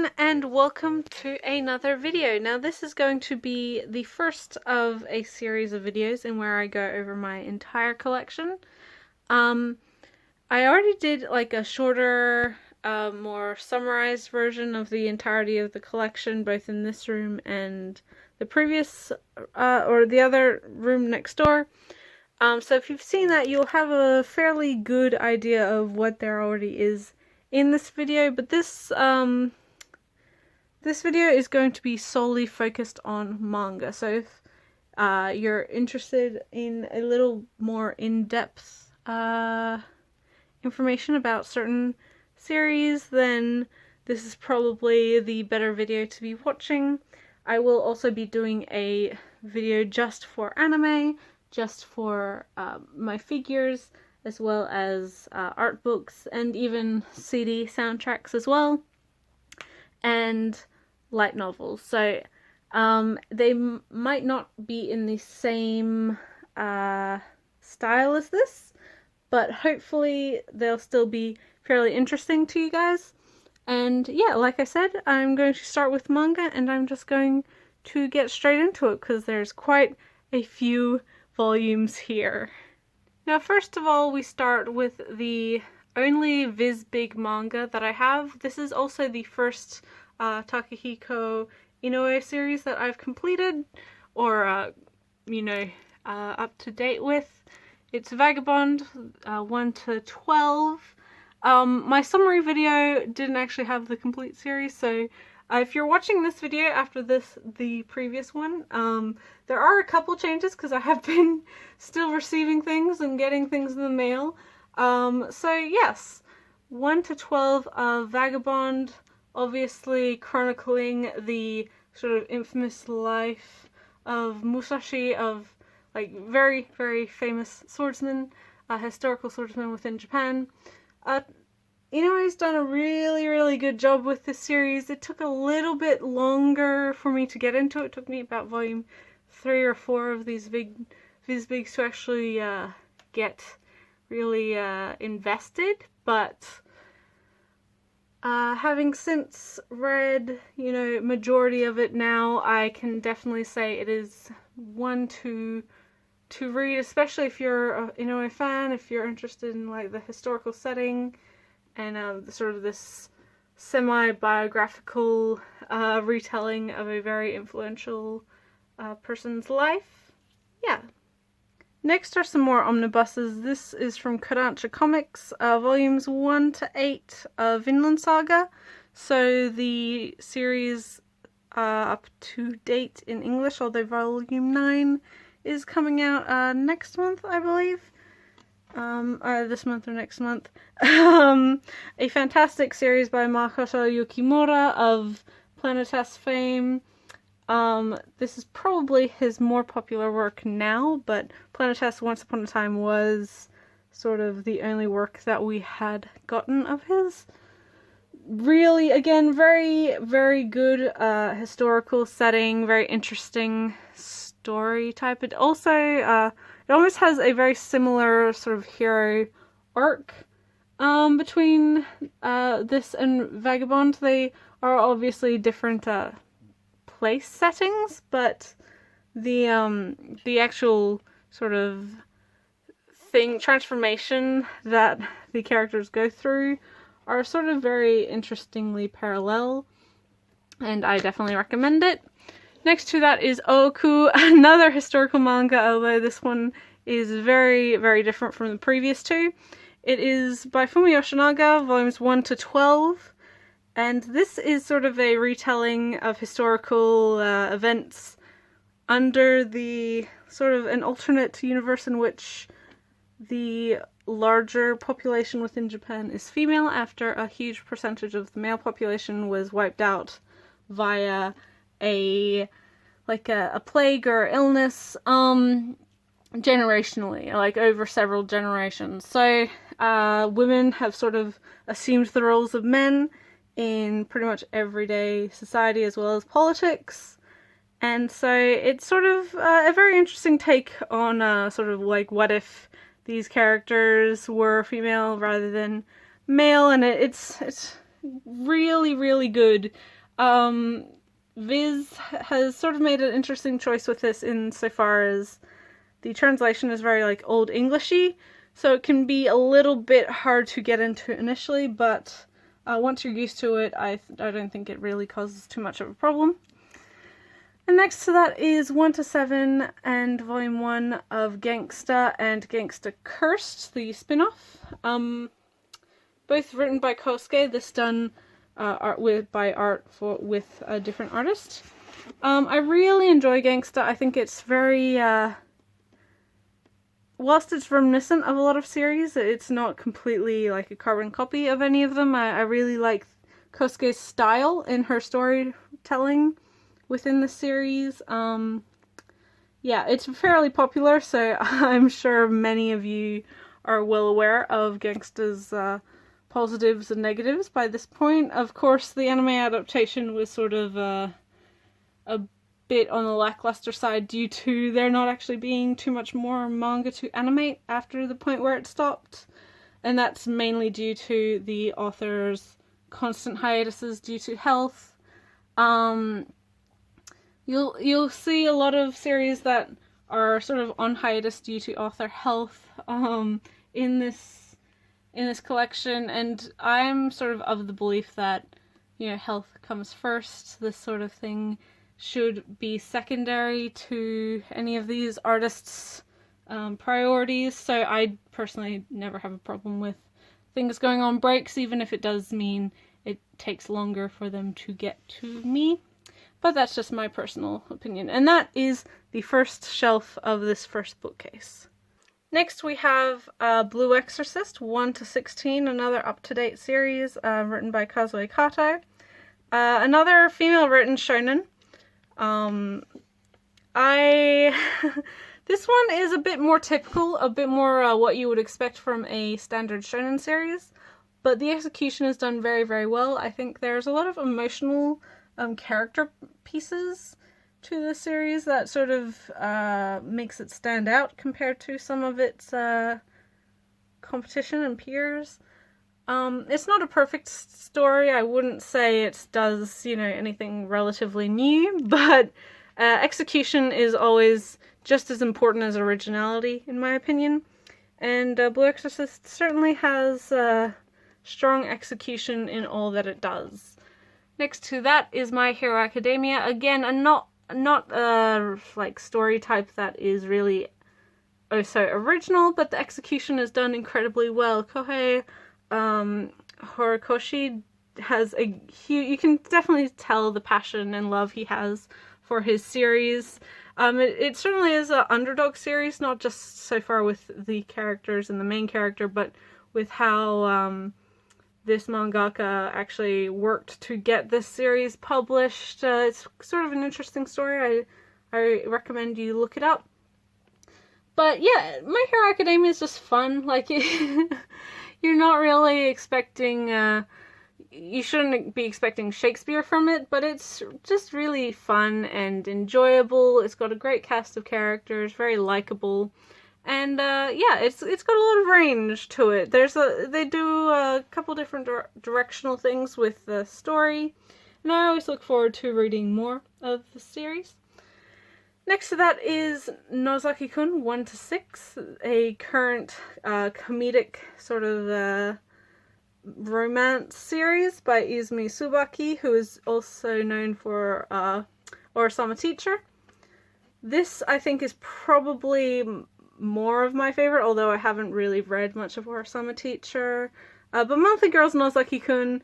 everyone, and welcome to another video. Now this is going to be the first of a series of videos in where I go over my entire collection. I already did like a shorter, more summarized version of the entirety of the collection, both in this room and the previous, or the other room next door. So if you've seen that, you'll have a fairly good idea of what there already is in this video, but this video is going to be solely focused on manga. So if you're interested in a little more in-depth information about certain series, then this is probably the better video to be watching. I will also be doing a video just for anime, just for my figures, as well as art books and even CD soundtracks as well, and light novels. So they might not be in the same style as this, but hopefully they'll still be fairly interesting to you guys. And yeah, like I said, I'm going to start with manga, and I'm just going to get straight into it because there's quite a few volumes here. Now, first of all, we start with the only Viz Big manga that I have. This is also the first Takehiko Inoue series that I've completed, or up to date with. It's Vagabond 1 to 12. My summary video didn't actually have the complete series, so if you're watching this video after the previous one, there are a couple changes because I have been still receiving things and getting things in the mail. So yes, 1 to 12 of Vagabond, obviously chronicling the sort of infamous life of Musashi, of like very, very famous swordsman, historical swordsman within Japan. Inoue's done a really, really good job with this series. It took a little bit longer for me to get into it. It took me about volume 3 or 4 of these bigs to actually get really invested, but having since read, majority of it now, I can definitely say it is one to read, especially if you're an Inoue fan, if you're interested in like the historical setting and sort of this semi-biographical retelling of a very influential person's life. Yeah. Next are some more omnibuses. This is from Kodansha Comics, volumes 1 to 8 of Vinland Saga. So the series up to date in English, although volume 9 is coming out next month, I believe. This month or next month. A fantastic series by Makoto Yukimura of Planetes fame. This is probably his more popular work now, but Planetes once upon a time was sort of the only work that we had gotten of his. Really, again, very, very good historical setting, very interesting story type. It also, it almost has a very similar sort of hero arc between this and Vagabond. They are obviously different place settings, but the actual sort of transformation that the characters go through are sort of very interestingly parallel, and I definitely recommend it. Next to that is Oku, another historical manga, although this one is very, very different from the previous two. It is by Fumio Yoshinaga, volumes 1 to 12, and this is sort of a retelling of historical events under the sort of an alternate universe in which the larger population within Japan is female after a huge percentage of the male population was wiped out via a plague or illness, generationally, like over several generations. So women have sort of assumed the roles of men in pretty much everyday society as well as politics, and so it's sort of a very interesting take on sort of like what if these characters were female rather than male, and it's really, really good. Viz has sort of made an interesting choice with this insofar as the translation is very like Old Englishy, so it can be a little bit hard to get into initially, but once you're used to it, I don't think it really causes too much of a problem. And next to that is 1 to 7 and Volume 1 of Gangsta and Gangsta Cursed, the spin-off. Both written by Kosuke, this done with a different artist. I really enjoy Gangsta. I think it's very, whilst it's reminiscent of a lot of series, it's not completely like a carbon copy of any of them. I really like Kosuke's style in her storytelling within the series. Yeah, it's fairly popular, so I'm sure many of you are well aware of Gangsta's positives and negatives by this point. Of course, the anime adaptation was sort of a bit on the lackluster side due to there not actually being too much more manga to animate after the point where it stopped. And that's mainly due to the author's constant hiatuses due to health. You'll see a lot of series that are sort of on hiatus due to author health in this collection, and I'm sort of the belief that, you know, health comes first. This sort of thing should be secondary to any of these artists' priorities. So I personally never have a problem with things going on breaks, even if it does mean it takes longer for them to get to me. But that's just my personal opinion. And that is the first shelf of this first bookcase. Next we have Blue Exorcist 1 to 16, another up-to-date series written by Kazue Kato. Another female-written shonen. This one is a bit more typical, a bit more what you would expect from a standard shonen series, but the execution is done very, very well. I think there's a lot of emotional character pieces to the series that sort of makes it stand out compared to some of its competition and peers. It's not a perfect story. I wouldn't say it does, you know, anything relatively new, but execution is always just as important as originality, in my opinion. And Blue Exorcist certainly has strong execution in all that it does. Next to that is My Hero Academia. Again, not like story type that is really oh so original, but the execution is done incredibly well. Kohei Horikoshi has a huge, you can definitely tell the passion and love he has for his series. It certainly is an underdog series, not just so far with the characters and the main character, but with how this mangaka actually worked to get this series published. It's sort of an interesting story. I recommend you look it up. But yeah, My Hero Academia is just fun. Like, you're not really expecting, you shouldn't be expecting Shakespeare from it, but it's just really fun and enjoyable. It's got a great cast of characters, very likable. And yeah, it's got a lot of range to it. They do a couple different directional things with the story, and I always look forward to reading more of the series. Next to that is Nozaki-kun 1 to 6, a current comedic sort of romance series by Izumi Tsubaki, who is also known for Orasama Teacher. This, I think, is probably more of my favorite, although I haven't really read much of Horosama Teacher. But Monthly Girls Nozaki-kun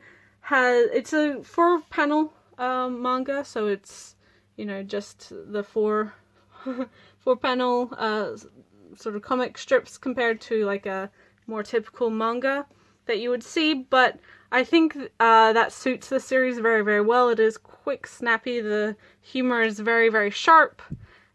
it's a 4-panel manga, so it's, you know, just the 4-panel sort of comic strips compared to like a more typical manga that you would see, but I think that suits the series very, very well. It is quick, snappy, the humor is very, very sharp,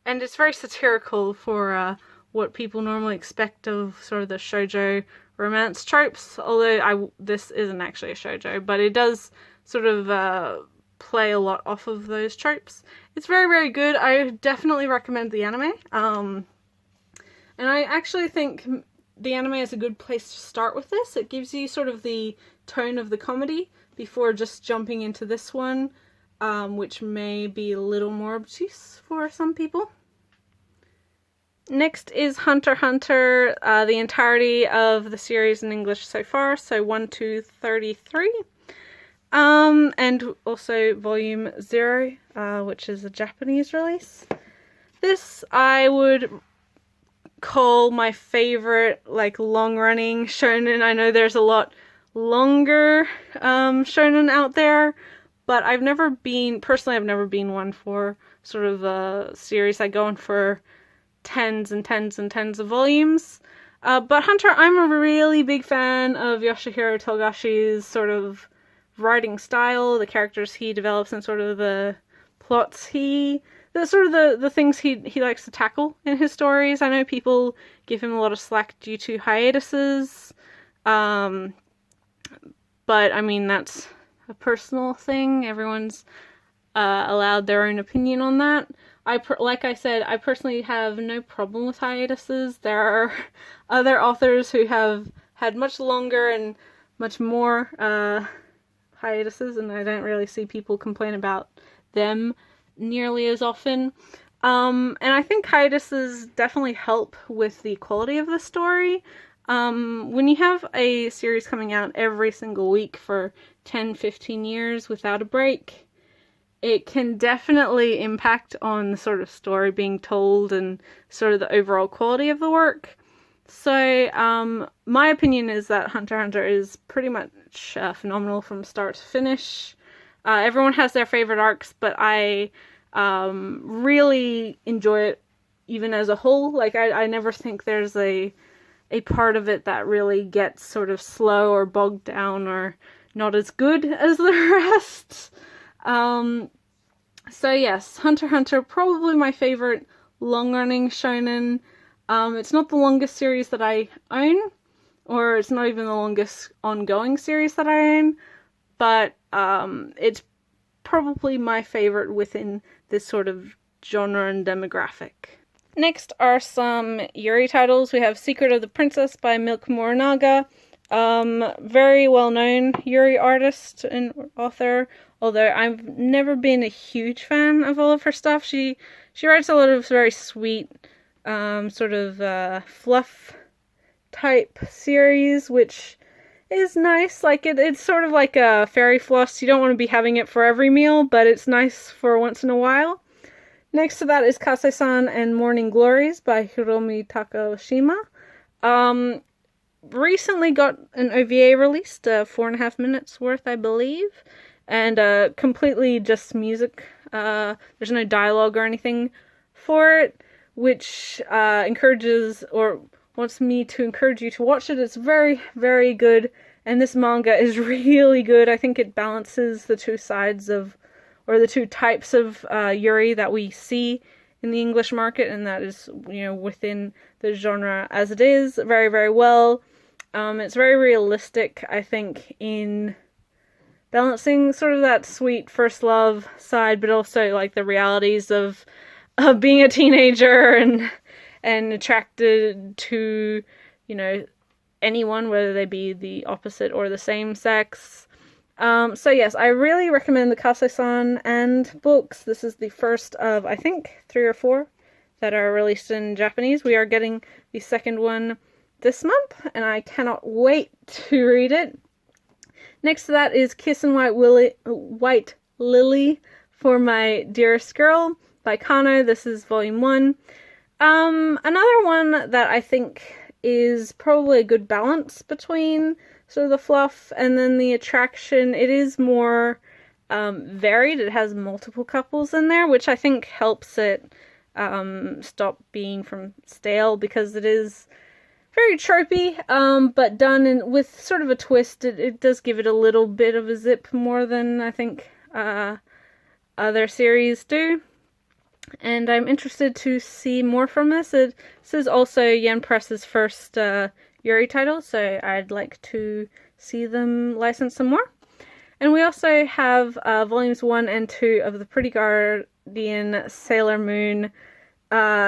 and it's very satirical for what people normally expect of sort of the shoujo romance tropes, although this isn't actually a shoujo, but it does sort of play a lot off of those tropes. It's very, very good. I definitely recommend the anime, and I actually think the anime is a good place to start with this. It gives you sort of the tone of the comedy before just jumping into this one, which may be a little more obtuse for some people. Next is Hunter x Hunter, the entirety of the series in English so far, so 1 to 33. And also Volume 0, which is a Japanese release. This I would call my favorite, like, long-running shonen. I know there's a lot longer shonen out there, but I've never been one for sort of a series I go on for tens and tens and tens of volumes. But Hunter, I'm a really big fan of Yoshihiro Togashi's sort of writing style, the characters he develops, and sort of the plots the things he likes to tackle in his stories. I know people give him a lot of slack due to hiatuses, but I mean, that's a personal thing. Everyone's allowed their own opinion on that. Like I said, I personally have no problem with hiatuses. There are other authors who have had much longer and much more hiatuses, and I don't really see people complain about them nearly as often. And I think hiatuses definitely help with the quality of the story. When you have a series coming out every single week for 10-15 years without a break, it can definitely impact on the sort of story being told and sort of the overall quality of the work. So, my opinion is that Hunter x Hunter is pretty much phenomenal from start to finish. Everyone has their favorite arcs, but I really enjoy it even as a whole. Like, I never think there's a part of it that really gets sort of slow or bogged down or not as good as the rest. So yes, Hunter x Hunter, probably my favorite long-running shonen. It's not the longest series that I own, or it's not even the longest ongoing series that I own, but it's probably my favorite within this sort of genre and demographic. Next are some Yuri titles. We have Secret of the Princess by Milk Morinaga. Very well-known Yuri artist and author, although I've never been a huge fan of all of her stuff. She writes a lot of very sweet, sort of fluff type series, which is nice. Like, it's sort of like a fairy floss. You don't want to be having it for every meal, but it's nice for once in a while. Next to that is Kase-san and Morning Glories by Hiromi Takashima. Recently got an OVA released, 4.5 minutes worth, I believe, and completely just music. There's no dialogue or anything for it, which encourages or wants me to encourage you to watch it. It's very, very good, and this manga is really good. I think it balances the two sides of, or the two types of Yuri that we see in the English market, and that is, within the genre as it is, very, very well. It's very realistic, I think, in balancing sort of that sweet first love side, but also like the realities of being a teenager and attracted to, anyone, whether they be the opposite or the same sex. So yes, I really recommend the Kase-san and books. This is the first of, I think, 3 or 4 that are released in Japanese. We are getting the second one this month, and I cannot wait to read it. Next to that is Kiss and White Lily for My Dearest Girl by Kano. This is volume 1. Another one that I think is probably a good balance between sort of the fluff and then the attraction. It is more varied. It has multiple couples in there, which I think helps it stop being from stale, because it is very tropey, but done with sort of a twist. It does give it a little bit of a zip more than I think other series do. And I'm interested to see more from this. This is also Yen Press's first Yuri title, so I'd like to see them license some more. And we also have volumes 1 and 2 of the Pretty Guardian Sailor Moon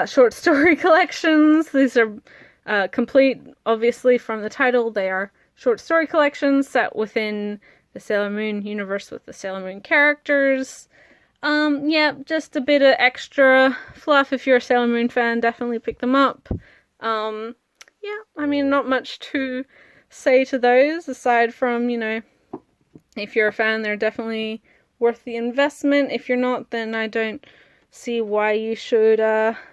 short story collections. These are complete, obviously, from the title. They are short story collections set within the Sailor Moon universe with the Sailor Moon characters. Yeah, just a bit of extra fluff. If you're a Sailor Moon fan, definitely pick them up. Yeah, I mean, not much to say to those, aside from, you know, if you're a fan, they're definitely worth the investment. If you're not, then I don't see why you should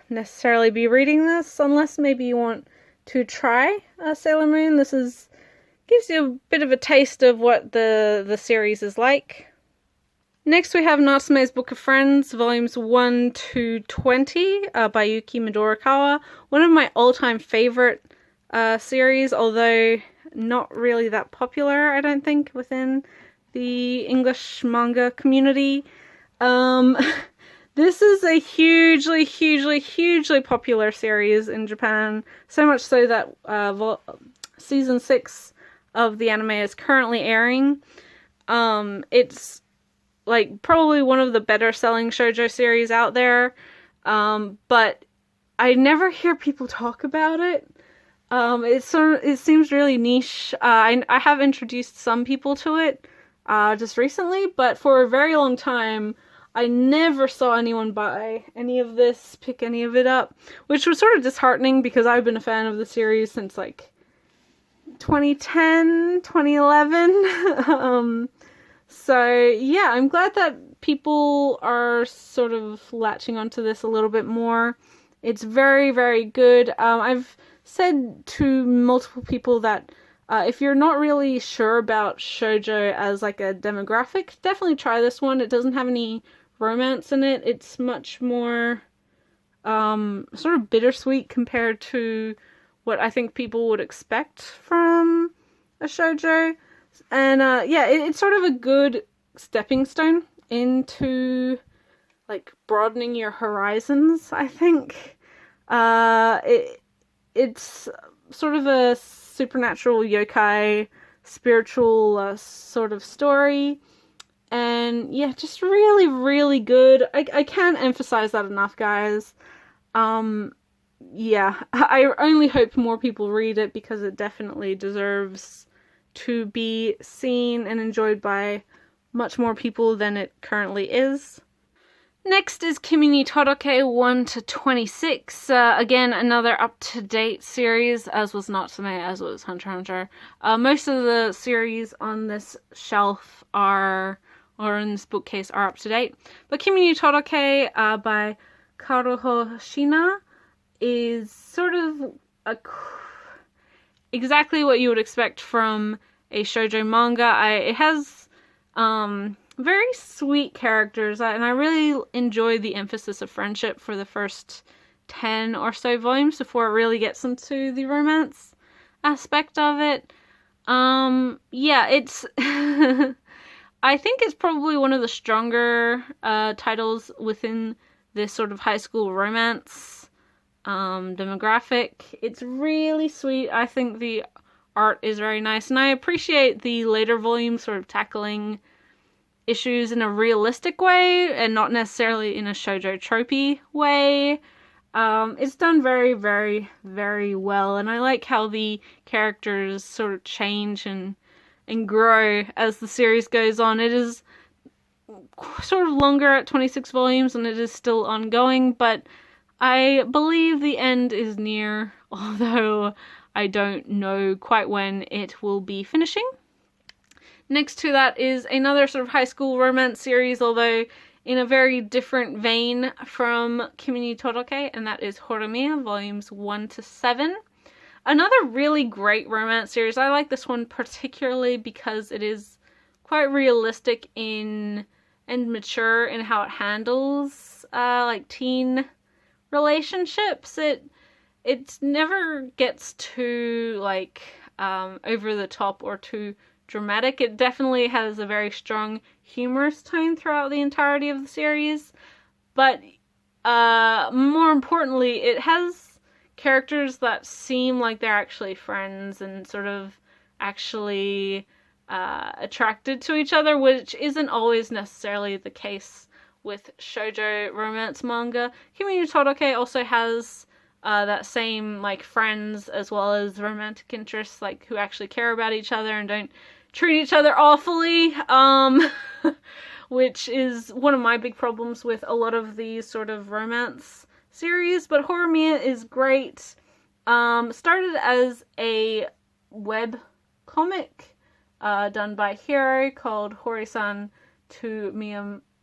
necessarily be reading this, unless maybe you want to try Sailor Moon. This gives you a bit of a taste of what the series is like. Next we have Natsume's Book of Friends, volumes 1 to 20 by Yuki Midorikawa. One of my all-time favorite series, although not really that popular, I don't think, within the English manga community. This is a hugely, hugely, hugely popular series in Japan, so much so that season 6 of the anime is currently airing. It's like probably one of the better selling shoujo series out there, but I never hear people talk about it. It seems really niche. I have introduced some people to it just recently, but for a very long time I never saw anyone buy any of this, pick any of it up, which was sort of disheartening because I've been a fan of the series since like 2010, 2011. So yeah, I'm glad that people are sort of latching onto this a little bit more. It's very, very good. I've said to multiple people that if you're not really sure about shoujo as like a demographic, definitely try this one. It doesn't have any romance in it. It's much more sort of bittersweet compared to what I think people would expect from a shoujo. And yeah, it's sort of a good stepping stone into like broadening your horizons, I think. It's sort of a supernatural yokai spiritual sort of story. And yeah, just really, really good. I can't emphasize that enough, guys. Yeah, I only hope more people read it because it definitely deserves to be seen and enjoyed by much more people than it currently is. Next is Kimi ni Todoroke 1 to 26. Again, another up-to-date series, as was Natsume, as was Hunter x Hunter. Most of the series on this shelf or in this bookcase are up-to-date. But Kimi ni Todoroke by Karuho Shina is sort of exactly what you would expect from a shoujo manga. It has very sweet characters, and I really enjoy the emphasis of friendship for the first 10 or so volumes before it really gets into the romance aspect of it. Yeah, it's I think it's probably one of the stronger titles within this sort of high school romance demographic. It's really sweet. I think the art is very nice, and I appreciate the later volumes sort of tackling issues in a realistic way and not necessarily in a shoujo tropey way. It's done very, very, very well, and I like how the characters sort of change and grow as the series goes on. It is sort of longer at 26 volumes and it is still ongoing, but I believe the end is near, although I don't know quite when it will be finishing. Next to that is another sort of high school romance series, although in a very different vein from Kimi ni Todoroke, and that is Horomia, volumes 1 to 7. Another really great romance series. I like this one particularly because it is quite realistic and mature in how it handles like teen relationships. It never gets too like over the top or too dramatic. It definitely has a very strong humorous tone throughout the entirety of the series, but more importantly, it has characters that seem like they're actually friends and sort of actually attracted to each other, which isn't always necessarily the case with shoujo romance manga. Kimi ni Todoroke also has that same like friends as well as romantic interests, like who actually care about each other and don't treat each other awfully, which is one of my big problems with a lot of these sort of romance series. But Horomia is great. Started as a web comic done by Hiro called Hori-san to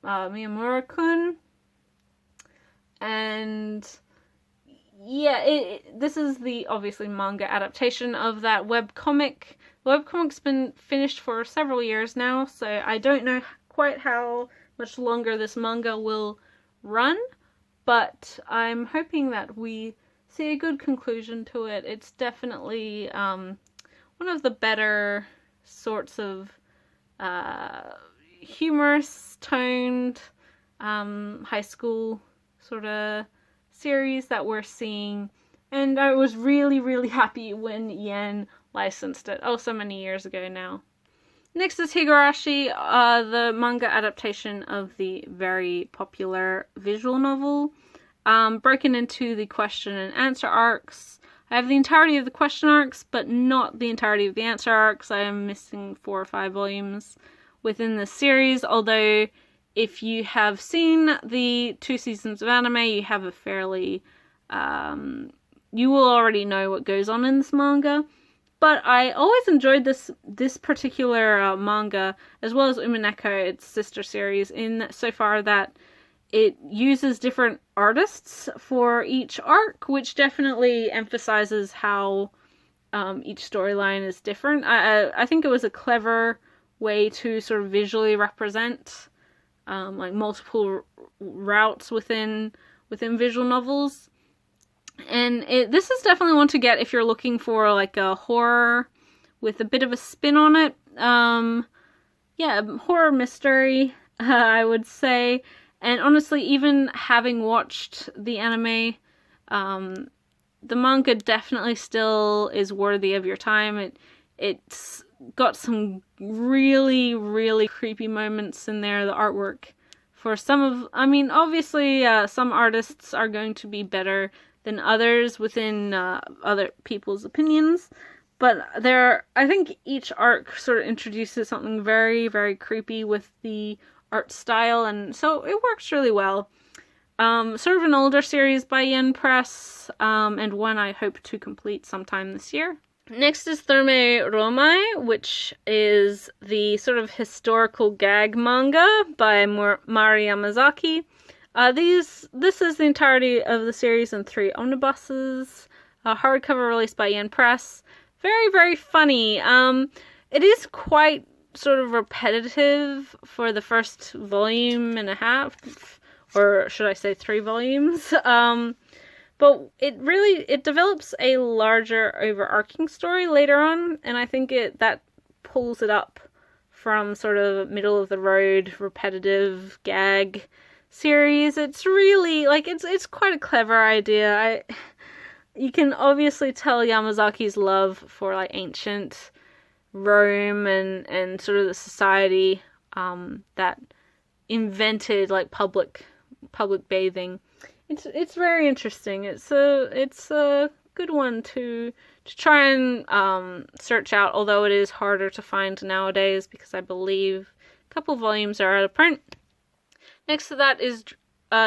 Miyamura-kun. And yeah, this is the obviously manga adaptation of that webcomic. The webcomic's been finished for several years now, so I don't know quite how much longer this manga will run, but I'm hoping that we see a good conclusion to it. It's definitely one of the better sorts of humorous toned high school sort of series that we're seeing, and I was really happy when Yen licensed it, oh so many years ago now. Nexus Higurashi, the manga adaptation of the very popular visual novel, broken into the question and answer arcs. I have the entirety of the question arcs, but not the entirety of the answer arcs. I am missing 4 or 5 volumes within the series, although if you have seen the 2 seasons of anime, you have a fairly, you will already know what goes on in this manga. But I always enjoyed this particular manga, as well as Umineko, its sister series, in so far that it uses different artists for each arc, which definitely emphasizes how each storyline is different. I think it was a clever way to sort of visually represent like multiple routes within visual novels. And this is definitely one to get if you're looking for like a horror with a bit of a spin on it. Yeah, horror mystery, I would say. And honestly, even having watched the anime, the manga definitely still is worthy of your time. It's got some really creepy moments in there. The artwork for some of, I mean, obviously some artists are going to be better than others within other people's opinions, but I think each arc sort of introduces something very creepy with the art style, and so it works really well. Sort of an older series by Yen Press, and one I hope to complete sometime this year. Next is Therme Romai, which is the sort of historical gag manga by Mari Yamazaki. This is the entirety of the series in 3 omnibuses. A hardcover released by Yen Press. Very funny. It is quite sort of repetitive for the first volume and a half, or should I say 3 volumes. But it develops a larger overarching story later on, and I think that pulls it up from sort of middle of the road repetitive gag series. It's really like it's quite a clever idea. You can obviously tell Yamazaki's love for like ancient Rome and sort of the society that invented like public bathing. It's very interesting. It's a good one to try and search out, although it is harder to find nowadays because I believe a couple volumes are out of print. Next to that is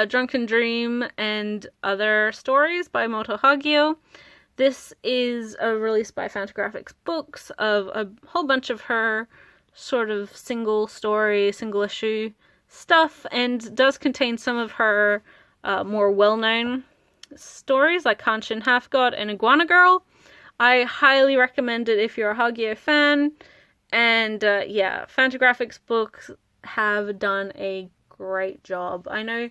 Drunken Dream and Other Stories by Moto Hagio. This is a release by Fantagraphics Books of a whole bunch of her sort of single story, single issue stuff, and does contain some of her more well-known stories like Kanshin Half God and Iguana Girl. I highly recommend it if you're a Hagio fan. And yeah, Fantagraphics Books have done a great job. I know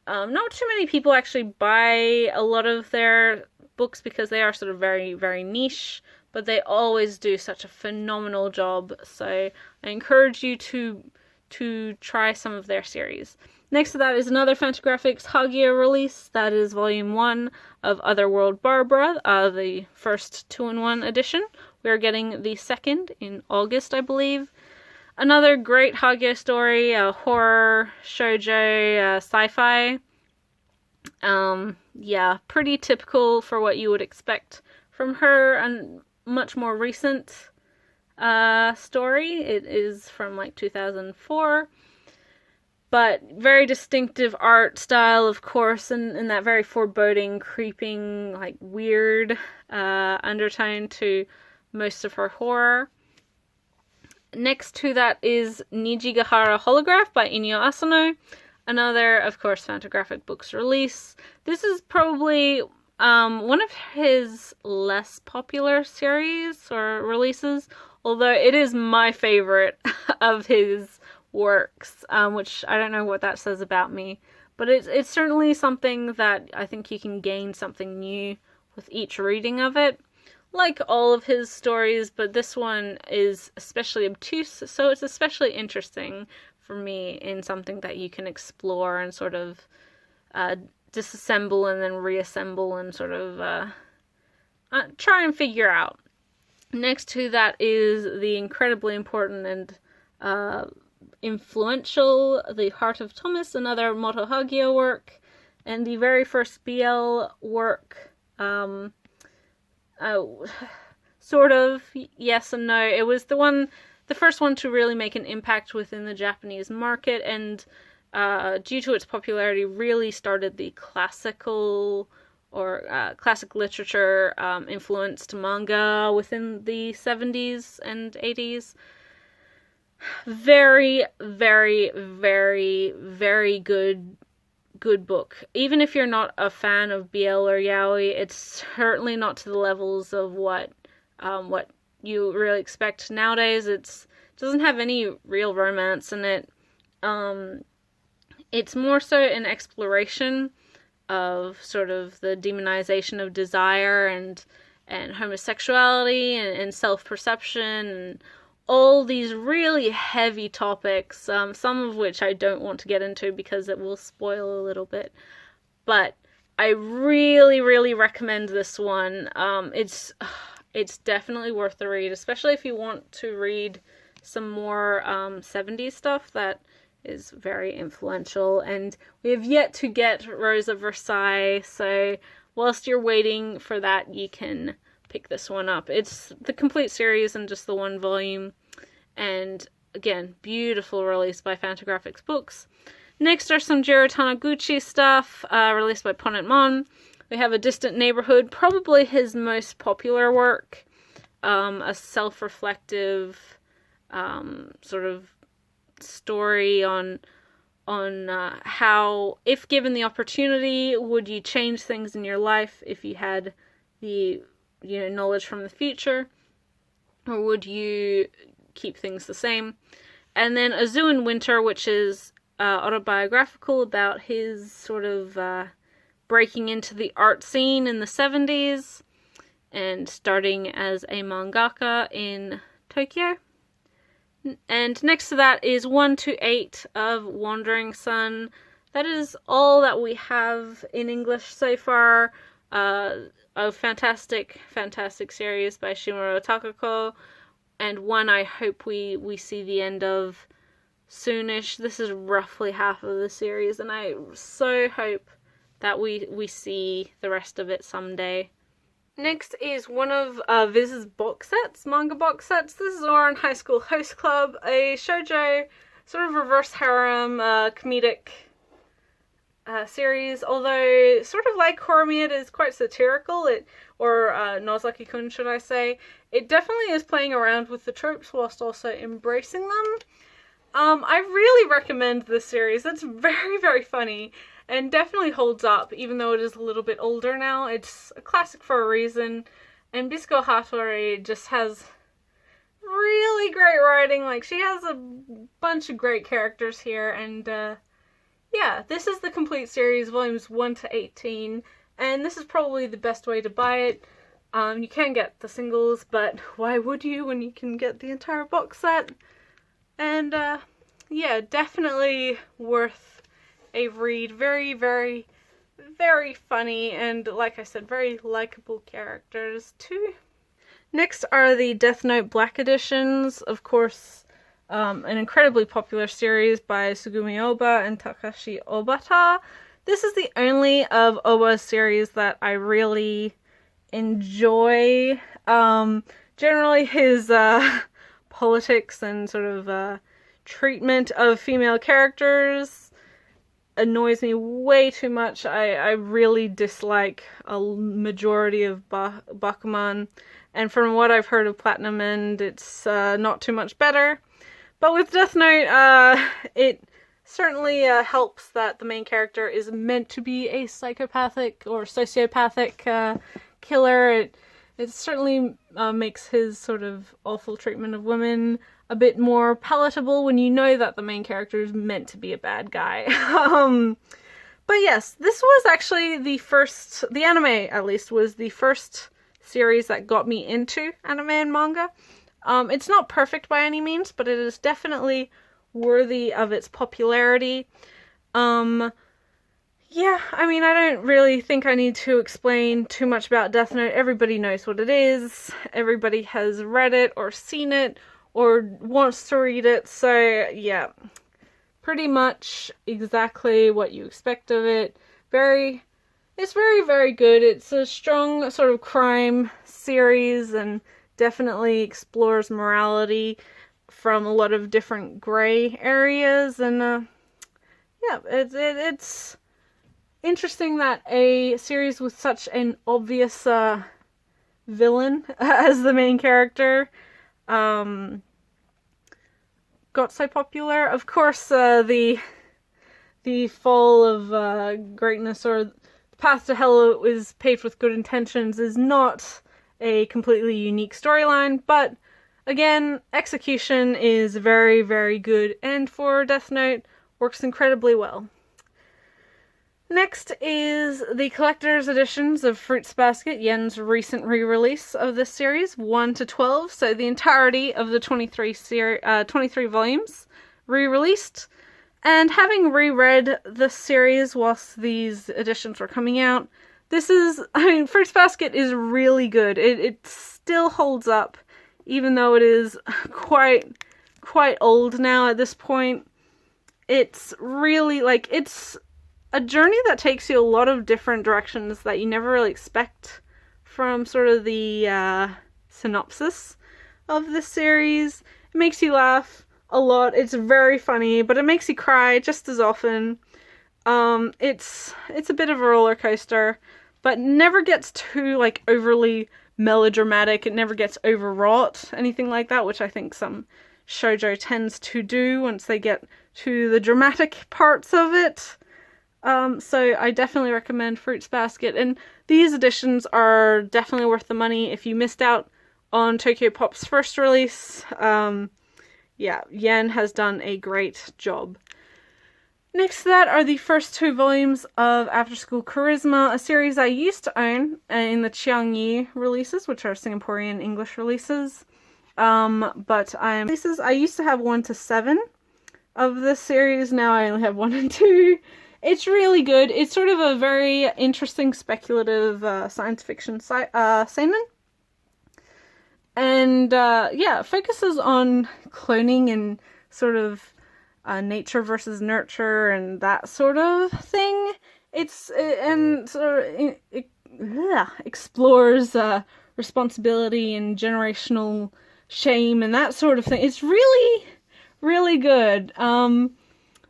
not too many people actually buy a lot of their books because they are sort of very niche, but they always do such a phenomenal job. So I encourage you to try some of their series. Next to that is another Fantagraphics Hagio release. That is volume 1 of Otherworld Barbara, the first 2-in-1 edition. We are getting the second in August, I believe. Another great Hagio story, horror, shoujo, sci-fi. Yeah, pretty typical for what you would expect from her, and much more recent. story. It is from like 2004. But very distinctive art style, of course, and that very foreboding, creeping, like weird undertone to most of her horror. Next to that is Nijigahara Holograph by Inyo Asano. Another, of course, Fantagraphic Books release. This is probably one of his less popular series or releases, although it is my favorite of his works, which I don't know what that says about me, but it's certainly something that I think you can gain something new with each reading of it, like all of his stories, but this one is especially obtuse, so it's especially interesting for me in something that you can explore and sort of disassemble and then reassemble and sort of try and figure out. Next to that is the incredibly important and influential The Heart of Thomas, another Moto Hagio work, and the very first BL work, sort of, yes and no. It was the first one to really make an impact within the Japanese market, and due to its popularity, really started the classical or classic literature influenced manga within the 70s and 80s. Very, very, very, very good book. Even if you're not a fan of BL or yaoi, it's certainly not to the levels of what you really expect nowadays. It doesn't have any real romance in it. It's more so an exploration of sort of the demonization of desire and homosexuality and self-perception and all these really heavy topics, some of which I don't want to get into because it will spoil a little bit. But I really, really recommend this one. It's definitely worth the read, especially if you want to read some more 70s stuff that is very influential. And we have yet to get Rose of Versailles, so whilst you're waiting for that, you can pick this one up. It's the complete series and just the one volume, and again, beautiful release by Fantagraphics Books. Next are some Jiro Taniguchi stuff, released by Ponent Mon. We have A Distant Neighborhood, probably his most popular work, a self-reflective sort of story on how, if given the opportunity, would you change things in your life if you had the knowledge from the future, or would you keep things the same? And then A Zoo in Winter, which is autobiographical about his sort of breaking into the art scene in the 70s and starting as a mangaka in Tokyo. And next to that is 1 to 8 of Wandering Sun. That is all that we have in English so far. A fantastic, fantastic series by Shimuro Takako, and one I hope we see the end of soonish. This is roughly half of the series, and I so hope that we see the rest of it someday. Next is one of Viz's box sets, manga box sets. This is Ouran High School Host Club, a shoujo sort of reverse harem comedic series, although sort of like Horomia, it is quite satirical, or Nozaki Kun should I say. It definitely is playing around with the tropes whilst also embracing them. I really recommend this series. It's very, very funny and definitely holds up, even though it is a little bit older now. It's a classic for a reason, and Bisco Hattori just has really great writing. Like, she has a bunch of great characters here, and yeah, this is the complete series, volumes 1 to 18, and this is probably the best way to buy it. You can get the singles, but why would you when you can get the entire box set? And yeah, definitely worth a read. Very, very, very funny, and like I said, very likable characters too. Next are the Death Note Black editions, of course. An incredibly popular series by Sugumi Oba and Takashi Obata. This is the only of Oba's series that I really enjoy. Generally his politics and sort of treatment of female characters annoys me way too much. I really dislike a majority of Bakuman, and from what I've heard of Platinum End, it's not too much better. But with Death Note, it certainly helps that the main character is meant to be a psychopathic or sociopathic killer. It certainly makes his sort of awful treatment of women a bit more palatable when you know that the main character is meant to be a bad guy. But yes, this was actually the anime at least, was the first series that got me into anime and manga. It's not perfect by any means, but it is definitely worthy of its popularity. Yeah, I mean, I don't really think I need to explain too much about Death Note. Everybody knows what it is. Everybody has read it or seen it or wants to read it. So, yeah, pretty much exactly what you expect of it. It's very, very good. It's a strong sort of crime series and definitely explores morality from a lot of different gray areas. And, yeah, it's interesting that a series with such an obvious villain as the main character got so popular. Of course, the fall of greatness, or the path to hell is paved with good intentions, is not a completely unique storyline, but again, execution is very, very good, and for Death Note, works incredibly well. Next is the collector's editions of Fruits Basket, Yen's recent re-release of this series, 1 to 12, so the entirety of the 23 volumes re-released. And having reread the series whilst these editions were coming out, Fruits Basket is really good. It still holds up, even though it is quite old now at this point. It's really, it's a journey that takes you a lot of different directions that you never really expect from sort of the synopsis of this series. It makes you laugh a lot. It's very funny, but it makes you cry just as often. It's a bit of a roller coaster, but never gets too overly melodramatic. It never gets overwrought, anything like that, which I think some shoujo tends to do once they get to the dramatic parts of it. So I definitely recommend Fruits Basket, and these editions are definitely worth the money if you missed out on Tokyo Pop's first release. Yeah, Yen has done a great job. Next to that are the first 2 volumes of Afterschool Charisma, a series I used to own in the Chiangyi releases, which are Singaporean English releases. But I used to have 1 to 7 of this series. Now I only have 1 and 2. It's really good. It's sort of a very interesting, speculative science fiction seinen. And yeah, focuses on cloning and sort of nature versus nurture and that sort of thing. It explores responsibility and generational shame and that sort of thing. It's really, really good.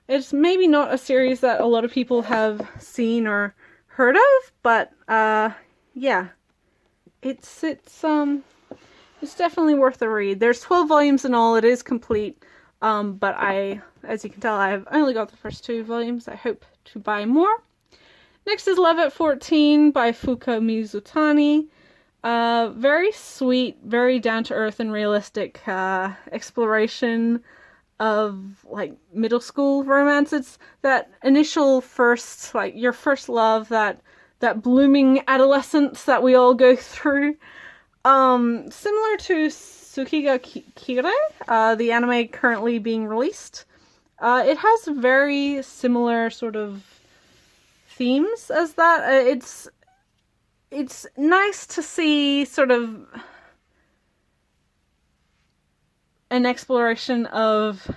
It's maybe not a series that a lot of people have seen or heard of, but yeah, it's definitely worth a read. There's 12 volumes in all. It is complete, but as you can tell, I've only got the first 2 volumes. I hope to buy more. Next is Love at 14 by Fuka Mizutani. Very sweet, very down-to-earth and realistic exploration of middle school romance. It's that initial first, your first love, that blooming adolescence that we all go through. Similar to Tsukiga Kire, the anime currently being released. It has very similar sort of themes as that. It's nice to see sort of an exploration of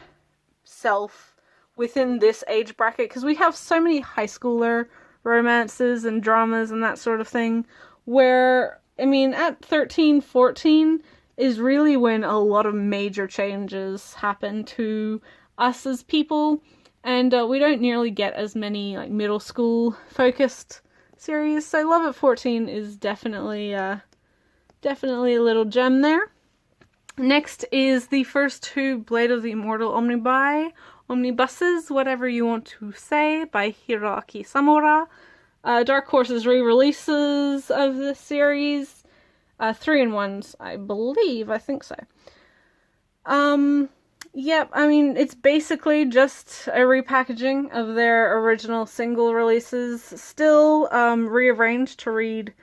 self within this age bracket, because we have so many high schooler romances and dramas and that sort of thing, where, I mean, at 13, 14, is really when a lot of major changes happen to us as people, and we don't nearly get as many like middle school focused series. So Love at 14 is definitely a little gem there. Next is the first two Blade of the Immortal omnibuses, whatever you want to say, by Hiroaki Samura. Dark Horse's re-releases of this series. 3-in-1s, I believe. I think so. Yep, I mean, it's basically just a repackaging of their original single releases, still rearranged to read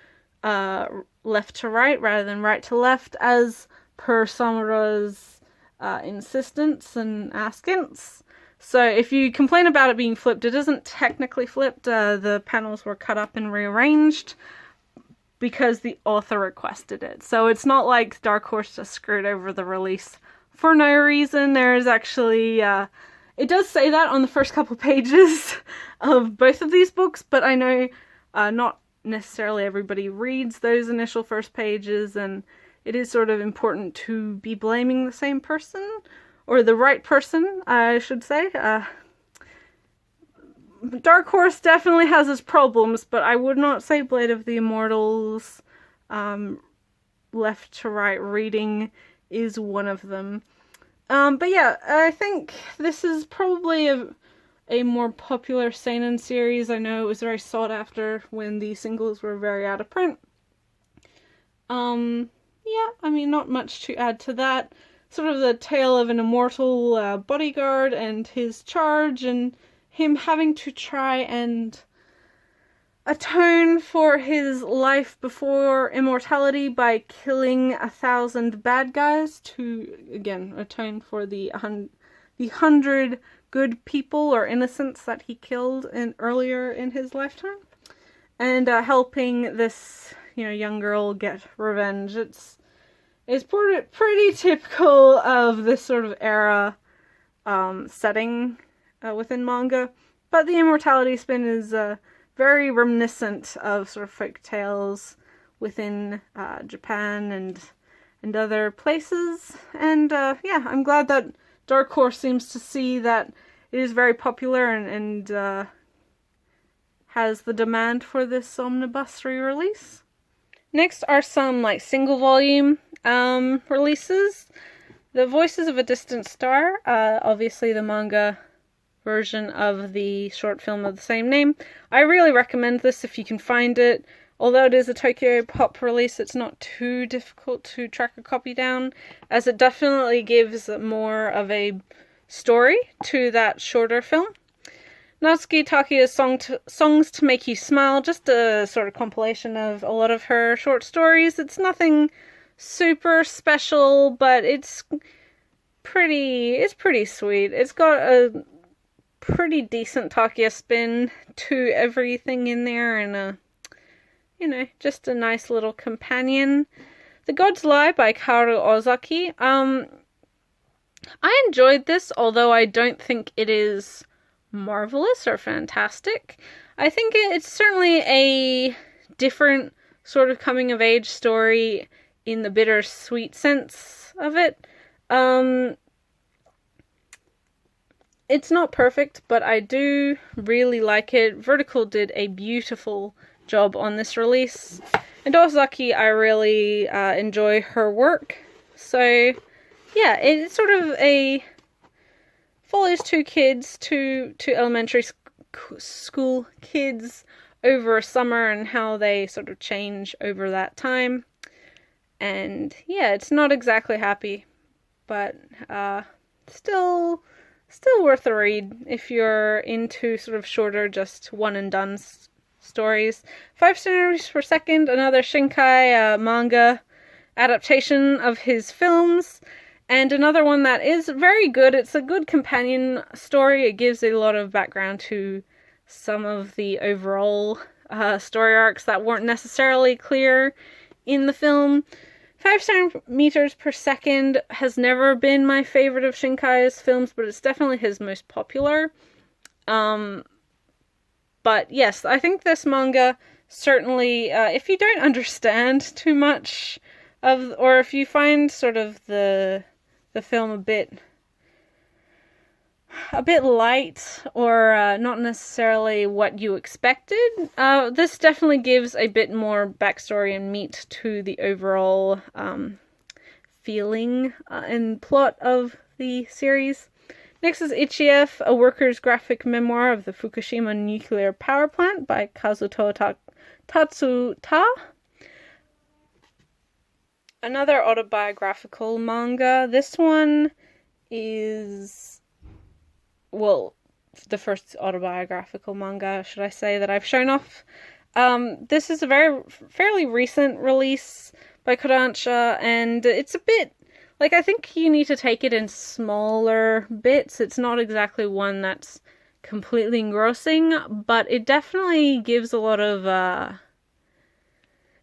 left to right rather than right to left, as per Samura's insistence and askance. So if you complain about it being flipped, it isn't technically flipped. The panels were cut up and rearranged because the author requested it. So it's not like Dark Horse just screwed over the release for no reason. There is actually, it does say that on the first couple pages of both of these books, but I know not necessarily everybody reads those initial first pages, and it is sort of important to be blaming the same person, or the right person, I should say. Dark Horse definitely has its problems, but I would not say Blade of the Immortals left to right reading is one of them. But yeah, I think this is probably a more popular seinen series. I know it was very sought after when the singles were very out of print. Yeah, I mean, not much to add to that. Sort of the tale of an immortal bodyguard and his charge, and him having to try and atone for his life before immortality by killing 1,000 bad guys to, again, atone for the 100 good people or innocents that he killed earlier in his lifetime, and helping this, young girl get revenge. It's pretty typical of this sort of era setting within manga, but the immortality spin is very reminiscent of sort of folk tales within Japan and other places. And yeah, I'm glad that Dark Horse seems to see that it is very popular and has the demand for this omnibus re-release. Next are some single volume releases. The Voices of a Distant Star, obviously the manga version of the short film of the same name. I really recommend this if you can find it. Although it is a Tokyo Pop release, it's not too difficult to track a copy down, as it definitely gives more of a story to that shorter film. Natsuki Takiya's Songs to Make You Smile, just a sort of compilation of a lot of her short stories. It's nothing super special, but it's pretty sweet. It's got a pretty decent Takiya spin to everything in there, and just a nice little companion. The Gods Lie by Kaoru Ozaki. I enjoyed this, although I don't think it is marvelous or fantastic. I think it's certainly a different sort of coming of age story in the bittersweet sense of it. It's not perfect, but I do really like it. Vertical did a beautiful job on this release, and Ozaki, I really enjoy her work. So yeah, it's sort of follows two elementary school kids over a summer and how they sort of change over that time. And yeah, it's not exactly happy, but still worth a read if you're into sort of shorter, just one and done stories. 5 centimeters per second, another Shinkai manga adaptation of his films, and another one that is very good. It's a good companion story. It gives a lot of background to some of the overall story arcs that weren't necessarily clear in the film. 5 centimeters per second has never been my favorite of Shinkai's films, but it's definitely his most popular. But yes, I think this manga certainly, if you don't understand too much or if you find sort of the film a bit light, or not necessarily what you expected, this definitely gives a bit more backstory and meat to the overall feeling and plot of the series. Next is Ichief, a worker's graphic memoir of the Fukushima nuclear power plant by Kazuto Tatsuta. Another autobiographical manga. This one is, well, the first autobiographical manga, should I say, that I've shown off. This is a fairly recent release by Kodansha, and it's a bit, like, I think you need to take it in smaller bits. It's not exactly one that's completely engrossing, but it definitely gives a lot of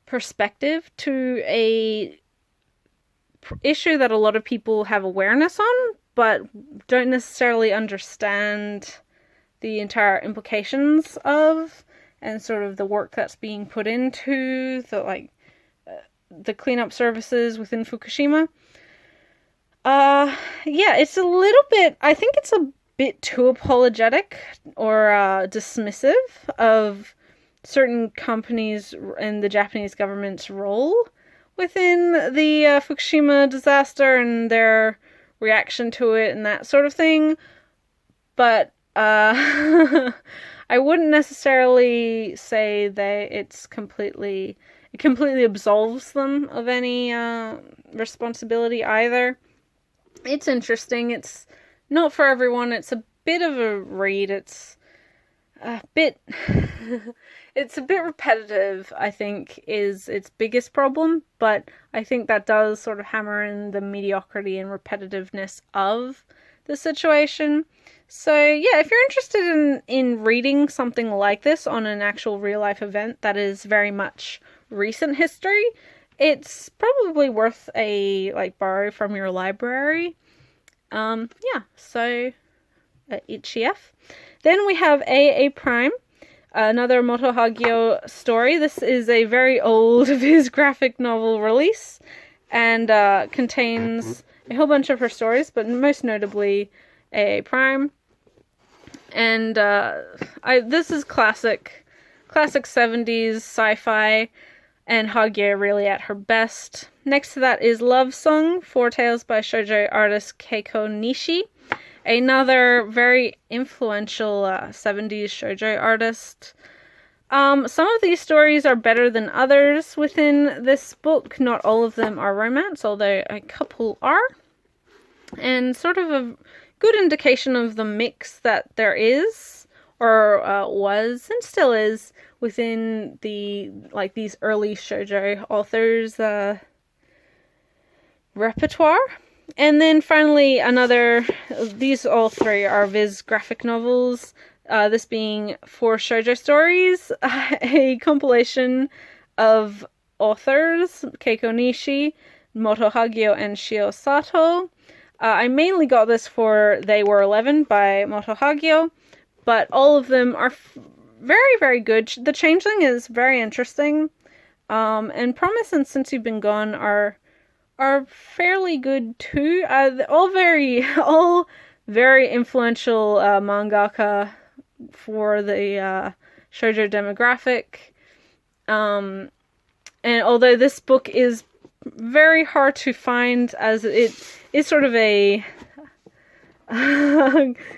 perspective to a issue that a lot of people have awareness on, but don't necessarily understand the entire implications of, and sort of the work that's being put into the cleanup services within Fukushima. Yeah, it's a little bit, I think it's a bit too apologetic or dismissive of certain companies and the Japanese government's role within the Fukushima disaster and their reaction to it and that sort of thing. But I wouldn't necessarily say that it completely absolves them of any responsibility either. It's interesting. It's not for everyone. It's a bit of a read. It's a bit it's a bit repetitive, I think, is its biggest problem, but I think that does sort of hammer in the mediocrity and repetitiveness of the situation. So yeah, if you're interested in reading something like this on an actual real life event that is very much recent history, it's probably worth a borrow from your library. Yeah, so Ichief. Then we have A Prime, another Moto Hagio story. This is a very old Viz graphic novel release, and contains a whole bunch of her stories, but most notably A Prime. And this is classic 70s sci-fi, and Hagio really at her best. Next to that is Love Song, 4 Tales by shoujo artist Keiko Nishi, another very influential 70s shoujo artist. Some of these stories are better than others within this book. Not all of them are romance, although a couple are. And sort of a good indication of the mix that there is, or was, and still is, within these early shoujo authors' repertoire. And then finally these all three are Viz graphic novels, this being 4 shoujo stories, a compilation of authors, Keiko Nishi, Moto Hagio, and Shio Sato. I mainly got this for They Were 11 by Moto Hagio, but all of them are very, very good. The Changeling is very interesting, and Promise and Since You've Been Gone are fairly good too. All very influential mangaka for the shoujo demographic. And although this book is very hard to find, as it is sort of a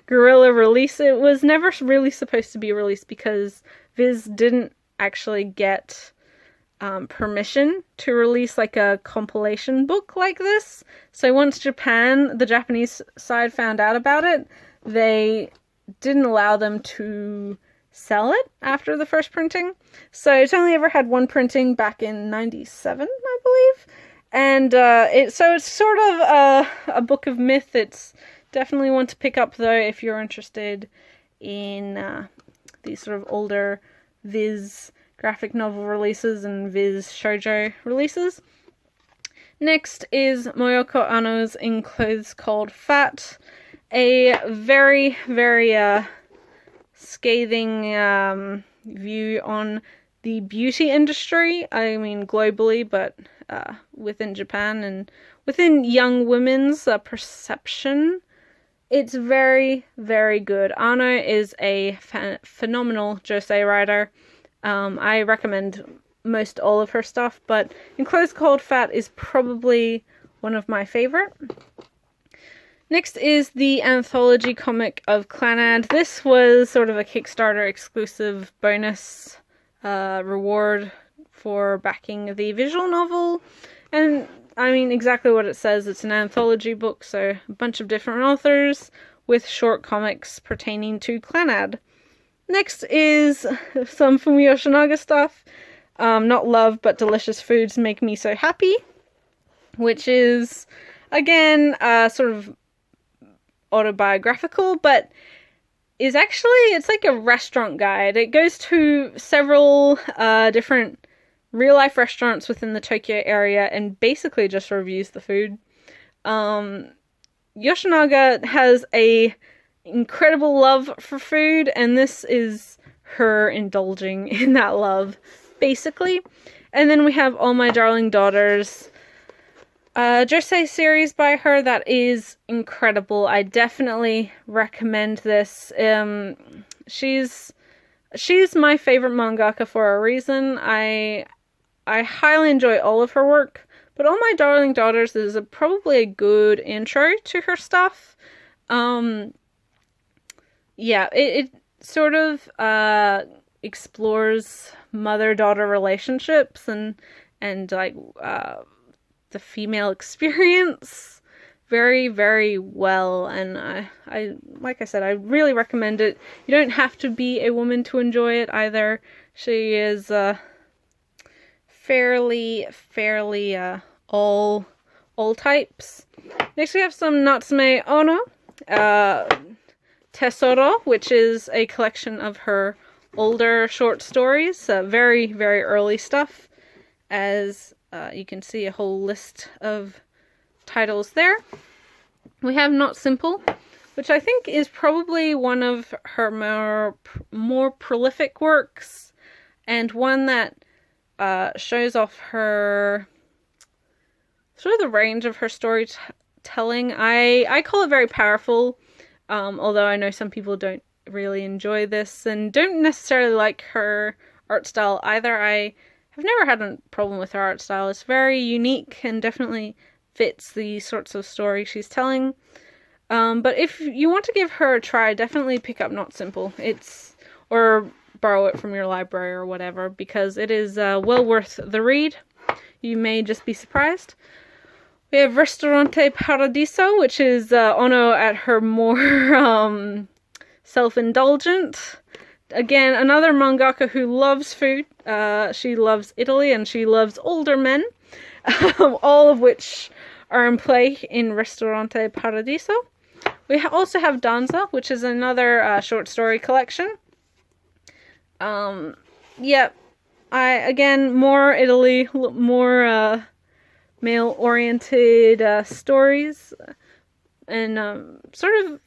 guerrilla release, it was never really supposed to be released because Viz didn't actually get permission to release like a compilation book like this. So once the Japanese side found out about it, they didn't allow them to sell it after the first printing. So it's only ever had one printing back in 97, I believe. And it's sort of a book of myth. It's definitely one to pick up though if you're interested in these sort of older Viz graphic novel releases and Viz shoujo releases. Next is Moyoko Anno's In Clothes Called Fat, a very, very scathing view on the beauty industry. I mean, globally, but within Japan and within young women's perception. It's very, very good. Ano is a phenomenal josei writer. I recommend most all of her stuff, but Enclosed Cold Fat is probably one of my favorite. Next is the anthology comic of Clannad. This was sort of a Kickstarter exclusive bonus reward for backing the visual novel. And I mean, exactly what it says. It's an anthology book, so a bunch of different authors with short comics pertaining to Clannad. Next is some Fumi Yoshinaga stuff. Not Love, but Delicious Foods Make Me So Happy, which is, again, sort of autobiographical, but is actually, it's like a restaurant guide. It goes to several different real-life restaurants within the Tokyo area and basically just reviews the food. Yoshinaga has a incredible love for food, and this is her indulging in that love, basically. And then we have All My Darling Daughters, josei series by her that is incredible. I definitely recommend this. She's my favorite mangaka for a reason. I highly enjoy all of her work, but All My Darling Daughters is probably a good intro to her stuff. Yeah, it sort of explores mother-daughter relationships and like the female experience very, very well, and I like I said, I really recommend it. You don't have to be a woman to enjoy it either. She is fairly all types. Next we have some Natsume Ono, Tesoro, which is a collection of her older short stories, very, very early stuff, as you can see a whole list of titles there. We have Not Simple, which I think is probably one of her more prolific works, and one that shows off her sort of the range of her storytelling. I call it very powerful, although I know some people don't really enjoy this and don't necessarily like her art style either. I have never had a problem with her art style. It's very unique and definitely fits the sorts of story she's telling. But if you want to give her a try, definitely pick up Not Simple. Or borrow it from your library or whatever, because it is well worth the read. You may just be surprised. We have Ristorante Paradiso, which is Ono at her more self-indulgent. Again, another mangaka who loves food. She loves Italy and she loves older men, all of which are in play in Ristorante Paradiso. We also have Danza, which is another short story collection. Yeah, again, more Italy, more male-oriented stories, and sort of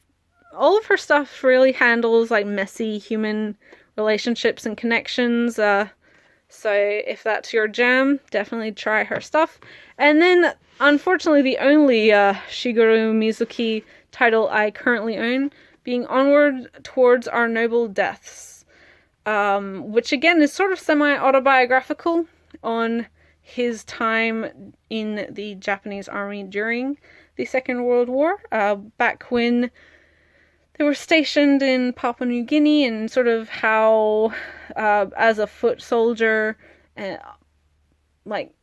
all of her stuff really handles like messy human relationships and connections. So if that's your jam, definitely try her stuff. And then, unfortunately, the only Shigeru Mizuki title I currently own, being Onward Towards Our Noble Deaths, which again is sort of semi-autobiographical on his time in the Japanese army during the Second World War, back when they were stationed in Papua New Guinea, and sort of how, as a foot soldier, like,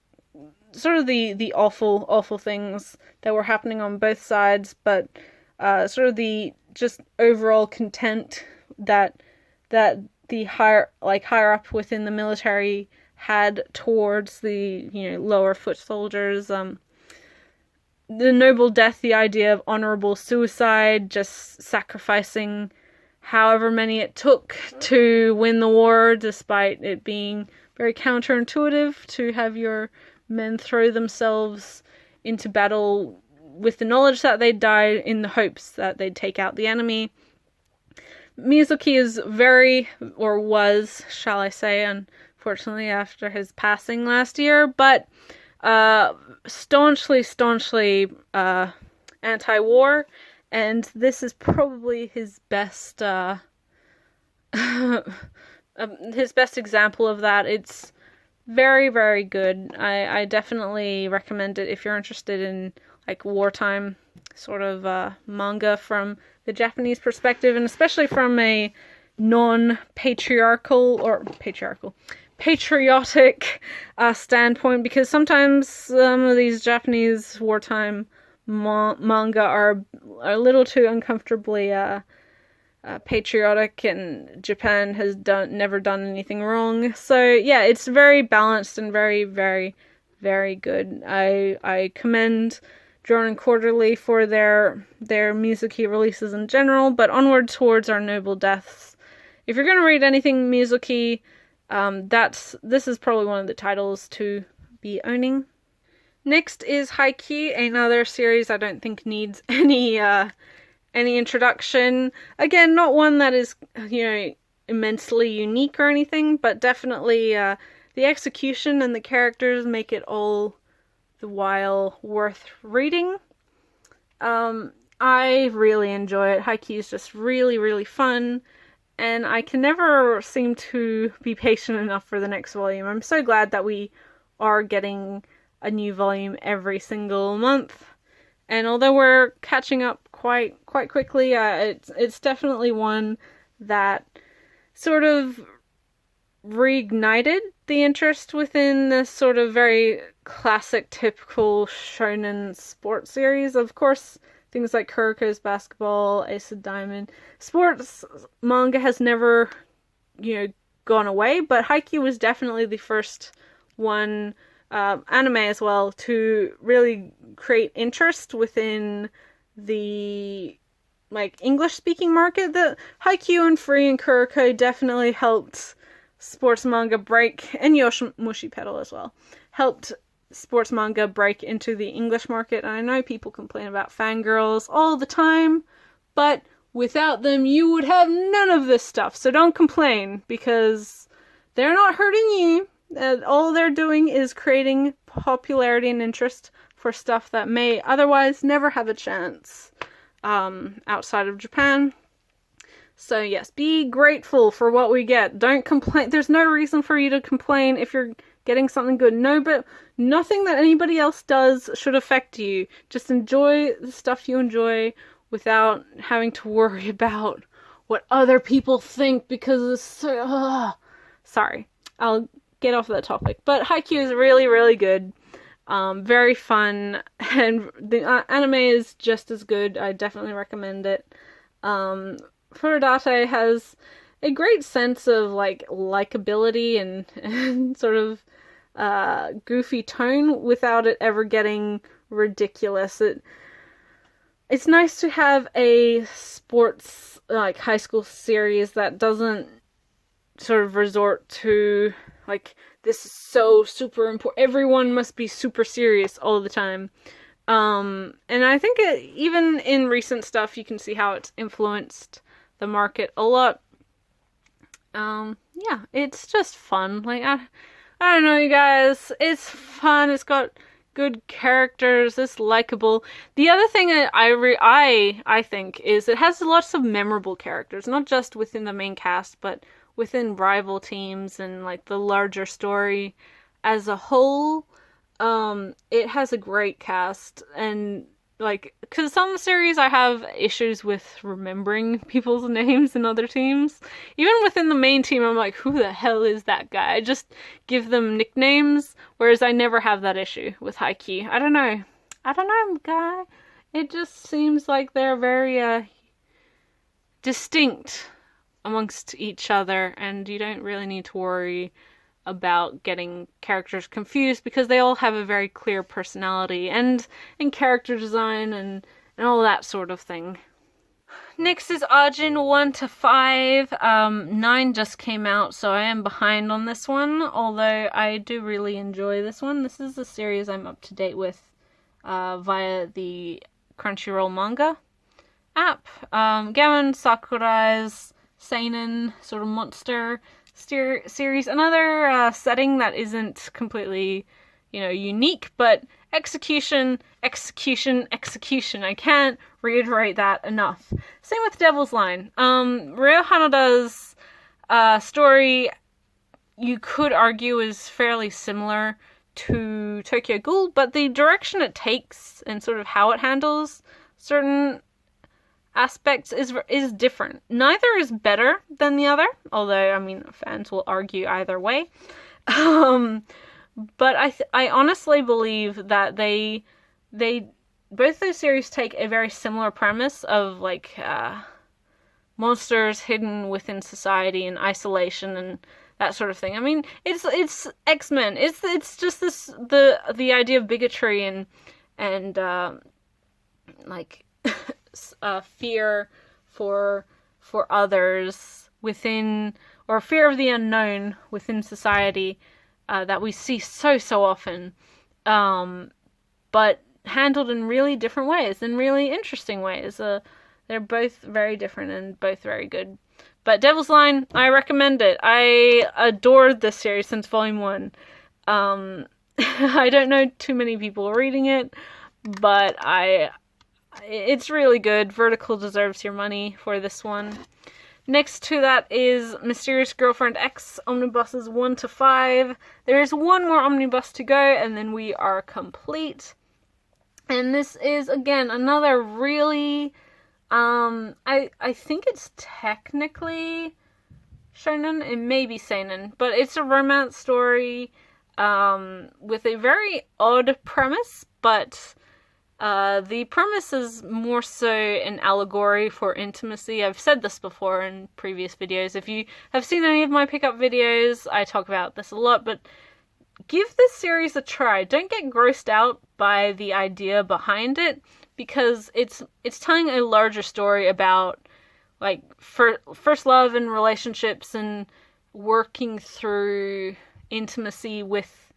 sort of the awful things that were happening on both sides, but sort of the just overall content that the higher up within the military had towards the lower foot soldiers. The noble death, the idea of honorable suicide, just sacrificing however many it took to win the war, despite it being very counterintuitive to have your men throw themselves into battle with the knowledge that they'd die in the hopes that they'd take out the enemy. Mizuki is was, shall I say, fortunately after his passing last year, but staunchly anti-war, and this is probably his best his best example of that. It's very, very good. I definitely recommend it if you're interested in like wartime sort of manga from the Japanese perspective, and especially from a non-patriarchal or patriotic standpoint, because sometimes some of these Japanese wartime manga are a little too uncomfortably patriotic, and Japan has never done anything wrong. So yeah, it's very balanced and very, very, very good. I commend Drawn Quarterly for their Mizuki releases in general, but Onward Towards Our Noble Deaths. If you're gonna read anything Mizuki, this is probably one of the titles to be owning. Next is Haikyuu, another series I don't think needs any introduction. Again, not one that is, immensely unique or anything, but definitely the execution and the characters make it all the while worth reading. I really enjoy it. Haikyuu is just really, really fun, and I can never seem to be patient enough for the next volume. I'm so glad that we are getting a new volume every single month, and although we're catching up quite quickly, it's definitely one that sort of reignited the interest within this sort of very classic, typical shonen sports series. Of course, things like Kuroko's Basketball, Ace of Diamond, sports manga has never, gone away, but Haikyuu was definitely the first one, anime as well, to really create interest within the English-speaking market. The Haikyuu and Free and Kuroko definitely helped sports manga break, and Yoshmushi Pedal as well, helped sports manga break into the English market. And I know people complain about fangirls all the time, but without them you would have none of this stuff. So don't complain, because they're not hurting you. All they're doing is creating popularity and interest for stuff that may otherwise never have a chance outside of Japan. So yes, be grateful for what we get. Don't complain. There's no reason for you to complain if you're getting something good. No, but nothing that anybody else does should affect you. Just enjoy the stuff you enjoy without having to worry about what other people think, because it's so... Sorry, I'll get off that topic. But Haikyuu is really, really good. Very fun, and the anime is just as good. I definitely recommend it. Furudate has a great sense of likability and sort of goofy tone without it ever getting ridiculous. It's nice to have a sports high school series that doesn't sort of resort to this is so super important, everyone must be super serious all the time. And I think even in recent stuff you can see how it's influenced the market a lot. Yeah, it's just fun. I don't know, you guys, it's fun, it's got good characters, it's likable. The other thing that I think is it has lots of memorable characters, not just within the main cast, but within rival teams and the larger story as a whole. It has a great cast, and because some series I have issues with remembering people's names in other teams. Even within the main team, I'm like, who the hell is that guy? I just give them nicknames, whereas I never have that issue with Haikyuu. I don't know, guy. It just seems like they're very distinct amongst each other, and you don't really need to worry about getting characters confused, because they all have a very clear personality and character design and all that sort of thing. Next is Arjun 1 to 5. 9 just came out, so I am behind on this one, although I do really enjoy this one. This is a series I'm up to date with via the Crunchyroll manga app. Gammon Sakurai's seinen sort of monster series. Another setting that isn't completely, unique, but execution. I can't reiterate that enough. Same with Devil's Line. Ryo Hanoda's story, you could argue, is fairly similar to Tokyo Ghoul, but the direction it takes and sort of how it handles certain aspects is different. Neither is better than the other, although, I mean, fans will argue either way. But I honestly believe that they both those series take a very similar premise of, like, monsters hidden within society and isolation and that sort of thing. I mean, it's X-Men. It's just the idea of bigotry and like fear for others within, or fear of the unknown within society that we see so often, but handled in really different ways, in really interesting ways. They're both very different and both very good. But Devil's Line, I recommend it. I adored this series since Volume 1. I don't know too many people reading it, but it's really good. Vertical deserves your money for this one. Next to that is Mysterious Girlfriend X Omnibuses 1 to 5. There is one more omnibus to go, and then we are complete. And this is, again, another really... I think it's technically shonen, it may be seinen, but it's a romance story, with a very odd premise, but, the premise is more so an allegory for intimacy. I've said this before in previous videos. If you have seen any of my pickup videos, I talk about this a lot, but give this series a try. Don't get grossed out by the idea behind it, because it's telling a larger story about, like, first love and relationships and working through intimacy with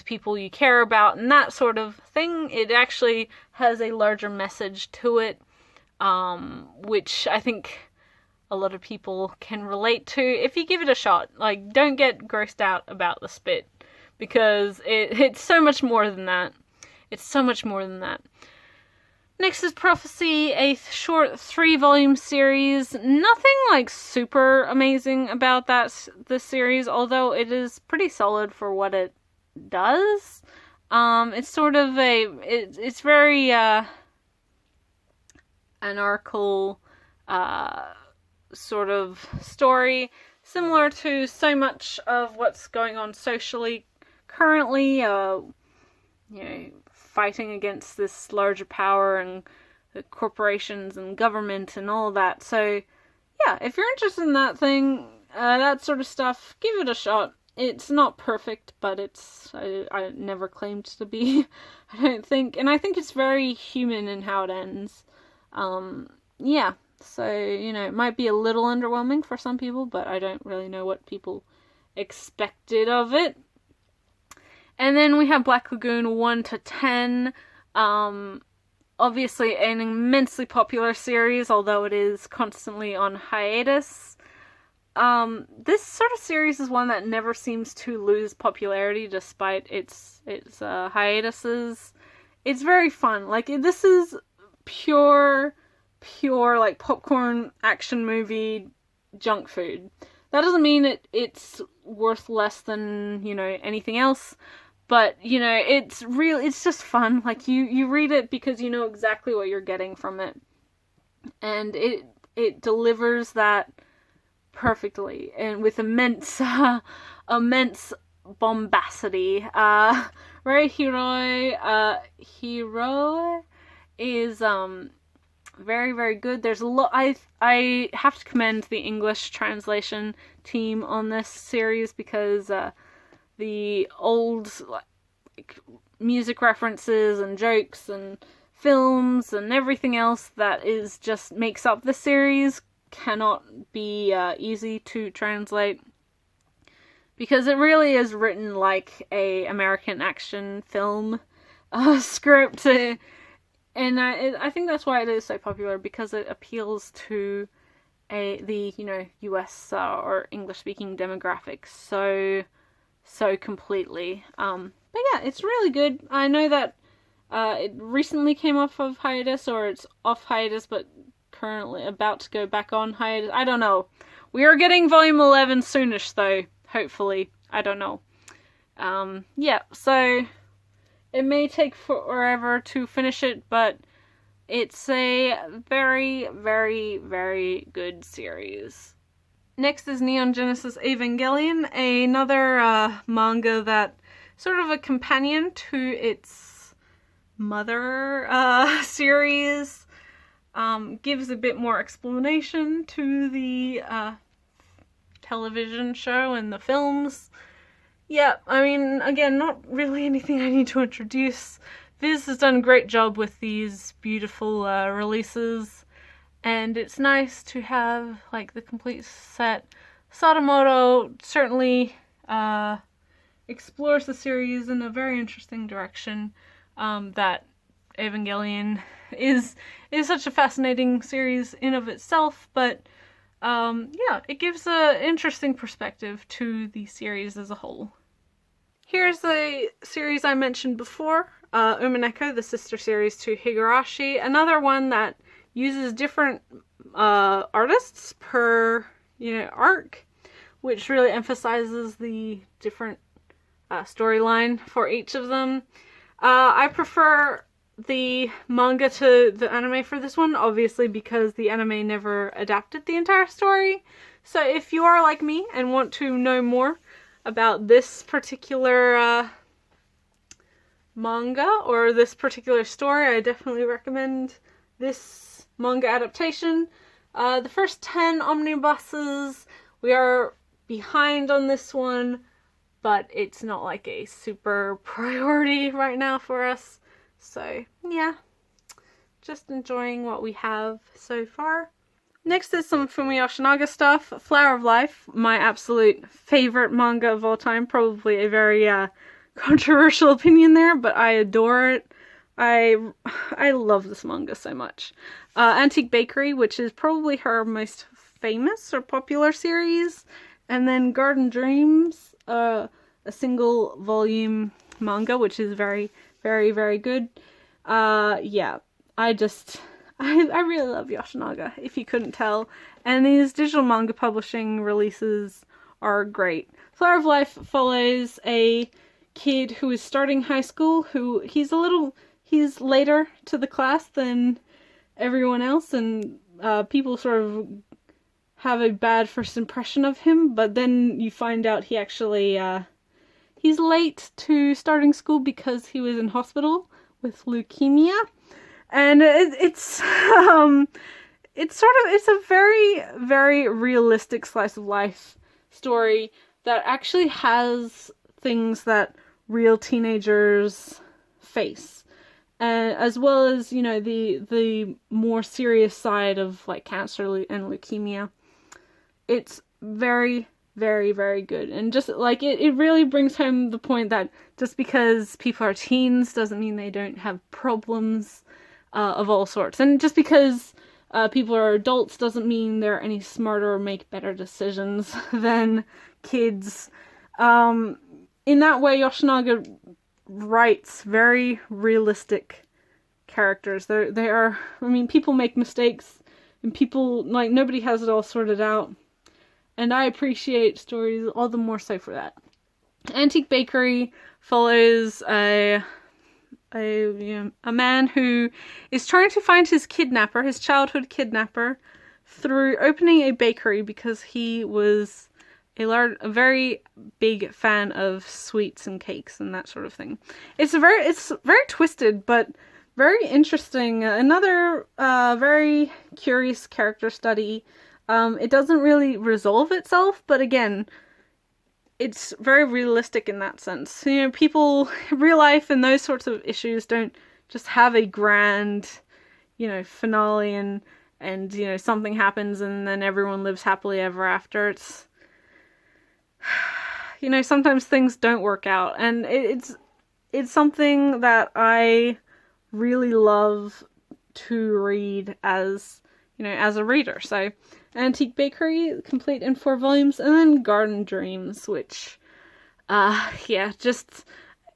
people you care about and that sort of thing. It actually has a larger message to it, which I think a lot of people can relate to if you give it a shot. Like, don't get grossed out about the spit, because it's so much more than that. It's so much more than that. Next is Prophecy, a short 3-volume series. Nothing, like, super amazing about this series, although it is pretty solid for what it does. It's sort of it's very anarchical sort of story, similar to so much of what's going on socially currently, fighting against this larger power and the corporations and government and all that. So yeah, if you're interested in that thing, that sort of stuff, give it a shot. It's not perfect, but I never claimed to be, I don't think. And I think it's very human in how it ends. Yeah, so, it might be a little underwhelming for some people, but I don't really know what people expected of it. And then we have Black Lagoon 1 to 10. Obviously an immensely popular series, although it is constantly on hiatus. This sort of series is one that never seems to lose popularity despite its hiatuses. It's very fun. Like, this is pure, like, popcorn action movie junk food. That doesn't mean it's worth less than, anything else. But, it's just fun. Like, you read it because you know exactly what you're getting from it. And it delivers that perfectly, and with immense bombacity. Ray Hiroi is very, very good. There's a lot. I have to commend the English translation team on this series, because the old, like, music references and jokes and films and everything else that is just makes up the series cannot be easy to translate, because it really is written like a American action film script, and I think that's why it is so popular, because it appeals to the US or English speaking demographic so completely. But yeah, it's really good. I know that it recently came off of hiatus, or it's off hiatus but currently about to go back on hiatus. I don't know. We are getting volume 11 soonish though, hopefully. I don't know. Yeah, so it may take forever to finish it, but it's a very, very, very good series. Next is Neon Genesis Evangelion, another manga that sort of a companion to its mother series. Gives a bit more explanation to the television show and the films. Yeah, I mean, again, not really anything I need to introduce. Viz has done a great job with these beautiful releases, and it's nice to have like the complete set. Sadamoto certainly explores the series in a very interesting direction. That Evangelion is such a fascinating series in of itself, but yeah, it gives an interesting perspective to the series as a whole. Here's the series I mentioned before, Umineko, the sister series to Higurashi, another one that uses different artists per arc, which really emphasizes the different storyline for each of them. I prefer the manga to the anime for this one, obviously because the anime never adapted the entire story. So if you are like me and want to know more about this particular manga or this particular story, I definitely recommend this manga adaptation. The first 10 omnibuses, we are behind on this one, but it's not like a super priority right now for us. So yeah, just enjoying what we have so far. Next is some Fumi Yoshinaga stuff. Flower of Life, my absolute favorite manga of all time. Probably a very controversial opinion there, but I adore it. I love this manga so much. Antique Bakery, which is probably her most famous or popular series. And then Garden Dreams, a single volume manga, which is very, very, very good. Yeah, I really love Yoshinaga, if you couldn't tell. And these digital manga publishing releases are great. Flower of Life follows a kid who is starting high school, who he's later to the class than everyone else, and people sort of have a bad first impression of him, but then you find out he actually, he's late to starting school because he was in hospital with leukemia. And it's a very, very realistic slice of life story that actually has things that real teenagers face, and as well as the more serious side of like cancer and leukemia. It's very, very, very good, and just like it really brings home the point that just because people are teens doesn't mean they don't have problems of all sorts, and just because people are adults doesn't mean they're any smarter or make better decisions than kids. In that way, Yoshinaga writes very realistic characters. They are, I mean, people make mistakes, and people, like, nobody has it all sorted out. And I appreciate stories all the more so for that. Antique Bakery follows a man who is trying to find his kidnapper, his childhood kidnapper, through opening a bakery because he was a very big fan of sweets and cakes and that sort of thing. It's very twisted, but very interesting. Another very curious character study. It doesn't really resolve itself, but again, it's very realistic in that sense. People, real life and those sorts of issues don't just have a grand, finale and something happens and then everyone lives happily ever after. It's, sometimes things don't work out, and it's something that I really love to read as a reader. So Antique Bakery, complete in 4 volumes, and then Garden Dreams, which, yeah, just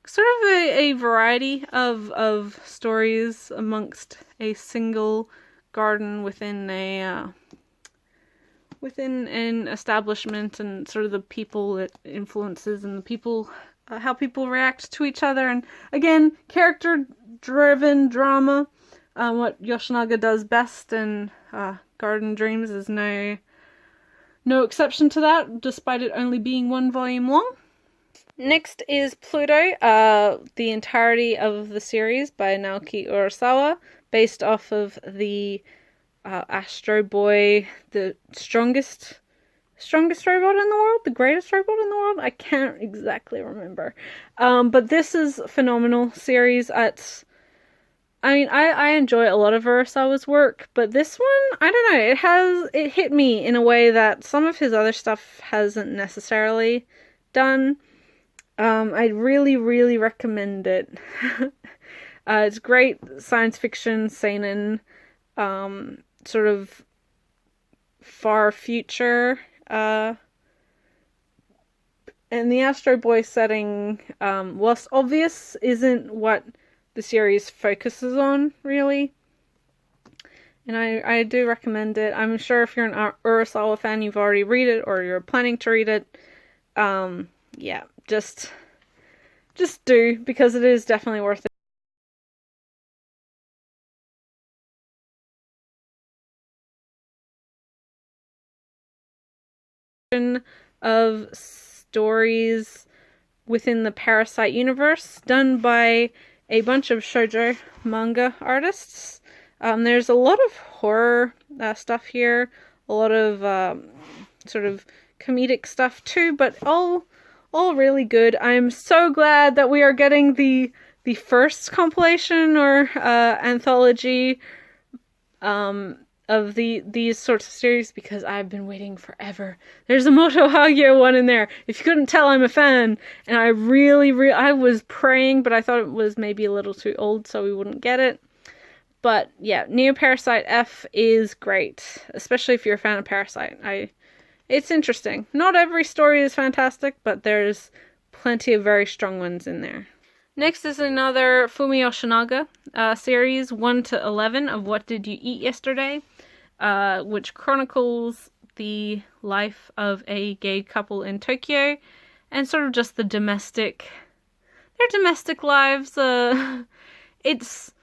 sort of a variety of stories amongst a single garden within an establishment, and sort of the people it influences and the people, how people react to each other. And again, character-driven drama, what Yoshinaga does best, and Garden Dreams is no exception to that, despite it only being 1 volume long. Next is Pluto, the entirety of the series by Naoki Urasawa, based off of the Astro Boy, the strongest robot in the world, the greatest robot in the world. I can't exactly remember, but this is a phenomenal series. I enjoy a lot of Urasawa's work, but this one, I don't know, it hit me in a way that some of his other stuff hasn't necessarily done. I really, really recommend it. It's great science fiction, seinen, sort of far future, and the Astro Boy setting, whilst obvious, isn't what the series focuses on, really. And I do recommend it. I'm sure if you're an Urasawa fan, you've already read it, or you're planning to read it. Yeah, just do, because it is definitely worth it. Of stories within the Parasite universe, done by a bunch of shoujo manga artists. There's a lot of horror stuff here, a lot of sort of comedic stuff too, but all really good. I'm so glad that we are getting the first compilation or anthology of these sorts of series, because I've been waiting forever. There's a Moto Hagio one in there. If you couldn't tell, I'm a fan, and I I was praying, but I thought it was maybe a little too old, so we wouldn't get it. But yeah, Neo Parasite F is great, especially if you're a fan of Parasite. It's interesting. Not every story is fantastic, but there's plenty of very strong ones in there. Next is another Fumi Yoshinaga series, 1 to 11 of What Did You Eat Yesterday, which chronicles the life of a gay couple in Tokyo, and sort of just their domestic lives. It's,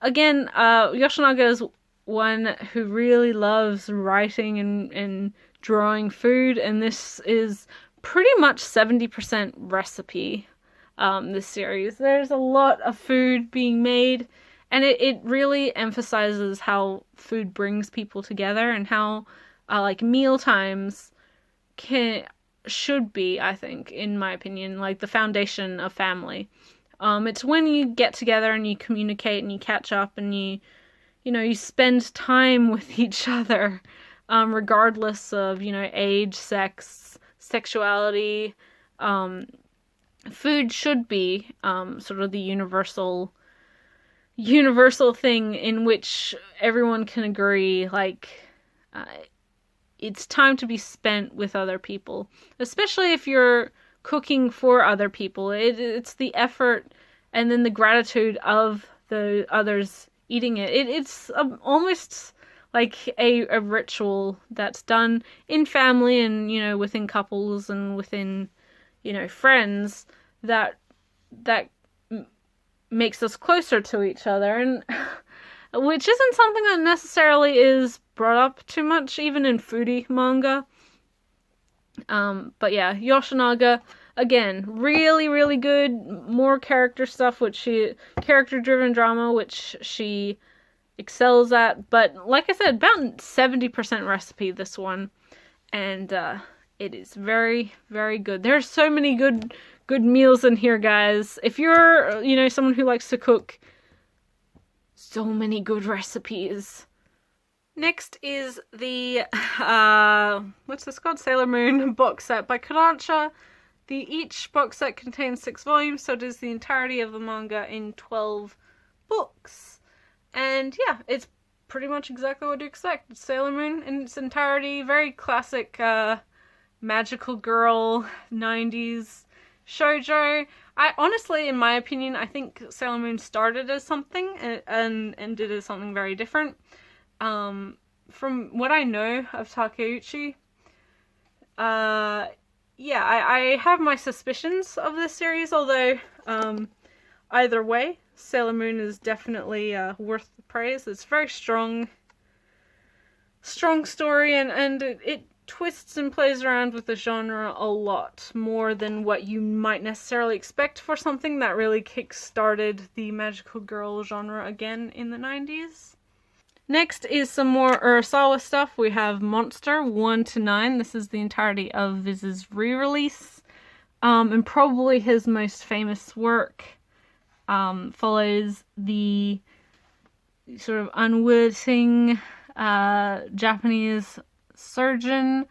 again, Yoshinaga is one who really loves writing and drawing food, and this is pretty much 70% recipe. This series, there's a lot of food being made, and it really emphasizes how food brings people together, and how like meal times should be, I think, in my opinion, like the foundation of family. It's when you get together and you communicate and you catch up and you spend time with each other, regardless of age, sex, sexuality. Food should be sort of the universal thing in which everyone can agree, like, it's time to be spent with other people, especially if you're cooking for other people. It's the effort and then the gratitude of the others eating it. It's almost like a ritual that's done in family and within couples and within friends, that makes us closer to each other, and which isn't something that necessarily is brought up too much, even in foodie manga. But yeah, Yoshinaga, again, really, really good. More character stuff, character-driven drama, which she excels at. But like I said, about 70% recipe, this one, and it is very, very good. There's so many good meals in here, guys. If you're, someone who likes to cook, so many good recipes. Next is the, what's this called? Sailor Moon box set by Kodansha. Each box set contains 6 volumes, so it is the entirety of the manga in 12 books. And yeah, it's pretty much exactly what to expect. It's Sailor Moon in its entirety, very classic magical girl 90s shoujo. I honestly, in my opinion, I think Sailor Moon started as something and ended as something very different. From what I know of Takeuchi, yeah, I have my suspicions of this series, although either way, Sailor Moon is definitely worth the praise. It's a very strong story, and it twists and plays around with the genre a lot more than what you might necessarily expect for something that really kick-started the magical girl genre again in the 90s. Next is some more Urasawa stuff. We have Monster 1 to 9. This is the entirety of Viz's re-release, and probably his most famous work. Follows the sort of unwitting Japanese surgeon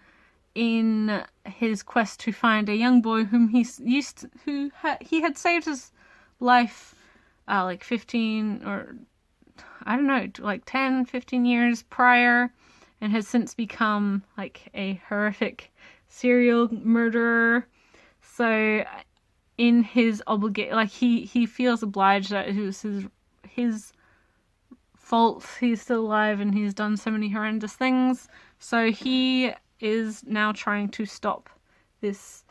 in his quest to find a young boy whom he had saved his life like 15 or I don't know, like 10, 15 years prior, and has since become like a horrific serial murderer. So in his obligation, like he feels obliged that it was his fault he's still alive and he's done so many horrendous things. So he is now trying to stop this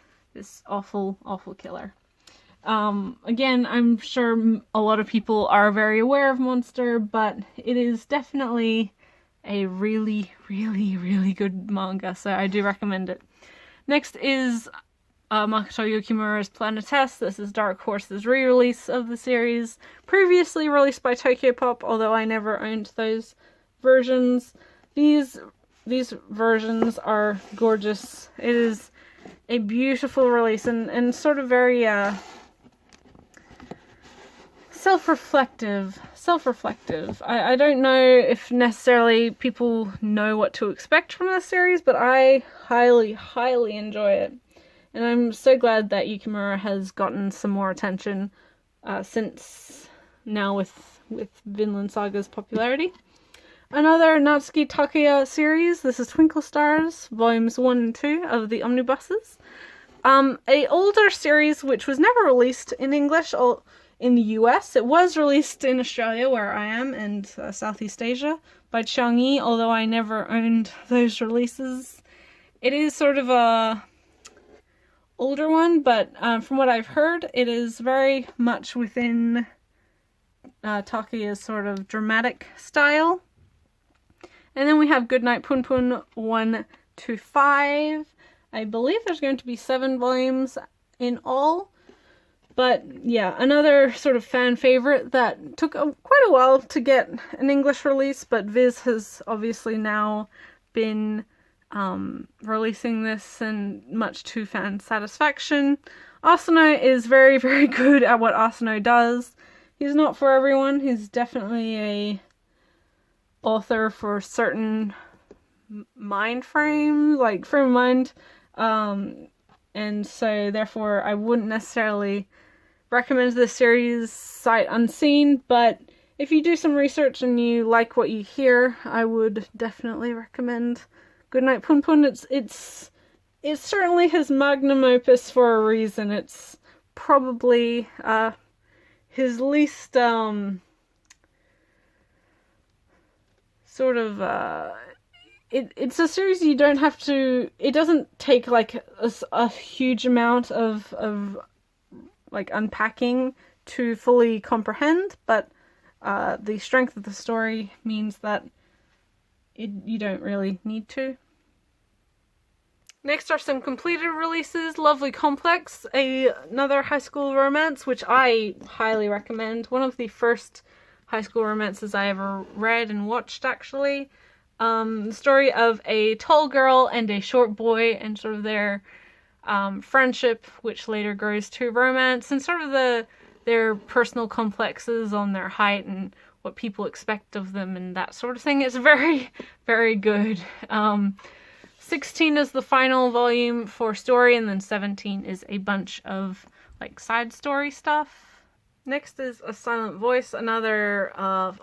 awful killer. Again, I'm sure a lot of people are very aware of Monster, but it is definitely a really, really, really good manga, so I do recommend it. Next is Makoto Yukimura's Planetess. This is Dark Horse's re-release of the series, previously released by Tokyopop, although I never owned those versions. These versions are gorgeous. It is a beautiful release and sort of very self-reflective. I don't know if necessarily people know what to expect from this series, but I highly, highly enjoy it. And I'm so glad that Yukimura has gotten some more attention since now with Vinland Saga's popularity. Another Natsuki Takuya series. This is Twinkle Stars, volumes 1 and 2 of the omnibuses. A older series which was never released in English or in the US. It was released in Australia, where I am, and Southeast Asia by Changi, although I never owned those releases. It is sort of a older one, but from what I've heard, it is very much within Takuya's sort of dramatic style. And then we have Goodnight Punpun 1 to 5. I believe there's going to be 7 volumes in all. But yeah, another sort of fan favorite that took quite a while to get an English release, but Viz has obviously now been releasing this, and much to fan satisfaction. Asano is very, very good at what Asano does. He's not for everyone. He's definitely a author for certain mind frames, like frame of mind, and so therefore I wouldn't necessarily recommend this series sight unseen, but if you do some research and you like what you hear, I would definitely recommend Goodnight Punpun. It's certainly his magnum opus for a reason. It's probably his least sort of it's a series you don't have to, it doesn't take like a huge amount of like unpacking to fully comprehend, but the strength of the story means that you don't really need to. Next are some completed releases. Lovely Complex, another high school romance, which I highly recommend. One of the first high school romances I ever read and watched, actually. The story of a tall girl and a short boy, and sort of their friendship, which later grows to romance, and sort of their personal complexes on their height and what people expect of them and that sort of thing. It's very, very good. 16 is the final volume for story, and then 17 is a bunch of like side story stuff. Next is A Silent Voice, another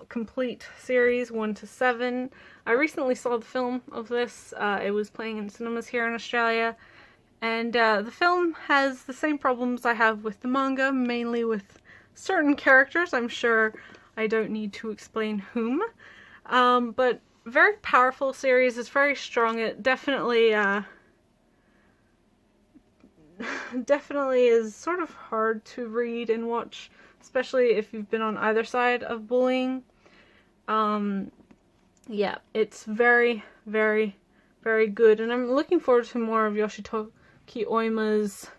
complete series, 1 to 7. I recently saw the film of this. It was playing in cinemas here in Australia. And the film has the same problems I have with the manga, mainly with certain characters. I'm sure I don't need to explain whom. But very powerful series. It's very strong. It definitely definitely is sort of hard to read and watch, especially if you've been on either side of bullying. Yeah, it's very, very, very good, and I'm looking forward to more of Yoshitoki Oima's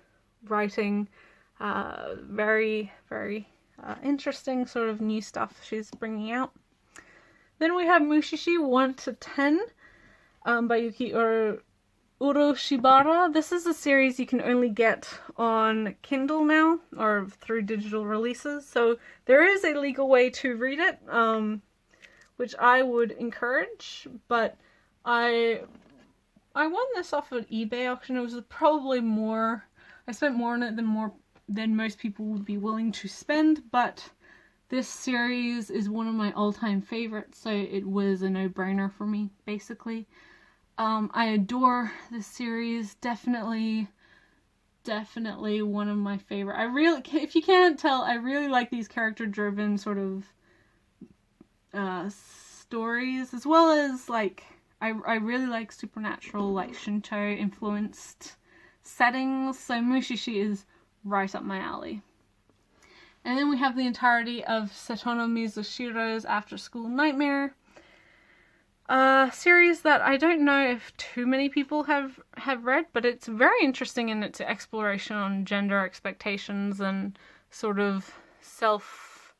writing. Very, very interesting sort of new stuff she's bringing out. Then we have Mushishi 1 to 10 by Yuki Uroshibara. This is a series you can only get on Kindle now, or through digital releases, so there is a legal way to read it, which I would encourage, but I won this off an eBay auction. It was probably more, I spent more on it than most people would be willing to spend, but this series is one of my all-time favorites, so it was a no-brainer for me, basically. I adore this series. Definitely one of my favorite. If you can't tell, I really like these character-driven sort of stories, as well as like I really like supernatural, like Shinto-influenced settings. So Mushishi is right up my alley. And then we have the entirety of Satono Mizushiro's Afterschool Nightmare. Series that I don't know if too many people have read, but it's very interesting in its exploration on gender expectations and sort of self,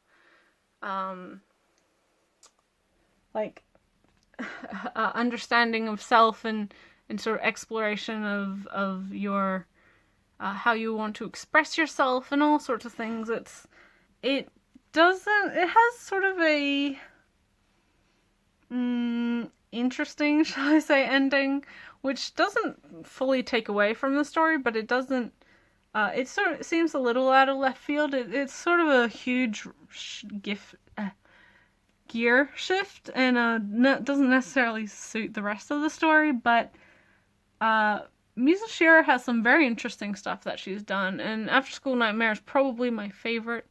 understanding of self and sort of exploration of your, how you want to express yourself and all sorts of things. It has sort of a interesting, shall I say, ending, which doesn't fully take away from the story, but it doesn't, it sort of seems a little out of left field. It's sort of a huge gear shift, and doesn't necessarily suit the rest of the story, but Mizushiro has some very interesting stuff that she's done, and Afterschool Nightmare is probably my favorite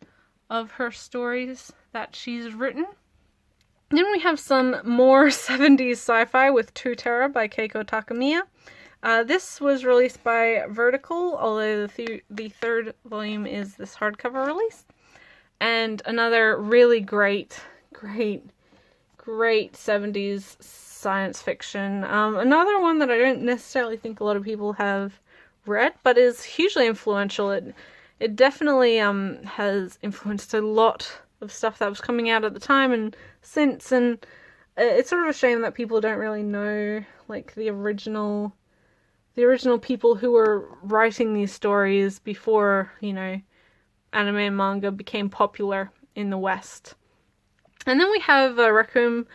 of her stories that she's written. Then we have some more 70s sci-fi with 2 Terra by Keiko Takamiya. This was released by Vertical, although the third volume is this hardcover release. And another really great 70s science fiction. Another one that I don't necessarily think a lot of people have read, but is hugely influential. It definitely has influenced a lot of stuff that was coming out at the time and since, and it's sort of a shame that people don't really know like the original people who were writing these stories before, you know, anime and manga became popular in the West. And then we have Requiem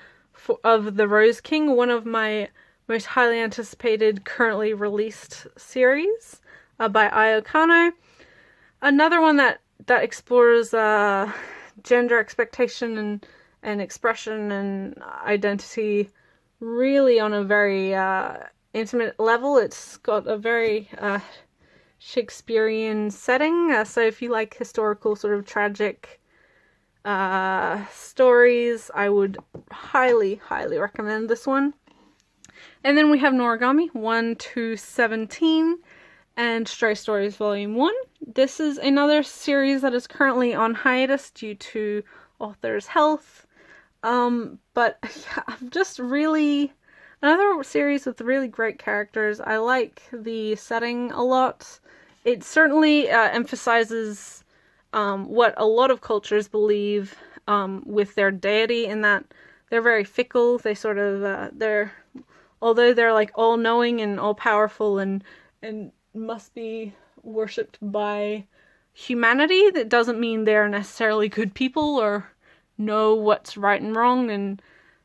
of the Rose King, one of my most highly anticipated currently released series by Ai Kano. Another one that explores gender expectation and expression and identity really on a very intimate level. It's got a very Shakespearean setting, so if you like historical sort of tragic stories, I would highly recommend this one. And then we have Noragami 1 to 17 and Stray Stories Volume 1. This is another series that is currently on hiatus due to author's health. But yeah, just really another series with really great characters. I like the setting a lot. It certainly emphasizes what a lot of cultures believe with their deity, in that they're very fickle. They sort of although they're like all-knowing and all-powerful and must be worshipped by humanity, that doesn't mean they're necessarily good people or know what's right and wrong and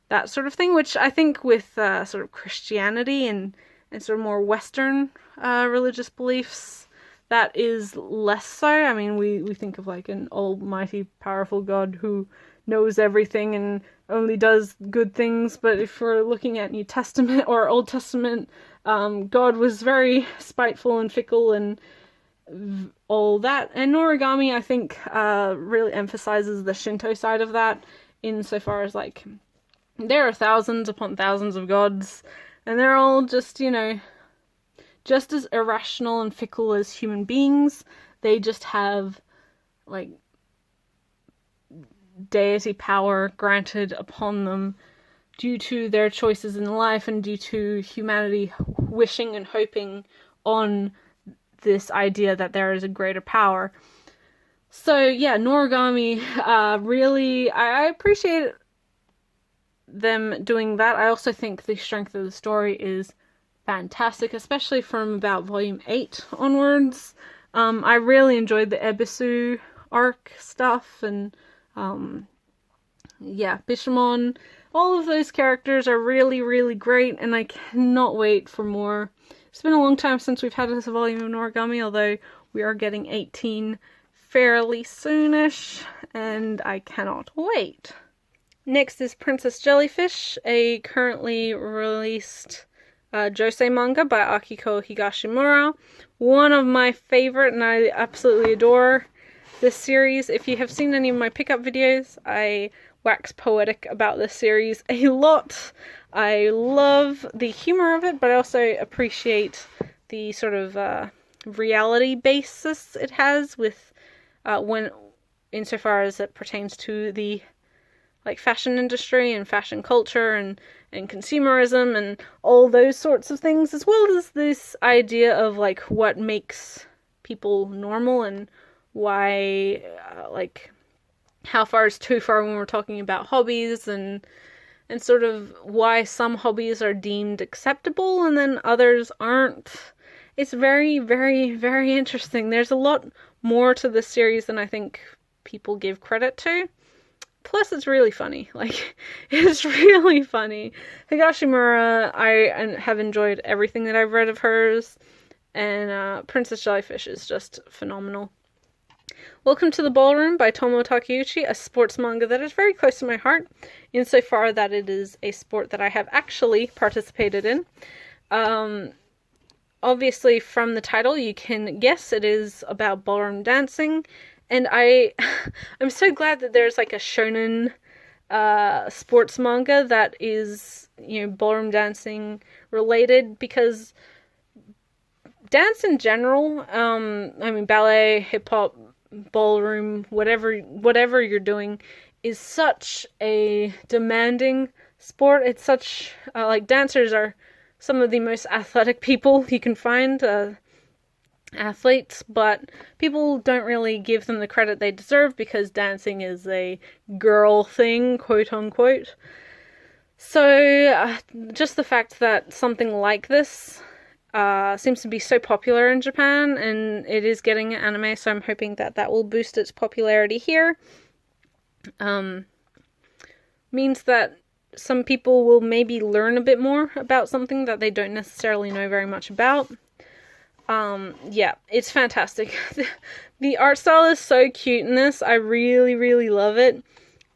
that sort of thing, which I think with sort of Christianity and sort of more Western religious beliefs, that is less so. I mean, we think of like an almighty, powerful god who knows everything and only does good things, but if we're looking at New Testament or Old Testament, God was very spiteful and fickle and all that. And Noragami, I think, really emphasizes the Shinto side of that, insofar as, like, there are thousands upon thousands of gods, and they're all just, you know, just as irrational and fickle as human beings. They just have, like, deity power granted upon them due to their choices in life and due to humanity wishing and hoping on this idea that there is a greater power. So yeah, Noragami, really, I appreciate them doing that. I also think the strength of the story is fantastic, especially from about volume 8 onwards. I really enjoyed the Ebisu arc stuff, and yeah, Bishamon. All of those characters are really, really great, and I cannot wait for more. It's been a long time since we've had this volume of Noragami, although we are getting 18 fairly soonish, and I cannot wait. Next is Princess Jellyfish, a currently released josei manga by Akiko Higashimura. One of my favorite, and I absolutely adore this series. If you have seen any of my pickup videos, I wax poetic about this series a lot. I love the humor of it, but I also appreciate the sort of reality basis it has with insofar as it pertains to the like fashion industry and fashion culture and consumerism and all those sorts of things, as well as this idea of like what makes people normal and why like how far is too far when we're talking about hobbies, and sort of why some hobbies are deemed acceptable and then others aren't. It's very, very, very interesting. There's a lot more to this series than I think people give credit to. Plus, it's really funny. Like, it's really funny. Higashimura, I have enjoyed everything that I've read of hers, and Princess Jellyfish is just phenomenal. Welcome to the Ballroom by Tomo Takeuchi, a sports manga that is very close to my heart, insofar that it is a sport that I have actually participated in. Obviously, from the title, you can guess it is about ballroom dancing, and I'm so glad that there's like a shonen sports manga that is, you know, ballroom dancing related, because dance in general, I mean, ballet, hip-hop, ballroom, whatever you're doing, is such a demanding sport. It's such, like, dancers are some of the most athletic people you can find, athletes, but people don't really give them the credit they deserve because dancing is a girl thing, quote unquote. So, just the fact that something like this seems to be so popular in Japan, and it is getting an anime, so I'm hoping that that will boost its popularity here. Means that some people will maybe learn a bit more about something that they don't necessarily know very much about. Yeah, it's fantastic. The art style is so cute in this. I really, really love it.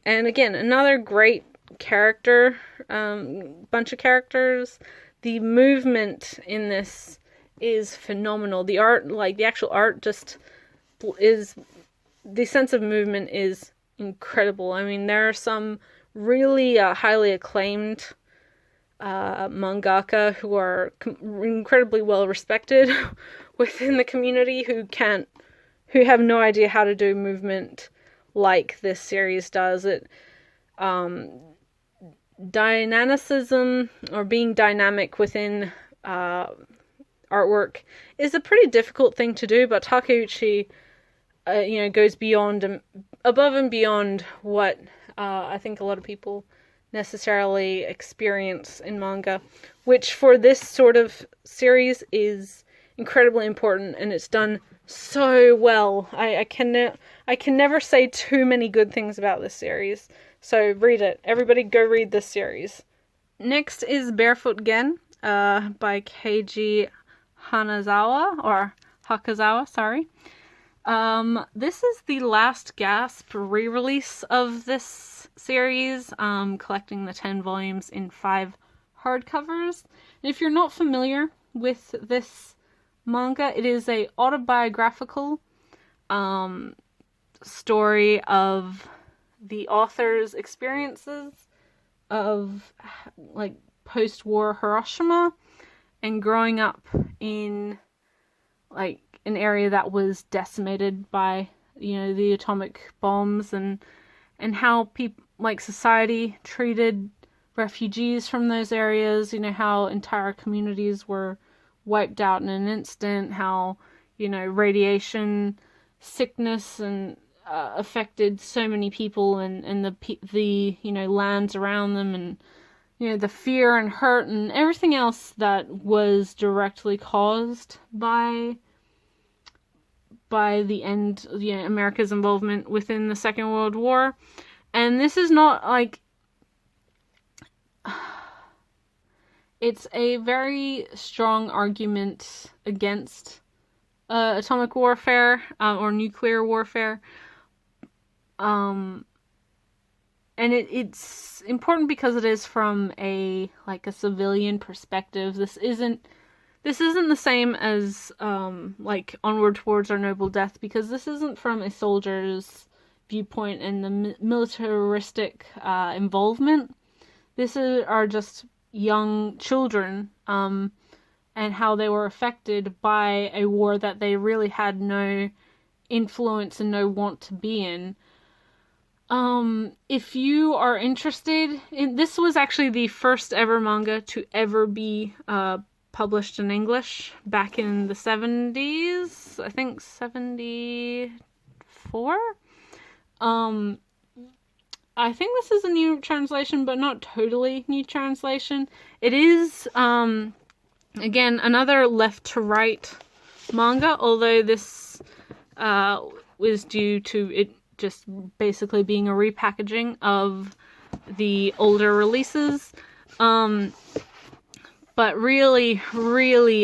And again, another great character, bunch of characters. The movement in this is phenomenal. The art, like the actual art, just is, the sense of movement is incredible. I mean, there are some really highly acclaimed mangaka who are incredibly well respected within the community who have no idea how to do movement like this series does. It dynamicism, or being dynamic within artwork, is a pretty difficult thing to do, but Takeuchi goes above and beyond what I think a lot of people necessarily experience in manga, which for this sort of series is incredibly important, and it's done so well. I can never say too many good things about this series. So read it. Everybody go read this series. Next is Barefoot Gen by Keiji Hanazawa, or Hakazawa, sorry. This is the last gasp re-release of this series, collecting the 10 volumes in 5 hardcovers. And if you're not familiar with this manga, it is a autobiographical story of the author's experiences of like post-war Hiroshima and growing up in like an area that was decimated by, you know, the atomic bombs, and how people, like society, treated refugees from those areas, you know, how entire communities were wiped out in an instant, how, you know, radiation sickness and affected so many people, and the you know, lands around them, and, you know, the fear and hurt and everything else that was directly caused by the end, you know, America's involvement within the Second World War. And this is not like, it's a very strong argument against atomic warfare or nuclear warfare. And it's important because it is from a civilian perspective. This isn't the same as like Onward Towards Our Noble Death, because this isn't from a soldier's viewpoint and the militaristic involvement. This are just young children and how they were affected by a war that they really had no influence and no want to be in. If you are interested in, this was actually the first ever manga to ever be published in English back in the 70s, I think 74. I think this is a new translation, but not totally new translation. It is, again, another left to right manga, although this was due to it just basically being a repackaging of the older releases. But really,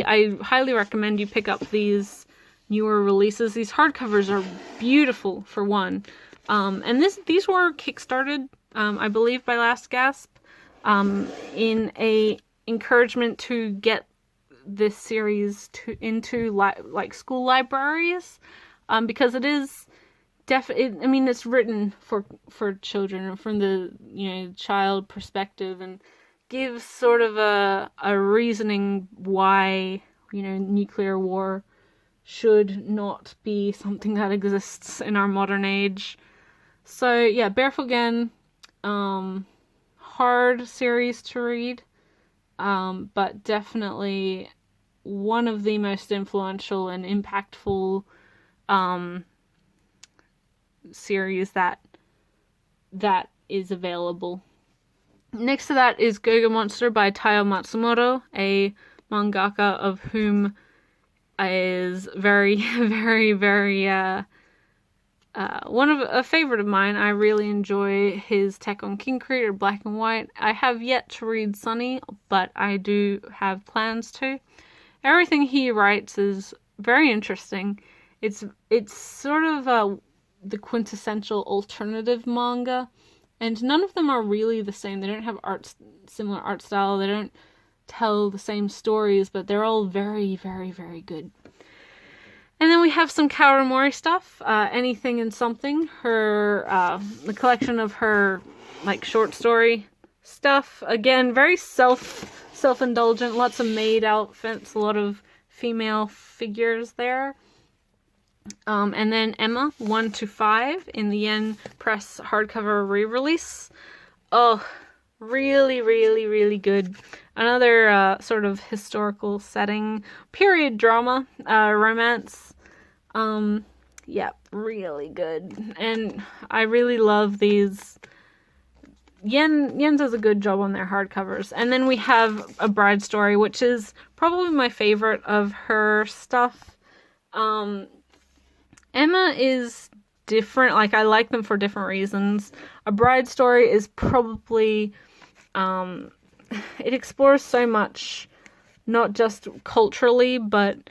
I highly recommend you pick up these newer releases. These hardcovers are beautiful, for one. And these were kickstarted, I believe, by Last Gasp, in a encouragement to get this series into school libraries, because it is I mean, it's written for children from the, you know, child perspective, and gives sort of a reasoning why, you know, nuclear war should not be something that exists in our modern age. So yeah, Barefoot Gen, hard series to read, but definitely one of the most influential and impactful series that is available. Next to that is Go-Go Monster by Taiyo Matsumoto, a mangaka of whom is very, very, very a favorite of mine. I really enjoy his Tek on Kinkreet or Black and White. I have yet to read Sunny, but I do have plans to. Everything he writes is very interesting. It's sort of the quintessential alternative manga, and none of them are really the same. They don't have similar art style. They don't tell the same stories, but they're all very, very, very good. And then we have some Kawamori stuff. Anything and Something. The collection of her short story stuff. Again, very self-indulgent. Lots of maid outfits. A lot of female figures there. And then Emma 1-5 in the Yen Press hardcover re-release. Oh, really, really, really good. Another sort of historical setting, period drama, romance. Yeah, really good. And I really love these. Yen does a good job on their hardcovers. And then we have A Bride Story, which is probably my favorite of her stuff. Emma is different. I like them for different reasons. A Bride Story is probably, it explores so much, not just culturally, but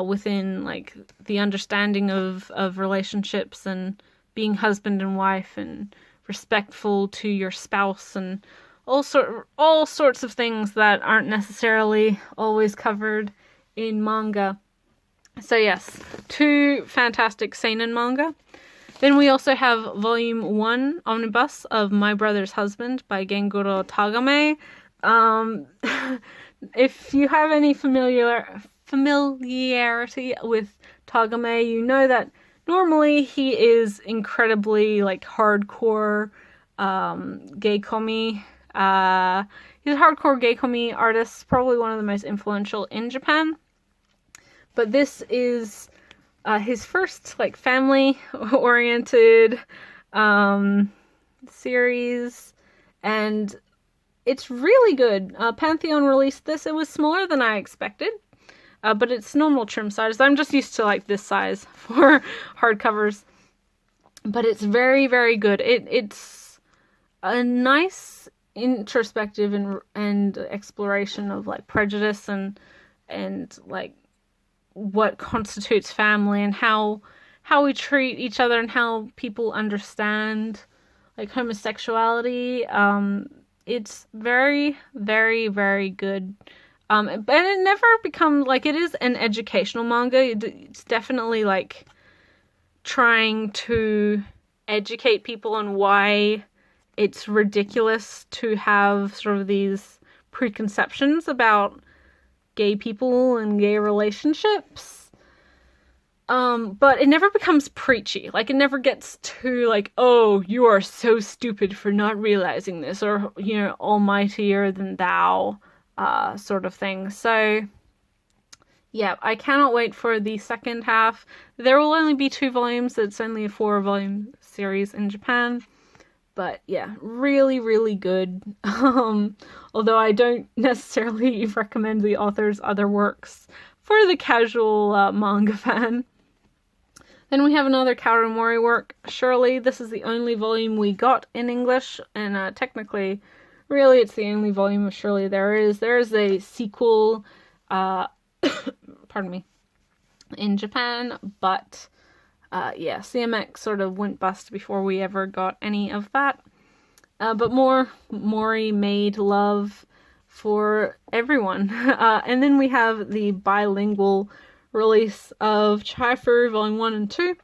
within like the understanding of relationships and being husband and wife and respectful to your spouse and all sorts of things that aren't necessarily always covered in manga. So yes, 2 fantastic seinen manga. Then we also have Volume 1 Omnibus of My Brother's Husband by Gengoro Tagame. If you have any familiarity with Tagame, you know that normally he is incredibly like hardcore gay comi. He's a hardcore gay comi artist, probably one of the most influential in Japan. But this is his first like family oriented series, and it's really good. Pantheon released this. It was smaller than I expected, but it's normal trim size. I'm just used to like this size for hardcovers, but it's very, very good. It's a nice introspective and exploration of like prejudice and like what constitutes family and how we treat each other and how people understand like homosexuality. It's very, very, very good. And it never becomes like, it is an educational manga. It's definitely like trying to educate people on why it's ridiculous to have sort of these preconceptions about gay people and gay relationships. But it never becomes preachy. Like, it never gets too like, oh, you are so stupid for not realizing this, or, you know, almightier than thou, sort of thing. So, yeah, I cannot wait for the second half. There will only be 2 volumes. It's only a 4-volume series in Japan. But yeah, really, really good. Although I don't necessarily recommend the author's other works for the casual manga fan. Then we have another Kawamori work, Shirley. This is the only volume we got in English, and technically, really, it's the only volume of Shirley there is. There is a sequel, pardon me, in Japan, but yeah, CMX sort of went bust before we ever got any of that. But Mori made love for everyone. And then we have the bilingual release of Chaifu Volume 1 and 2.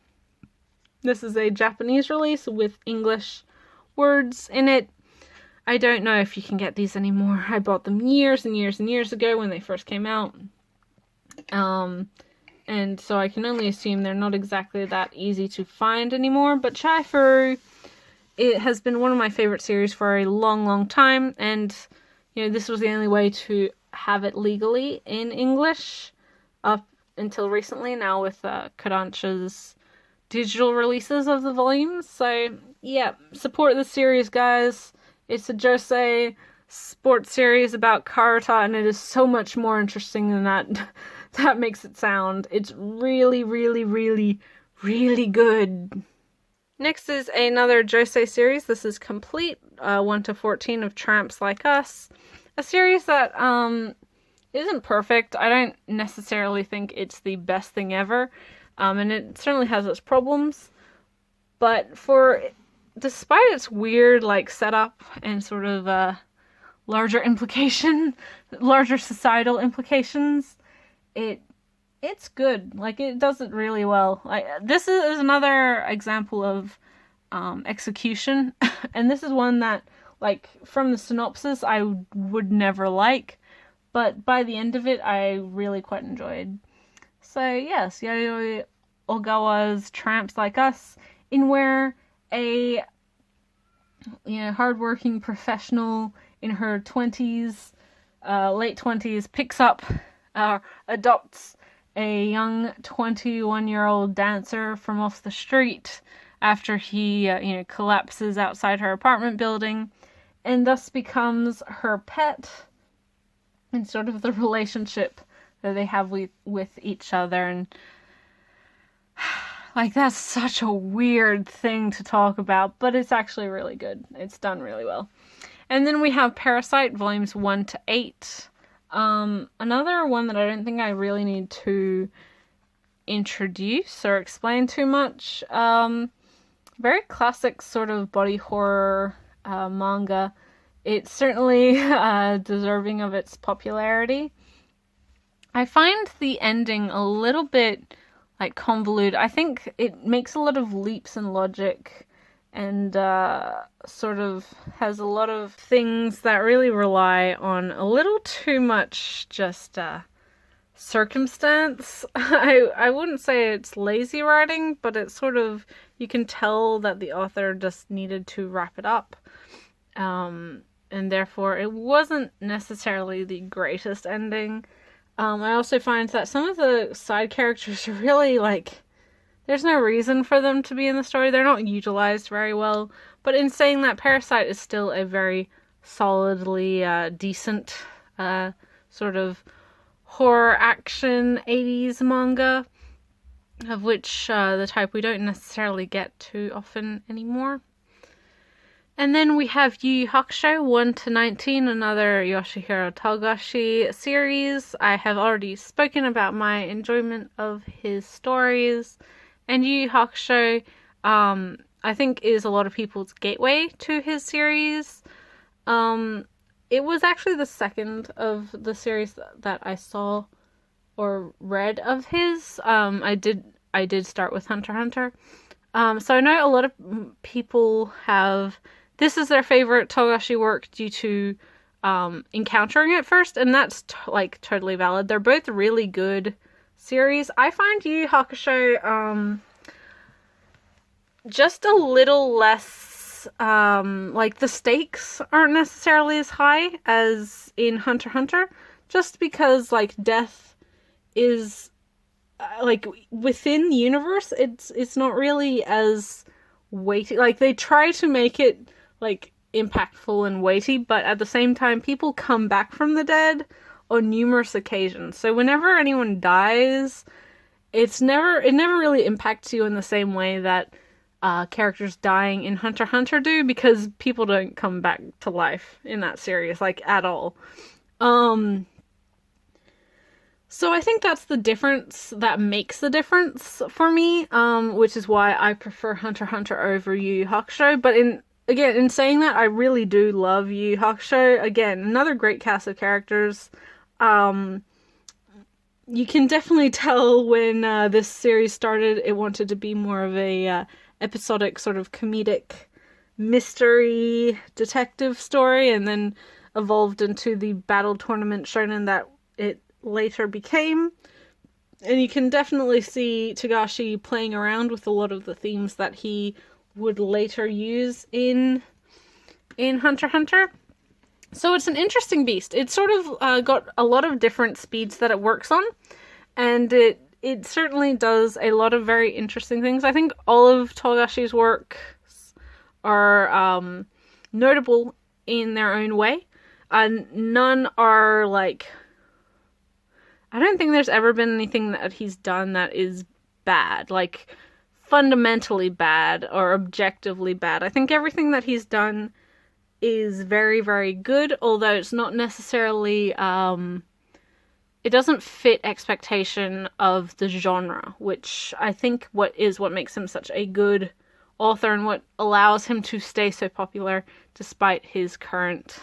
This is a Japanese release with English words in it. I don't know if you can get these anymore. I bought them years and years and years ago when they first came out. And so I can only assume they're not exactly that easy to find anymore. But Chaifu, it has been one of my favorite series for a long, long time. And, you know, this was the only way to have it legally in English up until recently, now with Kodansha's digital releases of the volumes. So, yeah, support the series, guys. It's a josei sports series about karate, and it is so much more interesting than that makes it sound. It's really, really, really, really good. Next is another josei series. This is Complete 1 to 14 of Tramps Like Us. A series that isn't perfect. I don't necessarily think it's the best thing ever. And it certainly has its problems. But despite its weird like setup and sort of larger societal implications, it's good. Like, it does it really well. Like, this is another example of execution, and this is one that, like, from the synopsis I would never like, but by the end of it I really quite enjoyed. So yes, Yayoi Ogawa's Tramps Like Us, in where a hardworking professional in her 20s, late 20s, picks up, adopts a young 21-year-old dancer from off the street after he, collapses outside her apartment building, and thus becomes her pet, and sort of the relationship that they have with each other. And like, that's such a weird thing to talk about, but it's actually really good. It's done really well. And then we have Parasite, volumes 1 to 8. Another one that I don't think I really need to introduce or explain too much. Very classic sort of body horror manga. It's certainly deserving of its popularity. I find the ending a little bit like convoluted. I think it makes a lot of leaps in logic and sort of has a lot of things that really rely on a little too much just circumstance. I wouldn't say it's lazy writing, but it's sort of, you can tell that the author just needed to wrap it up. And therefore it wasn't necessarily the greatest ending. I also find that some of the side characters are really like, there's no reason for them to be in the story. They're not utilized very well. But in saying that, Parasite is still a very solidly decent sort of horror action 80s manga, of which the type we don't necessarily get too often anymore. And then we have Yu Yu Hakusho 1-19, another Yoshihiro Togashi series. I have already spoken about my enjoyment of his stories. And Yu Yu Hakusho, I think, is a lot of people's gateway to his series. It was actually the second of the series that I saw or read of his. I did start with Hunter x Hunter. So I know a lot of people have, this is their favorite Togashi work due to encountering it first, and that's like totally valid. They're both really good series. I find Yu Yu Hakusho just a little less, like the stakes aren't necessarily as high as in Hunter x Hunter, just because like death is like within the universe, it's not really as weighty. Like they try to make it like impactful and weighty, but at the same time people come back from the dead on numerous occasions. So whenever anyone dies, it never really impacts you in the same way that characters dying in Hunter x Hunter do, because people don't come back to life in that series, like, at all. So I think that's the difference that makes the difference for me, which is why I prefer Hunter x Hunter over Yu Yu Hakusho. But in saying that, I really do love Yu Yu Hakusho. Again, another great cast of characters. You can definitely tell when this series started, it wanted to be more of a episodic sort of comedic mystery detective story, and then evolved into the battle tournament shonen that it later became. And you can definitely see Togashi playing around with a lot of the themes that he would later use in Hunter x Hunter. So it's an interesting beast. It's sort of got a lot of different speeds that it works on, and it certainly does a lot of very interesting things. I think all of Togashi's works are notable in their own way, and none are like, I don't think there's ever been anything that he's done that is bad, like fundamentally bad or objectively bad. I think everything that he's done is very, very good, although it's not necessarily, it doesn't fit expectation of the genre, which I think what makes him such a good author and what allows him to stay so popular despite his current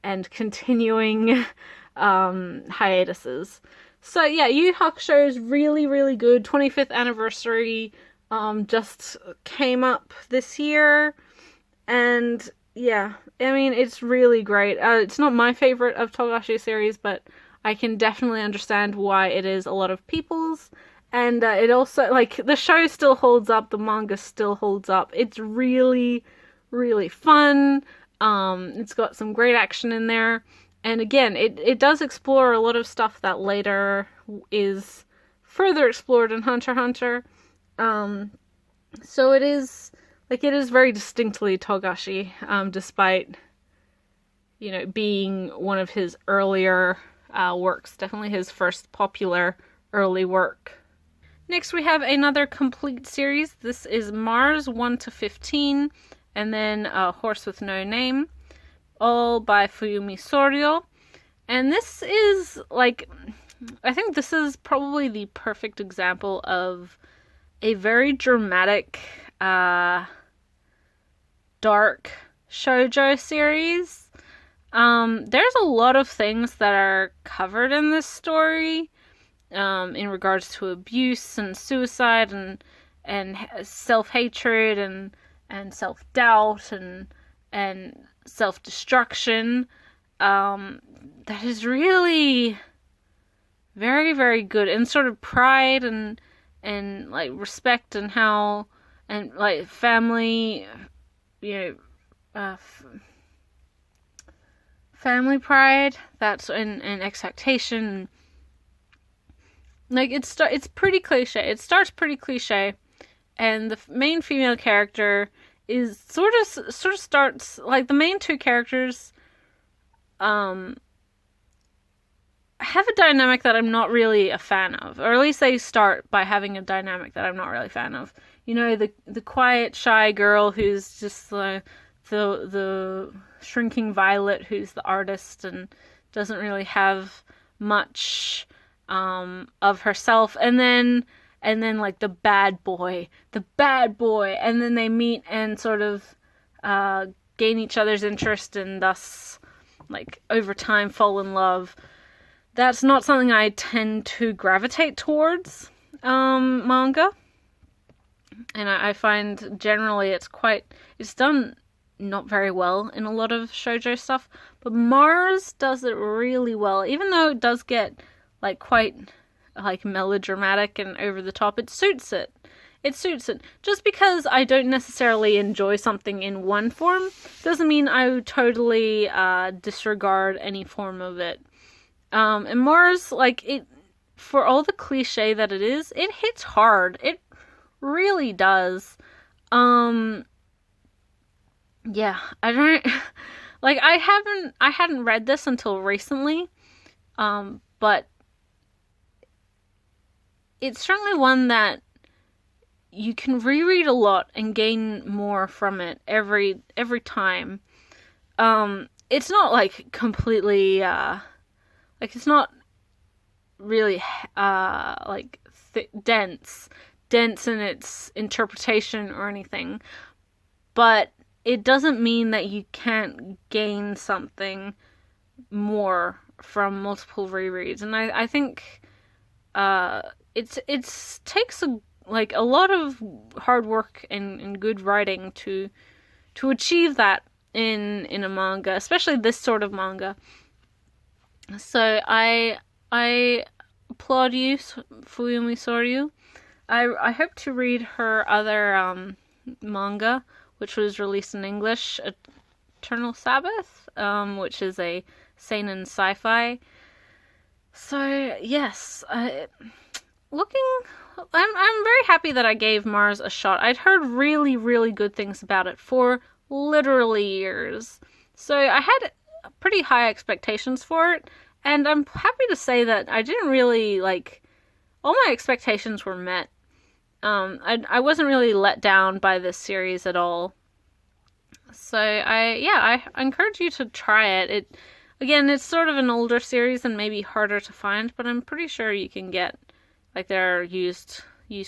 and continuing hiatuses. So yeah, Yu Yu Hakusho is really, really good. 25th anniversary just came up this year, and yeah, I mean, it's really great. It's not my favorite of Togashi series, but I can definitely understand why it is a lot of people's. And it also, like, the show still holds up, the manga still holds up. It's really, really fun. It's got some great action in there. And again, it does explore a lot of stuff that later is further explored in Hunter x Hunter. So it is very distinctly Togashi, despite, being one of his earlier works. Definitely his first popular early work. Next we have another complete series. This is Mars 1-15, and then Horse with No Name, all by Fuyumi Soryo. And this is, like, I think this is probably the perfect example of a very dramatic, dark shoujo series. There's a lot of things that are covered in this story, in regards to abuse and suicide and self-hatred and self-doubt and self-destruction. That is really very, very good. And sort of pride and like respect and how, and like family, family pride, that's and expectation. Like, it's pretty cliche. It starts pretty cliche, and the main female character is sort of starts, like, the main two characters have a dynamic that I'm not really a fan of, or at least they start by having a dynamic that I'm not really a fan of. The quiet, shy girl who's just the shrinking violet, who's the artist and doesn't really have much of herself, and then like the bad boy, and then they meet and sort of gain each other's interest and thus, like, over time fall in love. That's not something I tend to gravitate towards manga, and I find generally it's done not very well in a lot of shoujo stuff, but Mars does it really well. Even though it does get, like, quite, like, melodramatic and over the top, it suits it. Just because I don't necessarily enjoy something in one form doesn't mean I would totally disregard any form of it. And Mars, like, it, for all the cliche that it is, it hits hard. It really does. Yeah, I don't, like, I hadn't read this until recently, but it's certainly one that you can reread a lot and gain more from it every time. It's not, like, completely, like, it's not really, like, dense in its interpretation or anything, but it doesn't mean that you can't gain something more from multiple rereads. And I think it takes a lot of hard work and good writing to achieve that in a manga, especially this sort of manga. So I applaud you, Fuyumi Soryu. I hope to read her other manga, which was released in English, Eternal Sabbath, which is a seinen sci-fi. So yes, I'm very happy that I gave Mars a shot. I'd heard really, really good things about it for literally years, so I had pretty high expectations for it, and I'm happy to say that I didn't really, like, all my expectations were met. I wasn't really let down by this series at all. So I encourage you to try it. Again, it's sort of an older series and maybe harder to find, but I'm pretty sure you can get, like, there are used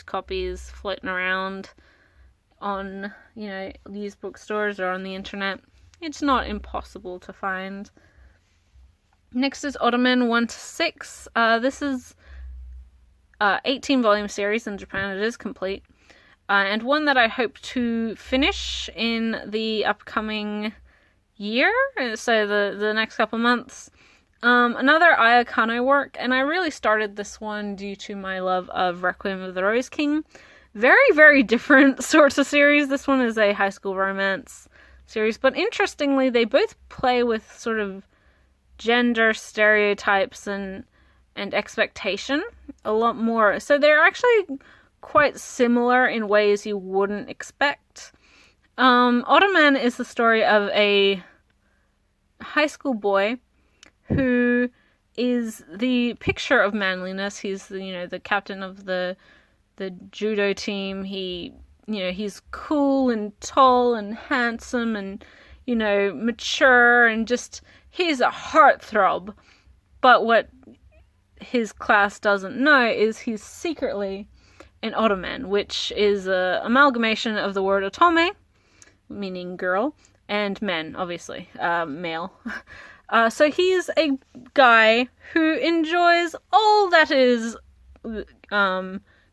copies floating around on, used bookstores or on the internet. It's not impossible to find. Next is Ottoman 1-6. This is 18 volume series. In Japan it is complete. And one that I hope to finish in the upcoming year, so the next couple months. Another Aya Kano work, and I really started this one due to my love of Requiem of the Rose King. Very, very different sorts of series. This one is a high school romance series, but interestingly, they both play with sort of gender stereotypes and expectation a lot more. So they're actually quite similar in ways you wouldn't expect. Ottoman is the story of a high school boy who is the picture of manliness. He's the captain of the judo team. He's cool and tall and handsome and mature, and just, he's a heartthrob. But what his class doesn't know is he's secretly an ottoman, which is a amalgamation of the word otome, meaning girl, and men, obviously, male. So he's a guy who enjoys all that is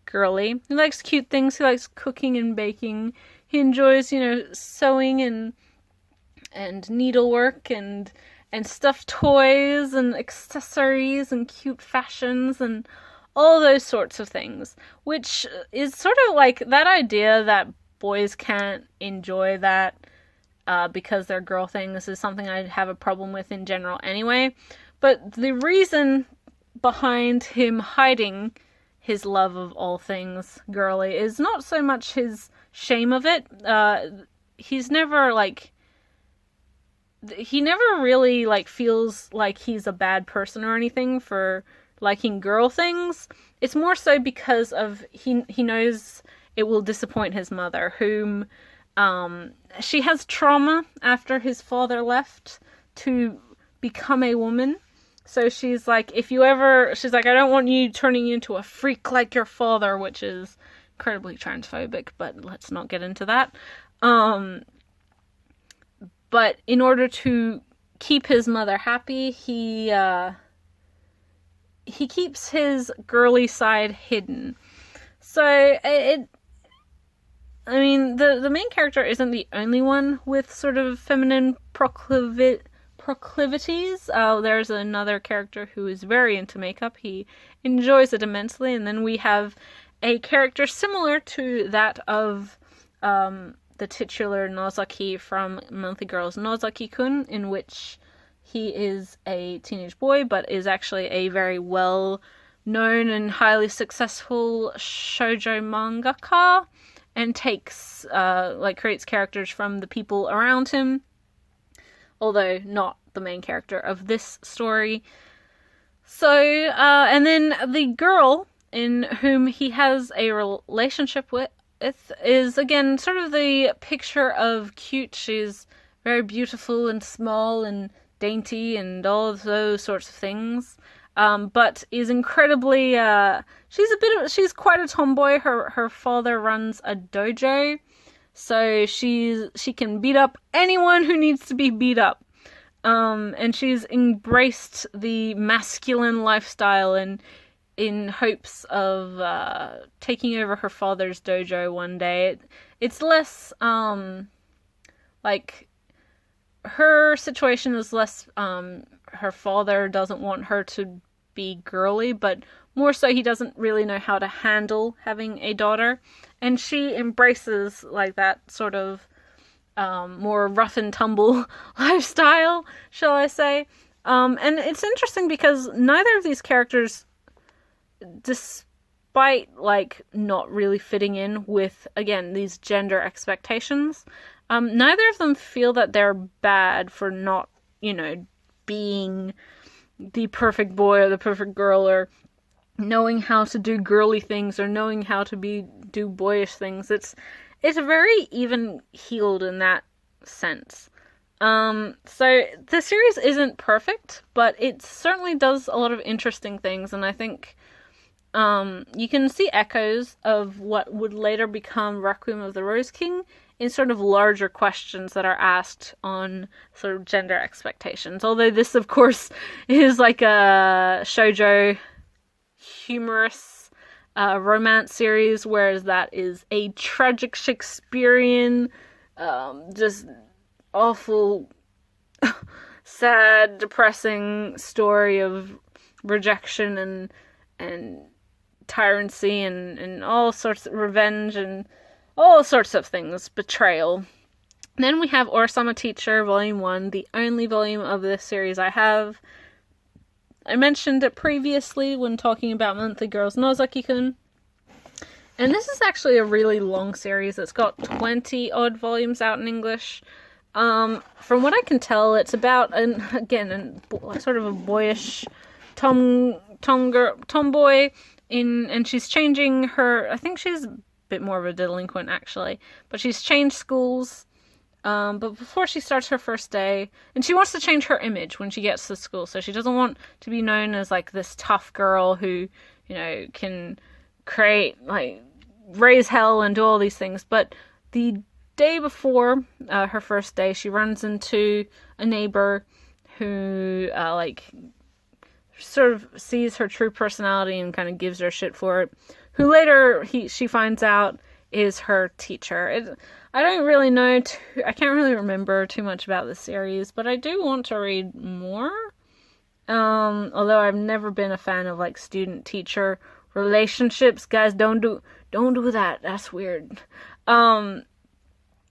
girly. He likes cute things. He likes cooking and baking. He enjoys, sewing and needlework and stuffed toys and accessories and cute fashions and all those sorts of things, which is sort of like that idea that boys can't enjoy that because they're girl things is something I have a problem with in general anyway. But the reason behind him hiding his love of all things girly is not so much his shame of it. He's never he never really feels like he's a bad person or anything for liking girl things. It's more so because of he knows it will disappoint his mother, whom she has trauma after his father left to become a woman. So she's like, I don't want you turning into a freak like your father, which is incredibly transphobic, but let's not get into that. But in order to keep his mother happy, he keeps his girly side hidden. So the main character isn't the only one with sort of feminine proclivities. There's another character who is very into makeup. He enjoys it immensely. And then we have a character similar to that of the titular Nozaki from Monthly Girls, Nozaki-kun, in which he is a teenage boy, but is actually a very well-known and highly successful shoujo mangaka, and takes, creates characters from the people around him, although not the main character of this story. So, and then the girl in whom he has a relationship with is, again, sort of the picture of cute. She's very beautiful and small and dainty and all of those sorts of things. But is incredibly, she's quite a tomboy. Her father runs a dojo, so she can beat up anyone who needs to be beat up. And she's embraced the masculine lifestyle and in hopes of taking over her father's dojo one day. It's less, her situation is less, her father doesn't want her to be girly, but more so he doesn't really know how to handle having a daughter, and she embraces that sort of more rough and tumble lifestyle, shall I say. And it's interesting because neither of these characters, despite not really fitting in with, again, these gender expectations, neither of them feel that they're bad for not, being the perfect boy or the perfect girl, or knowing how to do girly things or knowing how to do boyish things. It's very even-keeled in that sense. So the series isn't perfect, but it certainly does a lot of interesting things, and I think you can see echoes of what would later become Requiem of the Rose King in sort of larger questions that are asked on sort of gender expectations. Although this, of course, is like a shoujo humorous romance series, whereas that is a tragic Shakespearean, just awful, sad, depressing story of rejection and tyranny and all sorts of revenge and all sorts of things, betrayal. Then we have Orsama Teacher, Volume 1, the only volume of this series I have. I mentioned it previously when talking about Monthly Girls Nozaki-kun. And this is actually a really long series. It's got 20 odd volumes out in English. From what I can tell, it's about, sort of a boyish tomboy, and she's changing her, I think she's a bit more of a delinquent actually, but she's changed schools, But before she starts her first day, and she wants to change her image when she gets to school, so she doesn't want to be known as like this tough girl who, can create, like, raise hell and do all these things. But the day before her first day, she runs into a neighbor who, sort of sees her true personality and kind of gives her shit for it, who later she finds out is her teacher. I don't really know, I can't really remember too much about this series, but I do want to read more. Although I've never been a fan of like student-teacher relationships. Guys, don't do that. That's weird.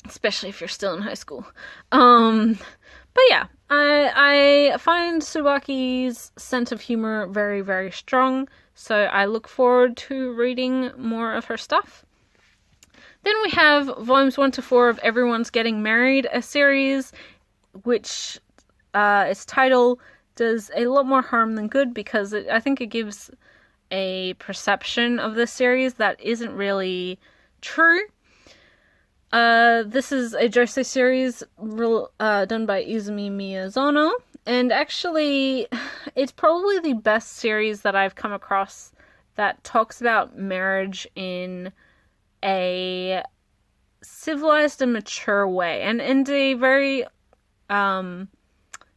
Especially if you're still in high school. But yeah, I find Tsubaki's sense of humor very, very strong, so I look forward to reading more of her stuff. Then we have volumes 1 to 4 of Everyone's Getting Married, a series which its title does a lot more harm than good, because I think it gives a perception of this series that isn't really true. This is a josei series done by Izumi Miyazono, and actually it's probably the best series that I've come across that talks about marriage in a civilized and mature way, and in a very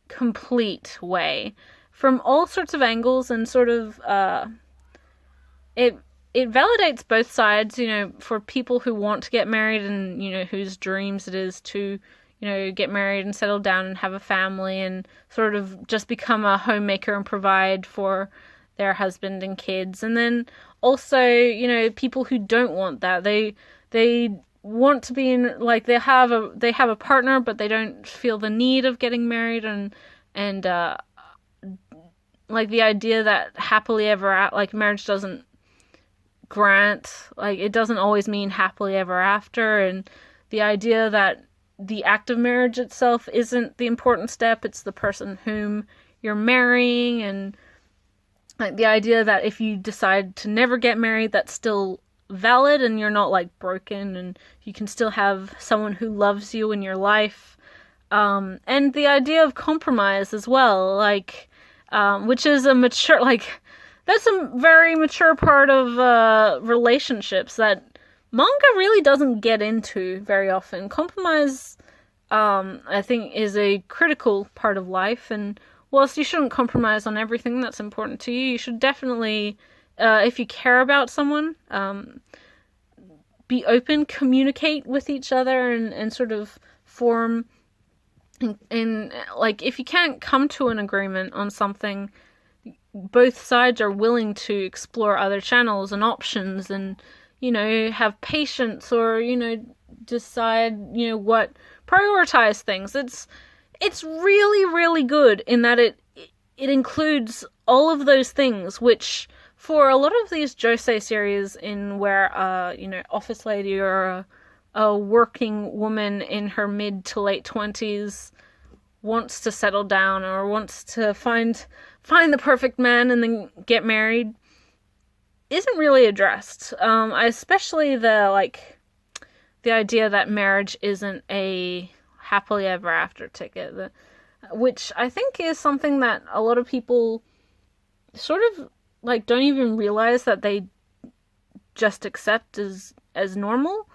complete way, from all sorts of angles, and sort of it validates both sides, for people who want to get married and, whose dreams it is to, get married and settle down and have a family and sort of just become a homemaker and provide for their husband and kids. And then also, people who don't want that. They want to be in, like, they have a partner, but they don't feel the need of getting married, and like the idea that happily ever like marriage doesn't grant, like, it doesn't always mean happily ever after, and the idea that the act of marriage itself isn't the important step, it's the person whom you're marrying, and like the idea that if you decide to never get married, that's still valid and you're not like broken, and you can still have someone who loves you in your life, and the idea of compromise as well, like, which is a mature, like, that's a very mature part of relationships that manga really doesn't get into very often. Compromise, I think, is a critical part of life, and whilst you shouldn't compromise on everything that's important to you, you should definitely, if you care about someone, be open, communicate with each other, and sort of form, and like, if you can't come to an agreement on something, both sides are willing to explore other channels and options, and, have patience, or, decide, what, prioritize things. It's really, really good in that it includes all of those things, which for a lot of these josei series in where, office lady or a working woman in her mid to late 20s wants to settle down or wants to find the perfect man and then get married, isn't really addressed. Especially the idea that marriage isn't a happily ever after ticket, which I think is something that a lot of people sort of like don't even realize that they just accept as normal.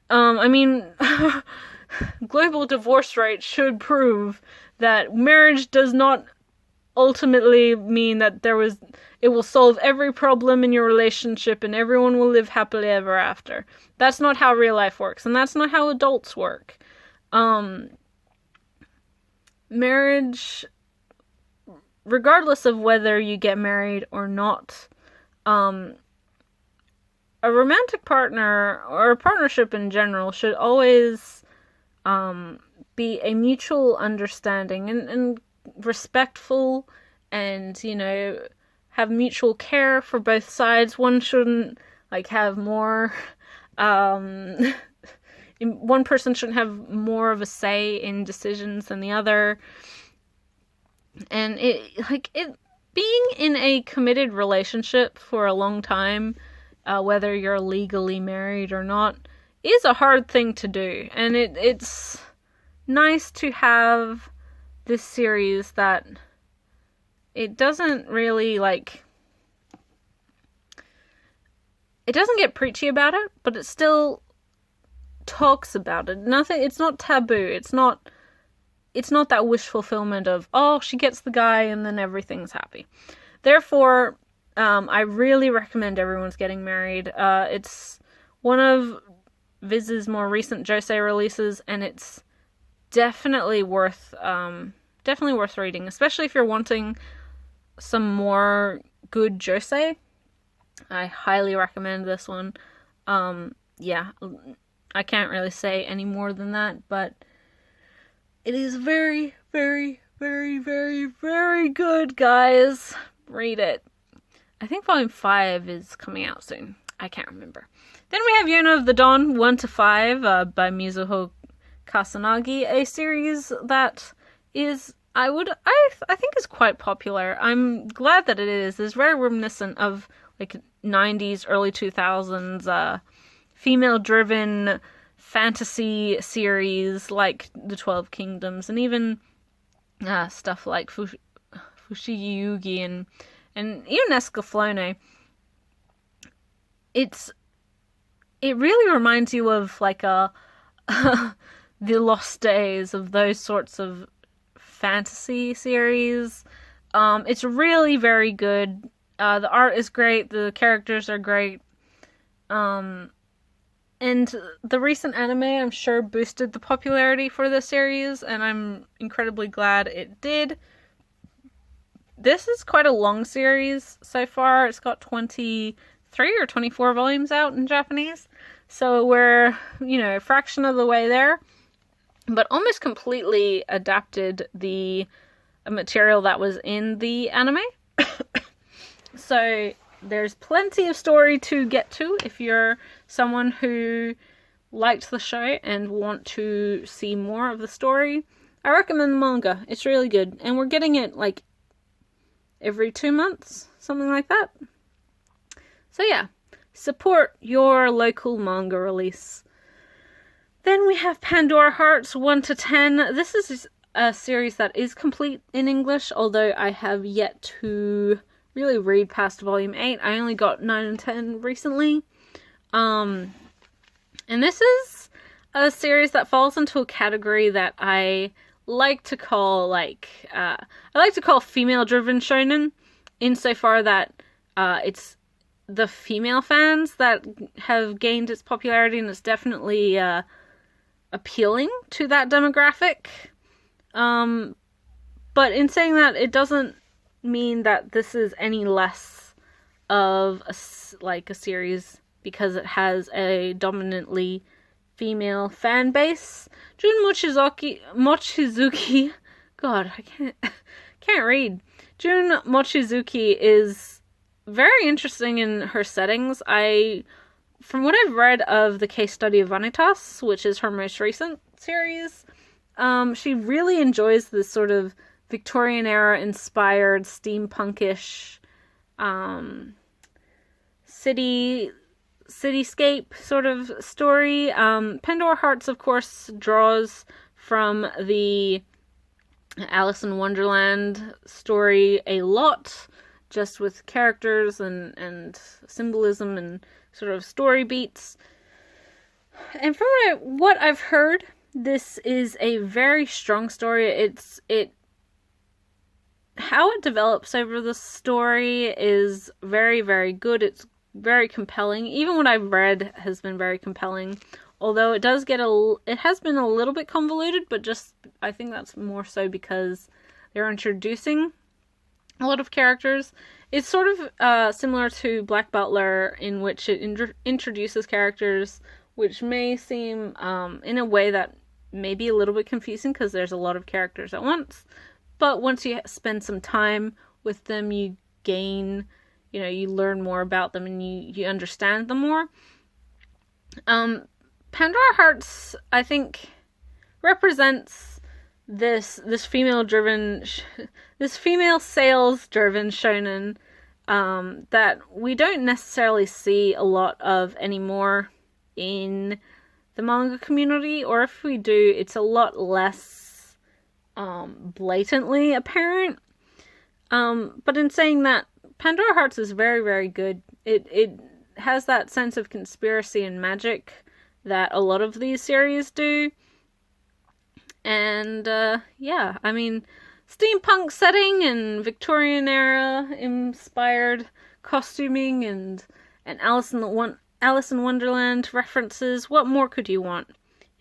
I mean, global divorce rate should prove that marriage does not ultimately mean that it will solve every problem in your relationship and everyone will live happily ever after. That's not how real life works, and that's not how adults work. Marriage, regardless of whether you get married or not, a romantic partner or a partnership in general should always be a mutual understanding and respectful, and have mutual care for both sides. One shouldn't have more one person shouldn't have more of a say in decisions than the other. And it being in a committed relationship for a long time, whether you're legally married or not, is a hard thing to do. And it's nice to have this series that it doesn't really it doesn't get preachy about it, but it still talks about it. It's not taboo. It's not that wish fulfillment of, oh, she gets the guy and then everything's happy. Therefore, I really recommend everyone's getting married. It's one of Viz's more recent josei releases, and it's definitely worth reading, especially if you're wanting some more good josei. I highly recommend this one. Yeah, I can't really say any more than that, but it is very, very, very, very, very good, guys. Read it. I think volume 5 is coming out soon. I can't remember. Then we have Yona of the Dawn 1-5 by Mizuho Kasanagi, a series that is, I think is quite popular. I'm glad that it is. It's very reminiscent of 90s, early 2000s female-driven fantasy series like The 12 Kingdoms, and even stuff like Fushigi Yugi and even Escaflowne. It really reminds you of the lost days of those sorts of fantasy series. It's really very good. The art is great. The characters are great. And the recent anime, I'm sure, boosted the popularity for this series, and I'm incredibly glad it did. This is quite a long series so far. It's got 23 or 24 volumes out in Japanese. So we're, a fraction of the way there. But almost completely adapted the material that was in the anime. So there's plenty of story to get to if you're someone who liked the show and want to see more of the story. I recommend the manga. It's really good. And we're getting it every 2 months, something like that. So yeah, support your local manga release. Then we have Pandora Hearts 1-10. This is a series that is complete in English, although I have yet to really read past volume 8. I only got 9 and 10 recently. And this is a series that falls into a category that I like to call female-driven shonen, insofar that it's the female fans that have gained its popularity, and it's definitely appealing to that demographic. But in saying that, it doesn't mean that this is any less of a series because it has a dominantly female fan base. Jun Mochizuki, God, I can't read. Jun Mochizuki is very interesting in her settings. From what I've read of the case study of Vanitas, which is her most recent series, she really enjoys this sort of Victorian era inspired steampunkish cityscape sort of story. Pandora Hearts, of course, draws from the Alice in Wonderland story a lot, just with characters and symbolism and sort of story beats. And from what I've heard, this is a very strong story. How it develops over the story is very, very good. It's very compelling. Even what I've read has been very compelling. Although it has been a little bit convoluted, but I think that's more so because they're introducing a lot of characters. It's sort of similar to Black Butler, in which it introduces characters which may seem in a way that may be a little bit confusing because there's a lot of characters at once. But once you spend some time with them, you gain, you learn more about them and you understand them more. Pandora Hearts, I think, represents this female sales-driven shonen that we don't necessarily see a lot of anymore in the manga community, or if we do, it's a lot less blatantly apparent. But in saying that, Pandora Hearts is very, very good. It has that sense of conspiracy and magic that a lot of these series do. And, yeah, I mean, steampunk setting and Victorian era inspired costuming and Alice in Wonderland references. What more could you want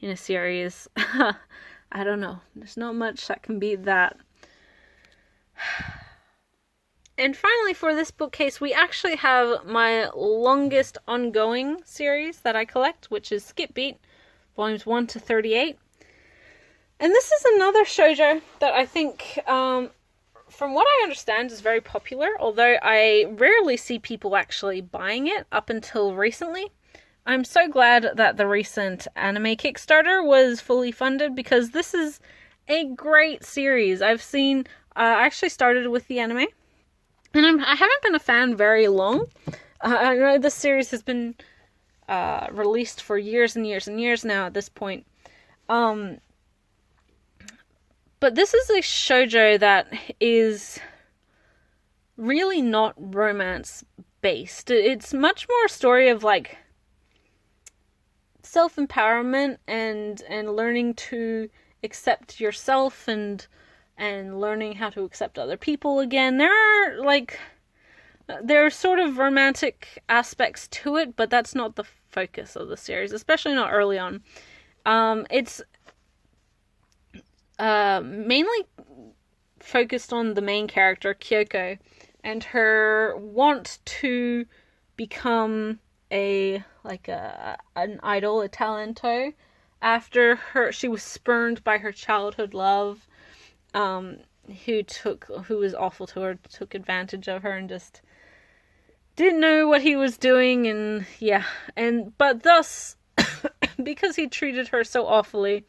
in a series? I don't know. There's not much that can beat that. And finally, for this bookcase, we actually have my longest ongoing series that I collect, which is Skip Beat, volumes 1 to 38. And this is another shoujo that I think, from what I understand, is very popular, although I rarely see people actually buying it up until recently. I'm so glad that the recent anime Kickstarter was fully funded, because this is a great series. I actually started with the anime, and I haven't been a fan very long. I know this series has been released for years and years and years now at this point. But this is a shoujo that is really not romance based. It's much more a story of like self-empowerment and learning to accept yourself and learning how to accept other people again. There are sort of romantic aspects to it, but that's not the focus of the series, especially not early on. It's mainly focused on the main character, Kyoko, and her want to become an idol, a talento, after she was spurned by her childhood love, who was awful to her, took advantage of her, and just didn't know what he was doing, but thus, because he treated her so awfully,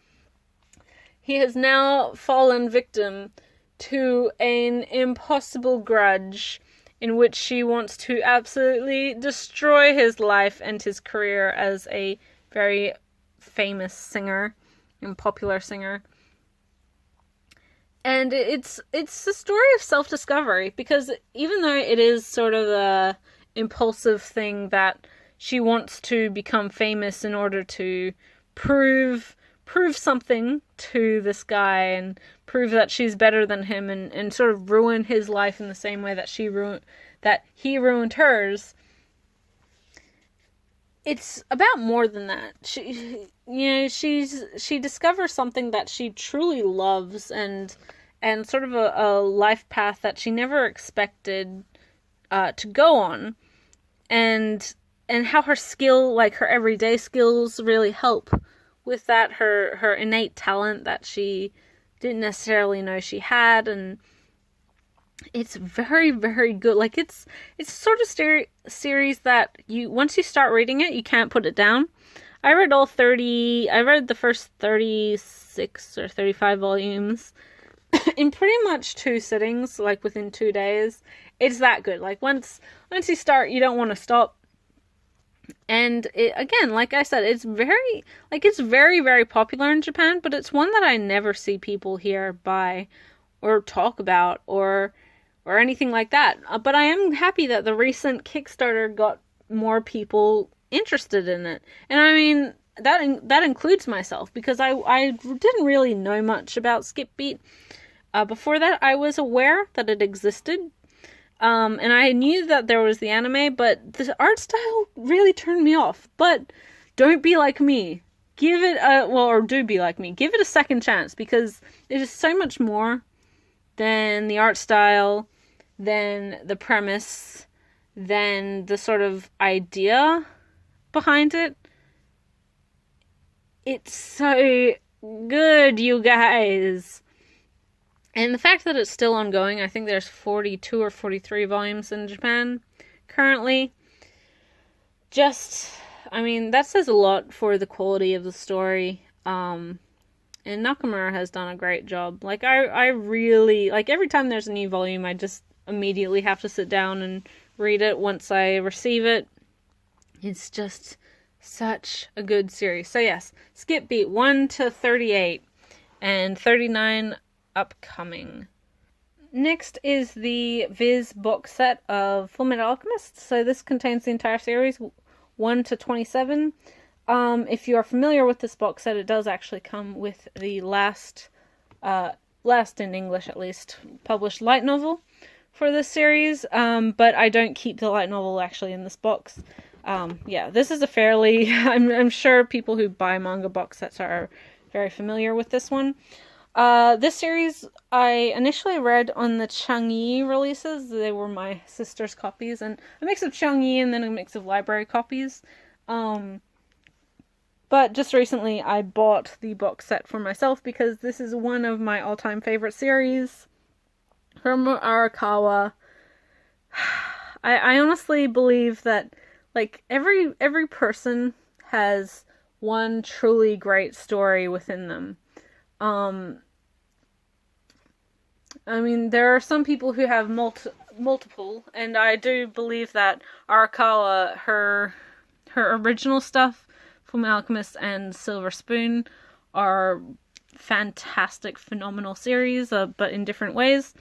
he has now fallen victim to an impossible grudge in which she wants to absolutely destroy his life and his career as a very famous singer and popular singer. And it's a story of self-discovery, because even though it is sort of a impulsive thing that she wants to become famous in order to prove something to this guy and prove that she's better than him and sort of ruin his life in the same way that he ruined hers. It's about more than that. She discovers something that she truly loves and sort of a life path that she never expected to go on, and how her skill, like her everyday skills, really help with that, her innate talent that she didn't necessarily know she had. And it's very, very good. Like, it's sort of series that once you start reading it, you can't put it down. I read the first 36 or 35 volumes in pretty much 2 sittings, like within 2 days. It's that good. Like, once you start, you don't want to stop. And again, like I said, it's very, very popular in Japan, but it's one that I never see people here buy or talk about or anything like that. But I am happy that the recent Kickstarter got more people interested in it. And I mean, that includes myself, because I didn't really know much about Skip Beat. Before that, I was aware that it existed. And I knew that there was the anime, but the art style really turned me off. But don't be like me. Give it do be like me. Give it a second chance, because it is so much more than the art style, than the premise, than the sort of idea behind it. It's so good, you guys. And the fact that it's still ongoing, I think there's 42 or 43 volumes in Japan currently. That says a lot for the quality of the story. And Nakamura has done a great job. Like, I really, like, every time there's a new volume, I just immediately have to sit down and read it once I receive it. It's just Such a good series. So yes, skip beat 1 to 38 and 39 upcoming. Next is the Viz box set of Fullmetal Alchemist. So this contains the entire series, 1 to 27. If you are familiar with this box set, it does actually come with the last in English at least, published light novel for this series. But I don't keep the light novel actually in this box. Yeah, this is a fairly, I'm sure people who buy manga box sets are very familiar with this one. This series I initially read on the Chang'e releases. They were my sister's copies, and a mix of Chang'e and then a mix of library copies. But just recently I bought the box set for myself because this is one of my all-time favorite series from Arakawa. I honestly believe that like every person has one truly great story within them. I mean, there are some people who have multiple, and I do believe that Arakawa, her original stuff, Fullmetal Alchemist and Silver Spoon, are fantastic, phenomenal series, but in different ways.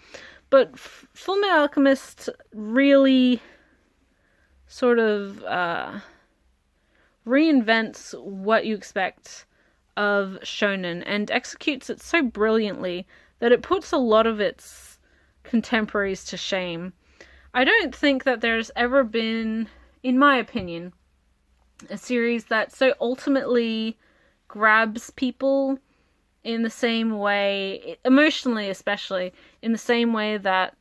But Fullmetal Alchemist really sort of reinvents what you expect of shonen and executes it so brilliantly that it puts a lot of its contemporaries to shame. I don't think that there's ever been, in my opinion, a series that so ultimately grabs people in the same way, emotionally especially, in the same way that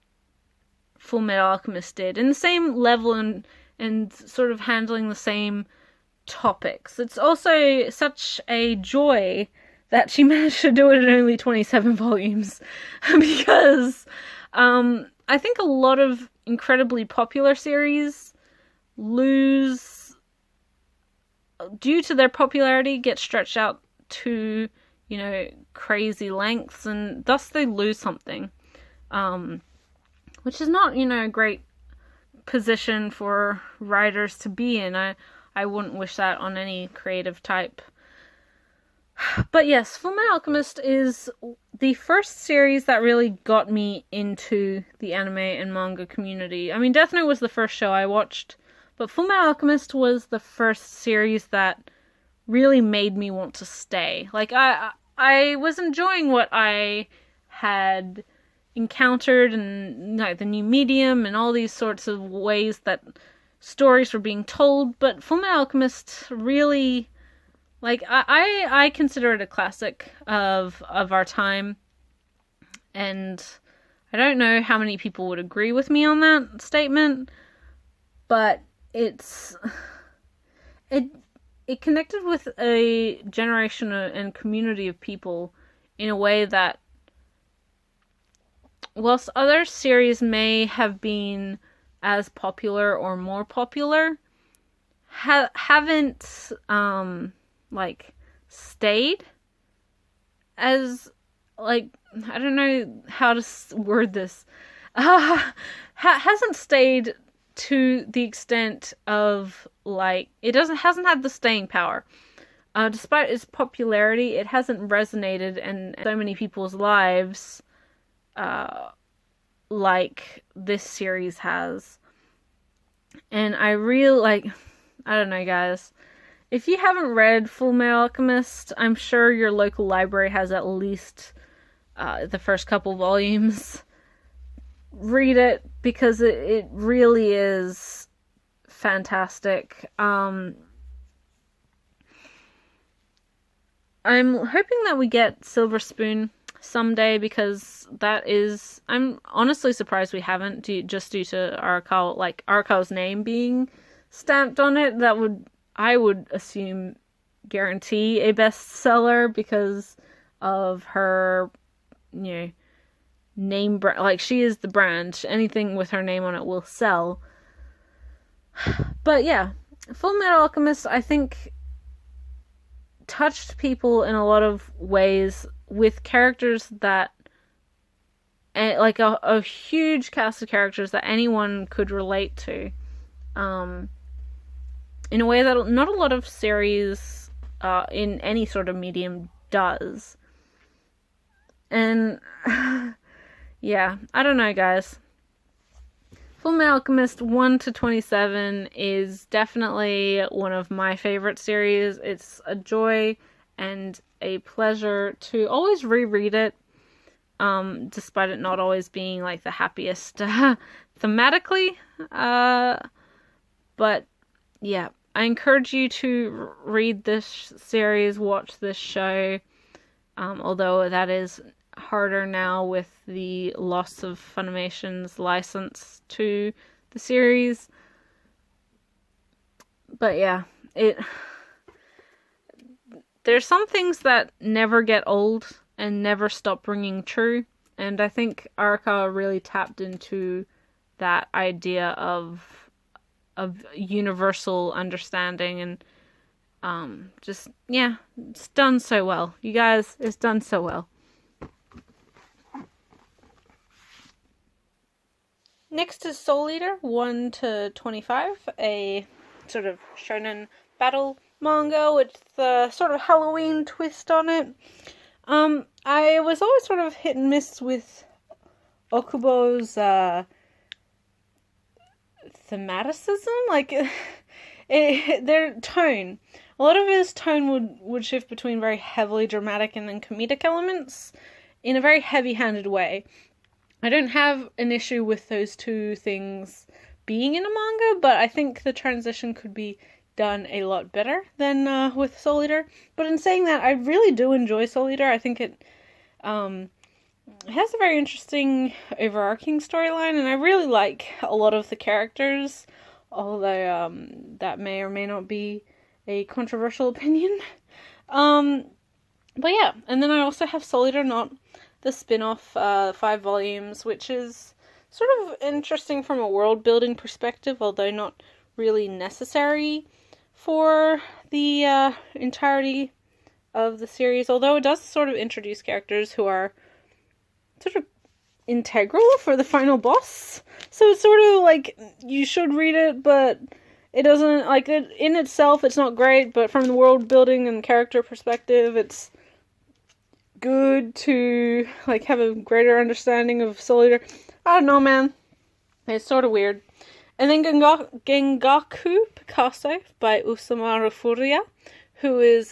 Fullmetal Alchemist did, in the same level and sort of handling the same topics. It's also such a joy that she managed to do it in only 27 volumes because I think a lot of incredibly popular series lose, due to their popularity, get stretched out to, you know, crazy lengths, and thus they lose something, which is not, you know, a great position for writers to be in. I wouldn't wish that on any creative type. But yes, Fullmetal Alchemist is the first series that really got me into the anime and manga community. I mean, Death Note was the first show I watched, but Fullmetal Alchemist was the first series that really made me want to stay. Like, I was enjoying what I had encountered and like the new medium and all these sorts of ways that stories were being told, but Fullmetal Alchemist really, like, I consider it a classic of our time, and I don't know how many people would agree with me on that statement, but it connected with a generation and community of people in a way that, whilst other series may have been as popular or more popular, haven't like stayed as, like, I don't know how to word this, hasn't stayed to the extent of, like, hasn't had the staying power. Despite its popularity, it hasn't resonated in so many people's lives like this series has. And I really, like, I don't know, guys. If you haven't read Fullmetal Alchemist, I'm sure your local library has at least the first couple volumes. Read it, because it really is fantastic. I'm hoping that we get Silver Spoon someday, because I'm honestly surprised we haven't, just due to Arakawa's name being stamped on it. That would, I would assume, guarantee a bestseller because of her, you know, name brand. Like, she is the brand. Anything with her name on it will sell. But yeah, Fullmetal Alchemist, I think, touched people in a lot of ways, with characters that, like, a huge cast of characters that anyone could relate to. in a way that not a lot of series in any sort of medium does. And yeah, I don't know, guys. Fullmetal Alchemist 1 to 27 is definitely one of my favorite series. It's a joy and a pleasure to always reread it, despite it not always being like the happiest thematically. But yeah, I encourage you to read this series, watch this show, although that is harder now with the loss of Funimation's license to the series. But yeah, there's some things that never get old and never stop ringing true, and I think Arca really tapped into that idea of universal understanding, and just, yeah, it's done so well. You guys, it's done so well. Next is Soul Eater 1 to 25, a sort of shonen battle manga with a sort of Halloween twist on it. I was always sort of hit and miss with Okubo's thematicism, like their tone. A lot of his tone would shift between very heavily dramatic and then comedic elements in a very heavy-handed way. I don't have an issue with those two things being in a manga, but I think the transition could be done a lot better than with Soul Eater. But in saying that, I really do enjoy Soul Eater. I think it has a very interesting overarching storyline, and I really like a lot of the characters, although that may or may not be a controversial opinion. But yeah, and then I also have Soul Eater, not the spin-off 5 volumes, which is sort of interesting from a world-building perspective, although not really necessary for the entirety of the series, although it does sort of introduce characters who are sort of integral for the final boss. So it's sort of like, you should read it, but it doesn't, like, it in itself, it's not great, but from the world-building and character perspective, it's good to, like, have a greater understanding of Soul Eater. I don't know, man. It's sort of weird. And then Gengaku Picasso by Usamaru Furuya, who is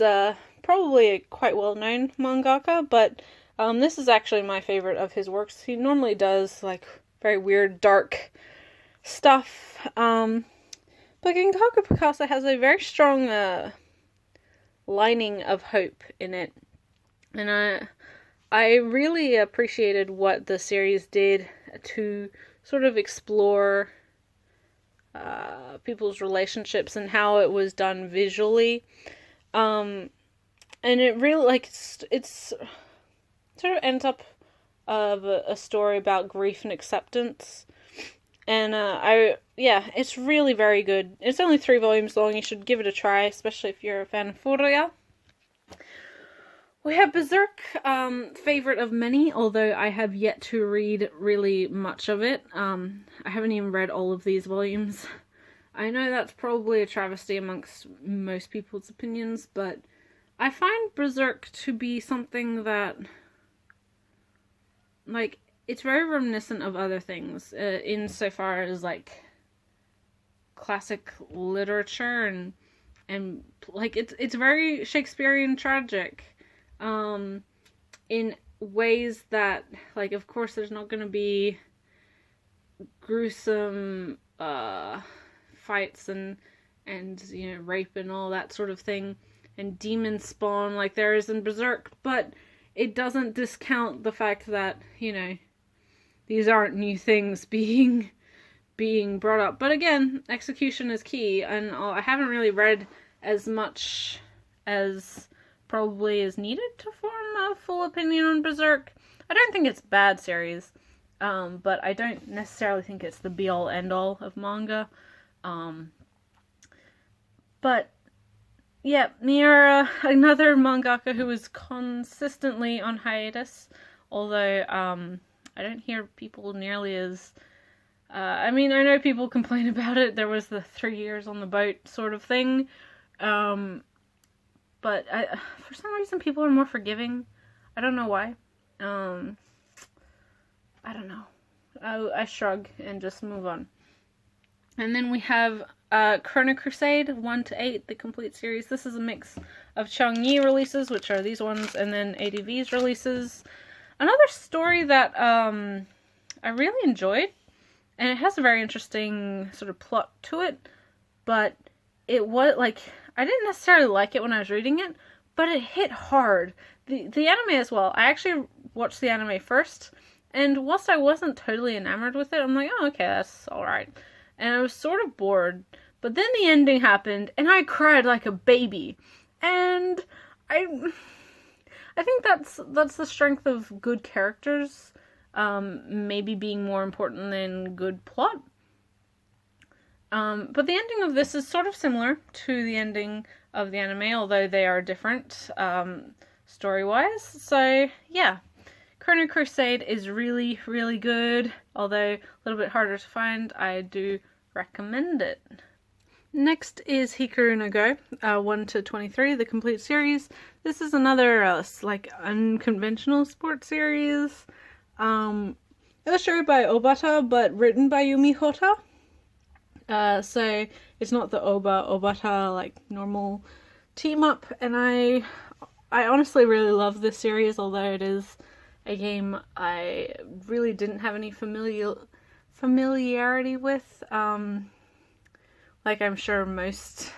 probably a quite well-known mangaka, but this is actually my favorite of his works. He normally does, like, very weird, dark stuff. But Gengaku Picasso has a very strong lining of hope in it. And I really appreciated what the series did to sort of explore people's relationships and how it was done visually. And it really, like, it's sort of ends up of a story about grief and acceptance. And it's really very good. It's only 3 volumes long. You should give it a try, especially if you're a fan of Furuya. We have Berserk, favorite of many, although I have yet to read really much of it. I haven't even read all of these volumes. I know that's probably a travesty amongst most people's opinions, but I find Berserk to be something that, like, it's very reminiscent of other things, insofar as, like, classic literature, and like, it's very Shakespearean tragic. In ways that, like, of course there's not going to be gruesome fights and you know, rape and all that sort of thing, and demon spawn like there is in Berserk, but it doesn't discount the fact that, you know, these aren't new things being brought up. But again, execution is key, and I haven't really read as much as probably is needed to form a full opinion on Berserk. I don't think it's a bad series, but I don't necessarily think it's the be-all end-all of manga. But yeah, Miura, another mangaka who is consistently on hiatus, although I don't hear people nearly as I mean, I know people complain about it. There was the 3 years on the boat sort of thing. But for some reason people are more forgiving. I don't know why. I don't know. I shrug and just move on. And then we have Chrono Crusade 1-8, the complete series. This is a mix of Changyi releases, which are these ones, and then ADV's releases. Another story that I really enjoyed, and it has a very interesting sort of plot to it, but it was like, I didn't necessarily like it when I was reading it, but it hit hard. The anime as well. I actually watched the anime first, and whilst I wasn't totally enamored with it, I'm like, oh, okay, that's alright. And I was sort of bored, but then the ending happened, and I cried like a baby. And I think that's the strength of good characters, maybe being more important than good plot. But the ending of this is sort of similar to the ending of the anime, although they are different story-wise. So, yeah. Chrono Crusade is really, really good, although a little bit harder to find. I do recommend it. Next is Hikaru no Go, 1-23, the complete series. This is another, like, unconventional sports series. Illustrated by Obata, but written by Yumi Hota. So it's not the Obata, like, normal team-up, and I honestly really love this series, although it is a game I really didn't have any familiarity with. Like I'm sure most,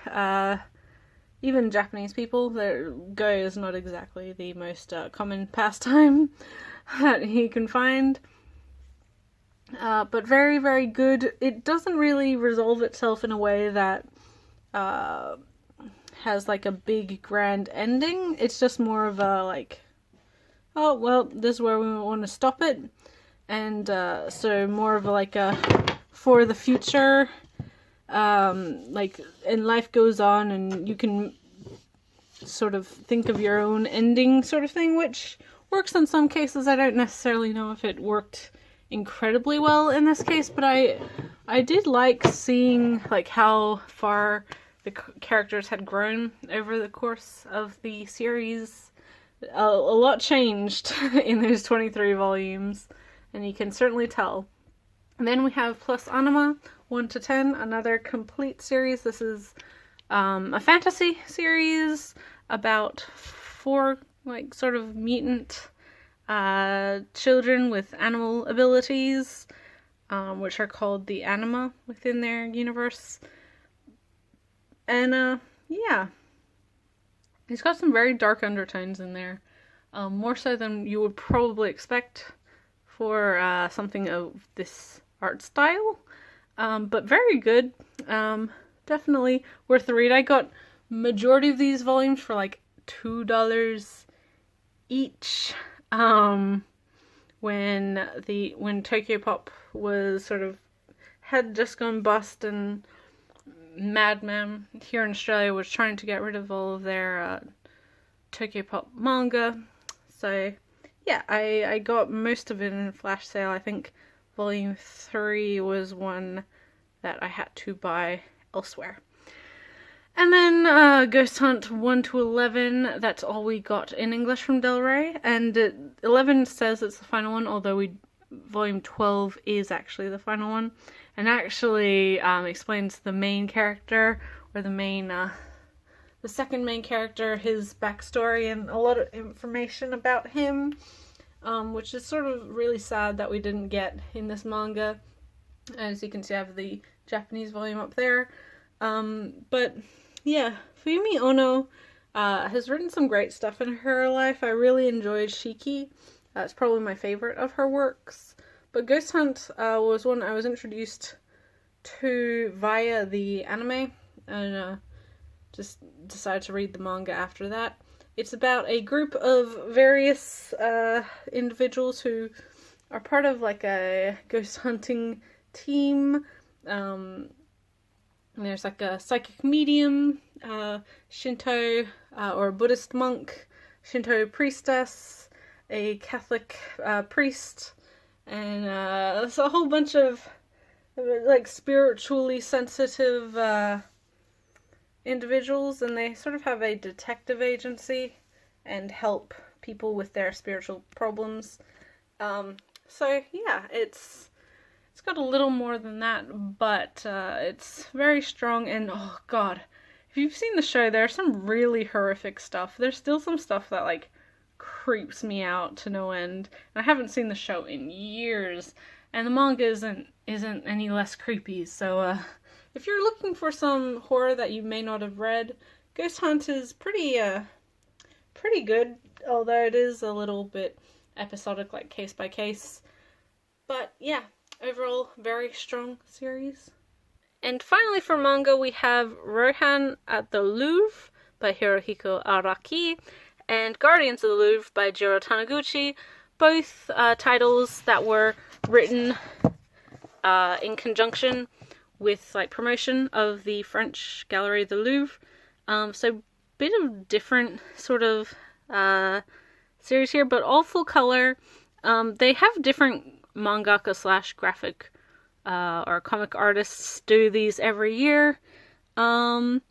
even Japanese people, Go is not exactly the most common pastime that you can find. But very, very good. It doesn't really resolve itself in a way that has like a big grand ending. It's just more of a like, oh, well, this is where we want to stop it. And so more of like a for the future, like, and life goes on and you can sort of think of your own ending sort of thing, which works in some cases. I don't necessarily know if it worked incredibly well in this case, but I did like seeing like how far the characters had grown over the course of the series. A lot changed in those 23 volumes, and you can certainly tell. And then we have Plus Anima 1-10, another complete series. This is a fantasy series about 4 like sort of mutant children with animal abilities, which are called the Anima within their universe. And yeah, it's got some very dark undertones in there, more so than you would probably expect for something of this art style, but very good. Definitely worth the read. I got majority of these volumes for like $2 each. When Tokyo Pop was sort of had just gone bust, and Madman here in Australia was trying to get rid of all of their Tokyo Pop manga. So yeah, I got most of it in flash sale. I think volume 3 was one that I had to buy elsewhere. And then Ghost Hunt 1-11, that's all we got in English from Del Rey. And 11 says it's the final one, although volume 12 is actually the final one. And actually explains the main character, or the second main character, his backstory, and a lot of information about him. Which is sort of really sad that we didn't get in this manga. As you can see, I have the Japanese volume up there. But yeah, Fuyumi Ono has written some great stuff in her life. I really enjoyed Shiki. It's probably my favorite of her works. But Ghost Hunt was one I was introduced to via the anime, and just decided to read the manga after that. It's about a group of various individuals who are part of like a ghost hunting team. There's like a psychic medium, Shinto or Buddhist monk, Shinto priestess, a Catholic priest, and there's a whole bunch of like spiritually sensitive individuals, and they sort of have a detective agency and help people with their spiritual problems. So yeah, it's got a little more than that, but it's very strong. And oh god, if you've seen the show, there's some really horrific stuff. There's still some stuff that like creeps me out to no end. And I haven't seen the show in years, and the manga isn't any less creepy. So if you're looking for some horror that you may not have read, Ghost Hunt is pretty good, although it is a little bit episodic, like case by case. But yeah, overall, very strong series. And finally for manga, we have Rohan at the Louvre by Hirohiko Araki and Guardians of the Louvre by Jiro Taniguchi, both titles that were written in conjunction with like promotion of the French gallery, the Louvre. So bit of different sort of series here, but all full color. They have different mangaka slash graphic or comic artists do these every year. And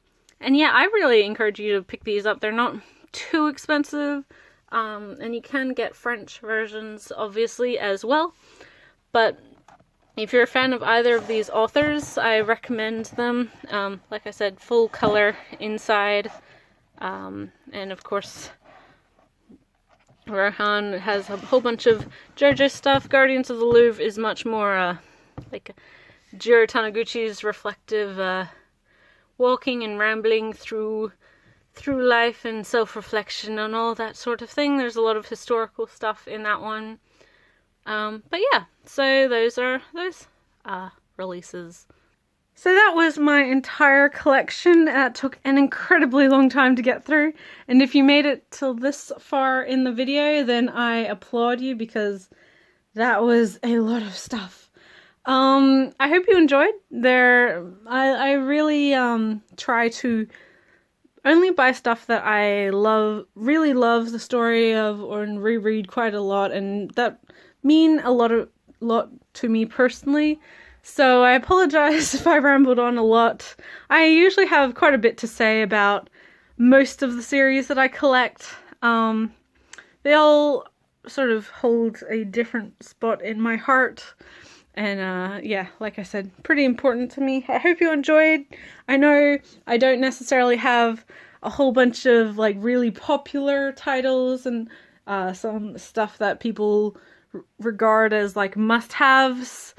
yeah, I really encourage you to pick these up. They're not too expensive, and you can get French versions obviously as well. But if you're a fan of either of these authors, I recommend them. Like I said, full color inside, and of course Rohan has a whole bunch of JoJo stuff. Guardians of the Louvre is much more like Jiro Taniguchi's reflective walking and rambling through life and self-reflection and all that sort of thing. There's a lot of historical stuff in that one. But yeah, so those are those releases. So that was my entire collection. It took an incredibly long time to get through, and if you made it till this far in the video, then I applaud you, because that was a lot of stuff. I hope you enjoyed. I really try to only buy stuff that I really love the story of, or reread quite a lot, and that mean a lot to me personally. So I apologize if I rambled on a lot. I usually have quite a bit to say about most of the series that I collect. They all sort of hold a different spot in my heart. And yeah, like I said, pretty important to me. I hope you enjoyed. I know I don't necessarily have a whole bunch of like really popular titles and some stuff that people regard as like must-haves,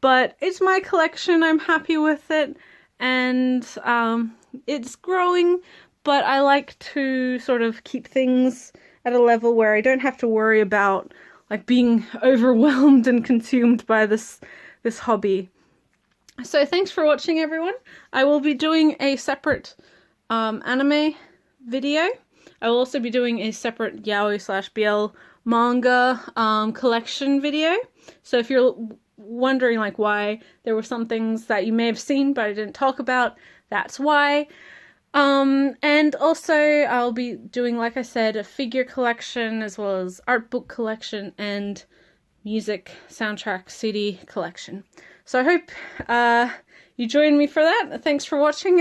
but it's my collection. I'm happy with it, and it's growing, but I like to sort of keep things at a level where I don't have to worry about like being overwhelmed and consumed by this hobby. So thanks for watching, everyone. I will be doing a separate anime video. I will also be doing a separate yaoi/BL manga collection video. So if you're wondering like why there were some things that you may have seen but I didn't talk about, that's why. And also I'll be doing, like I said, a figure collection as well as art book collection and music soundtrack CD collection. So I hope you join me for that. Thanks for watching.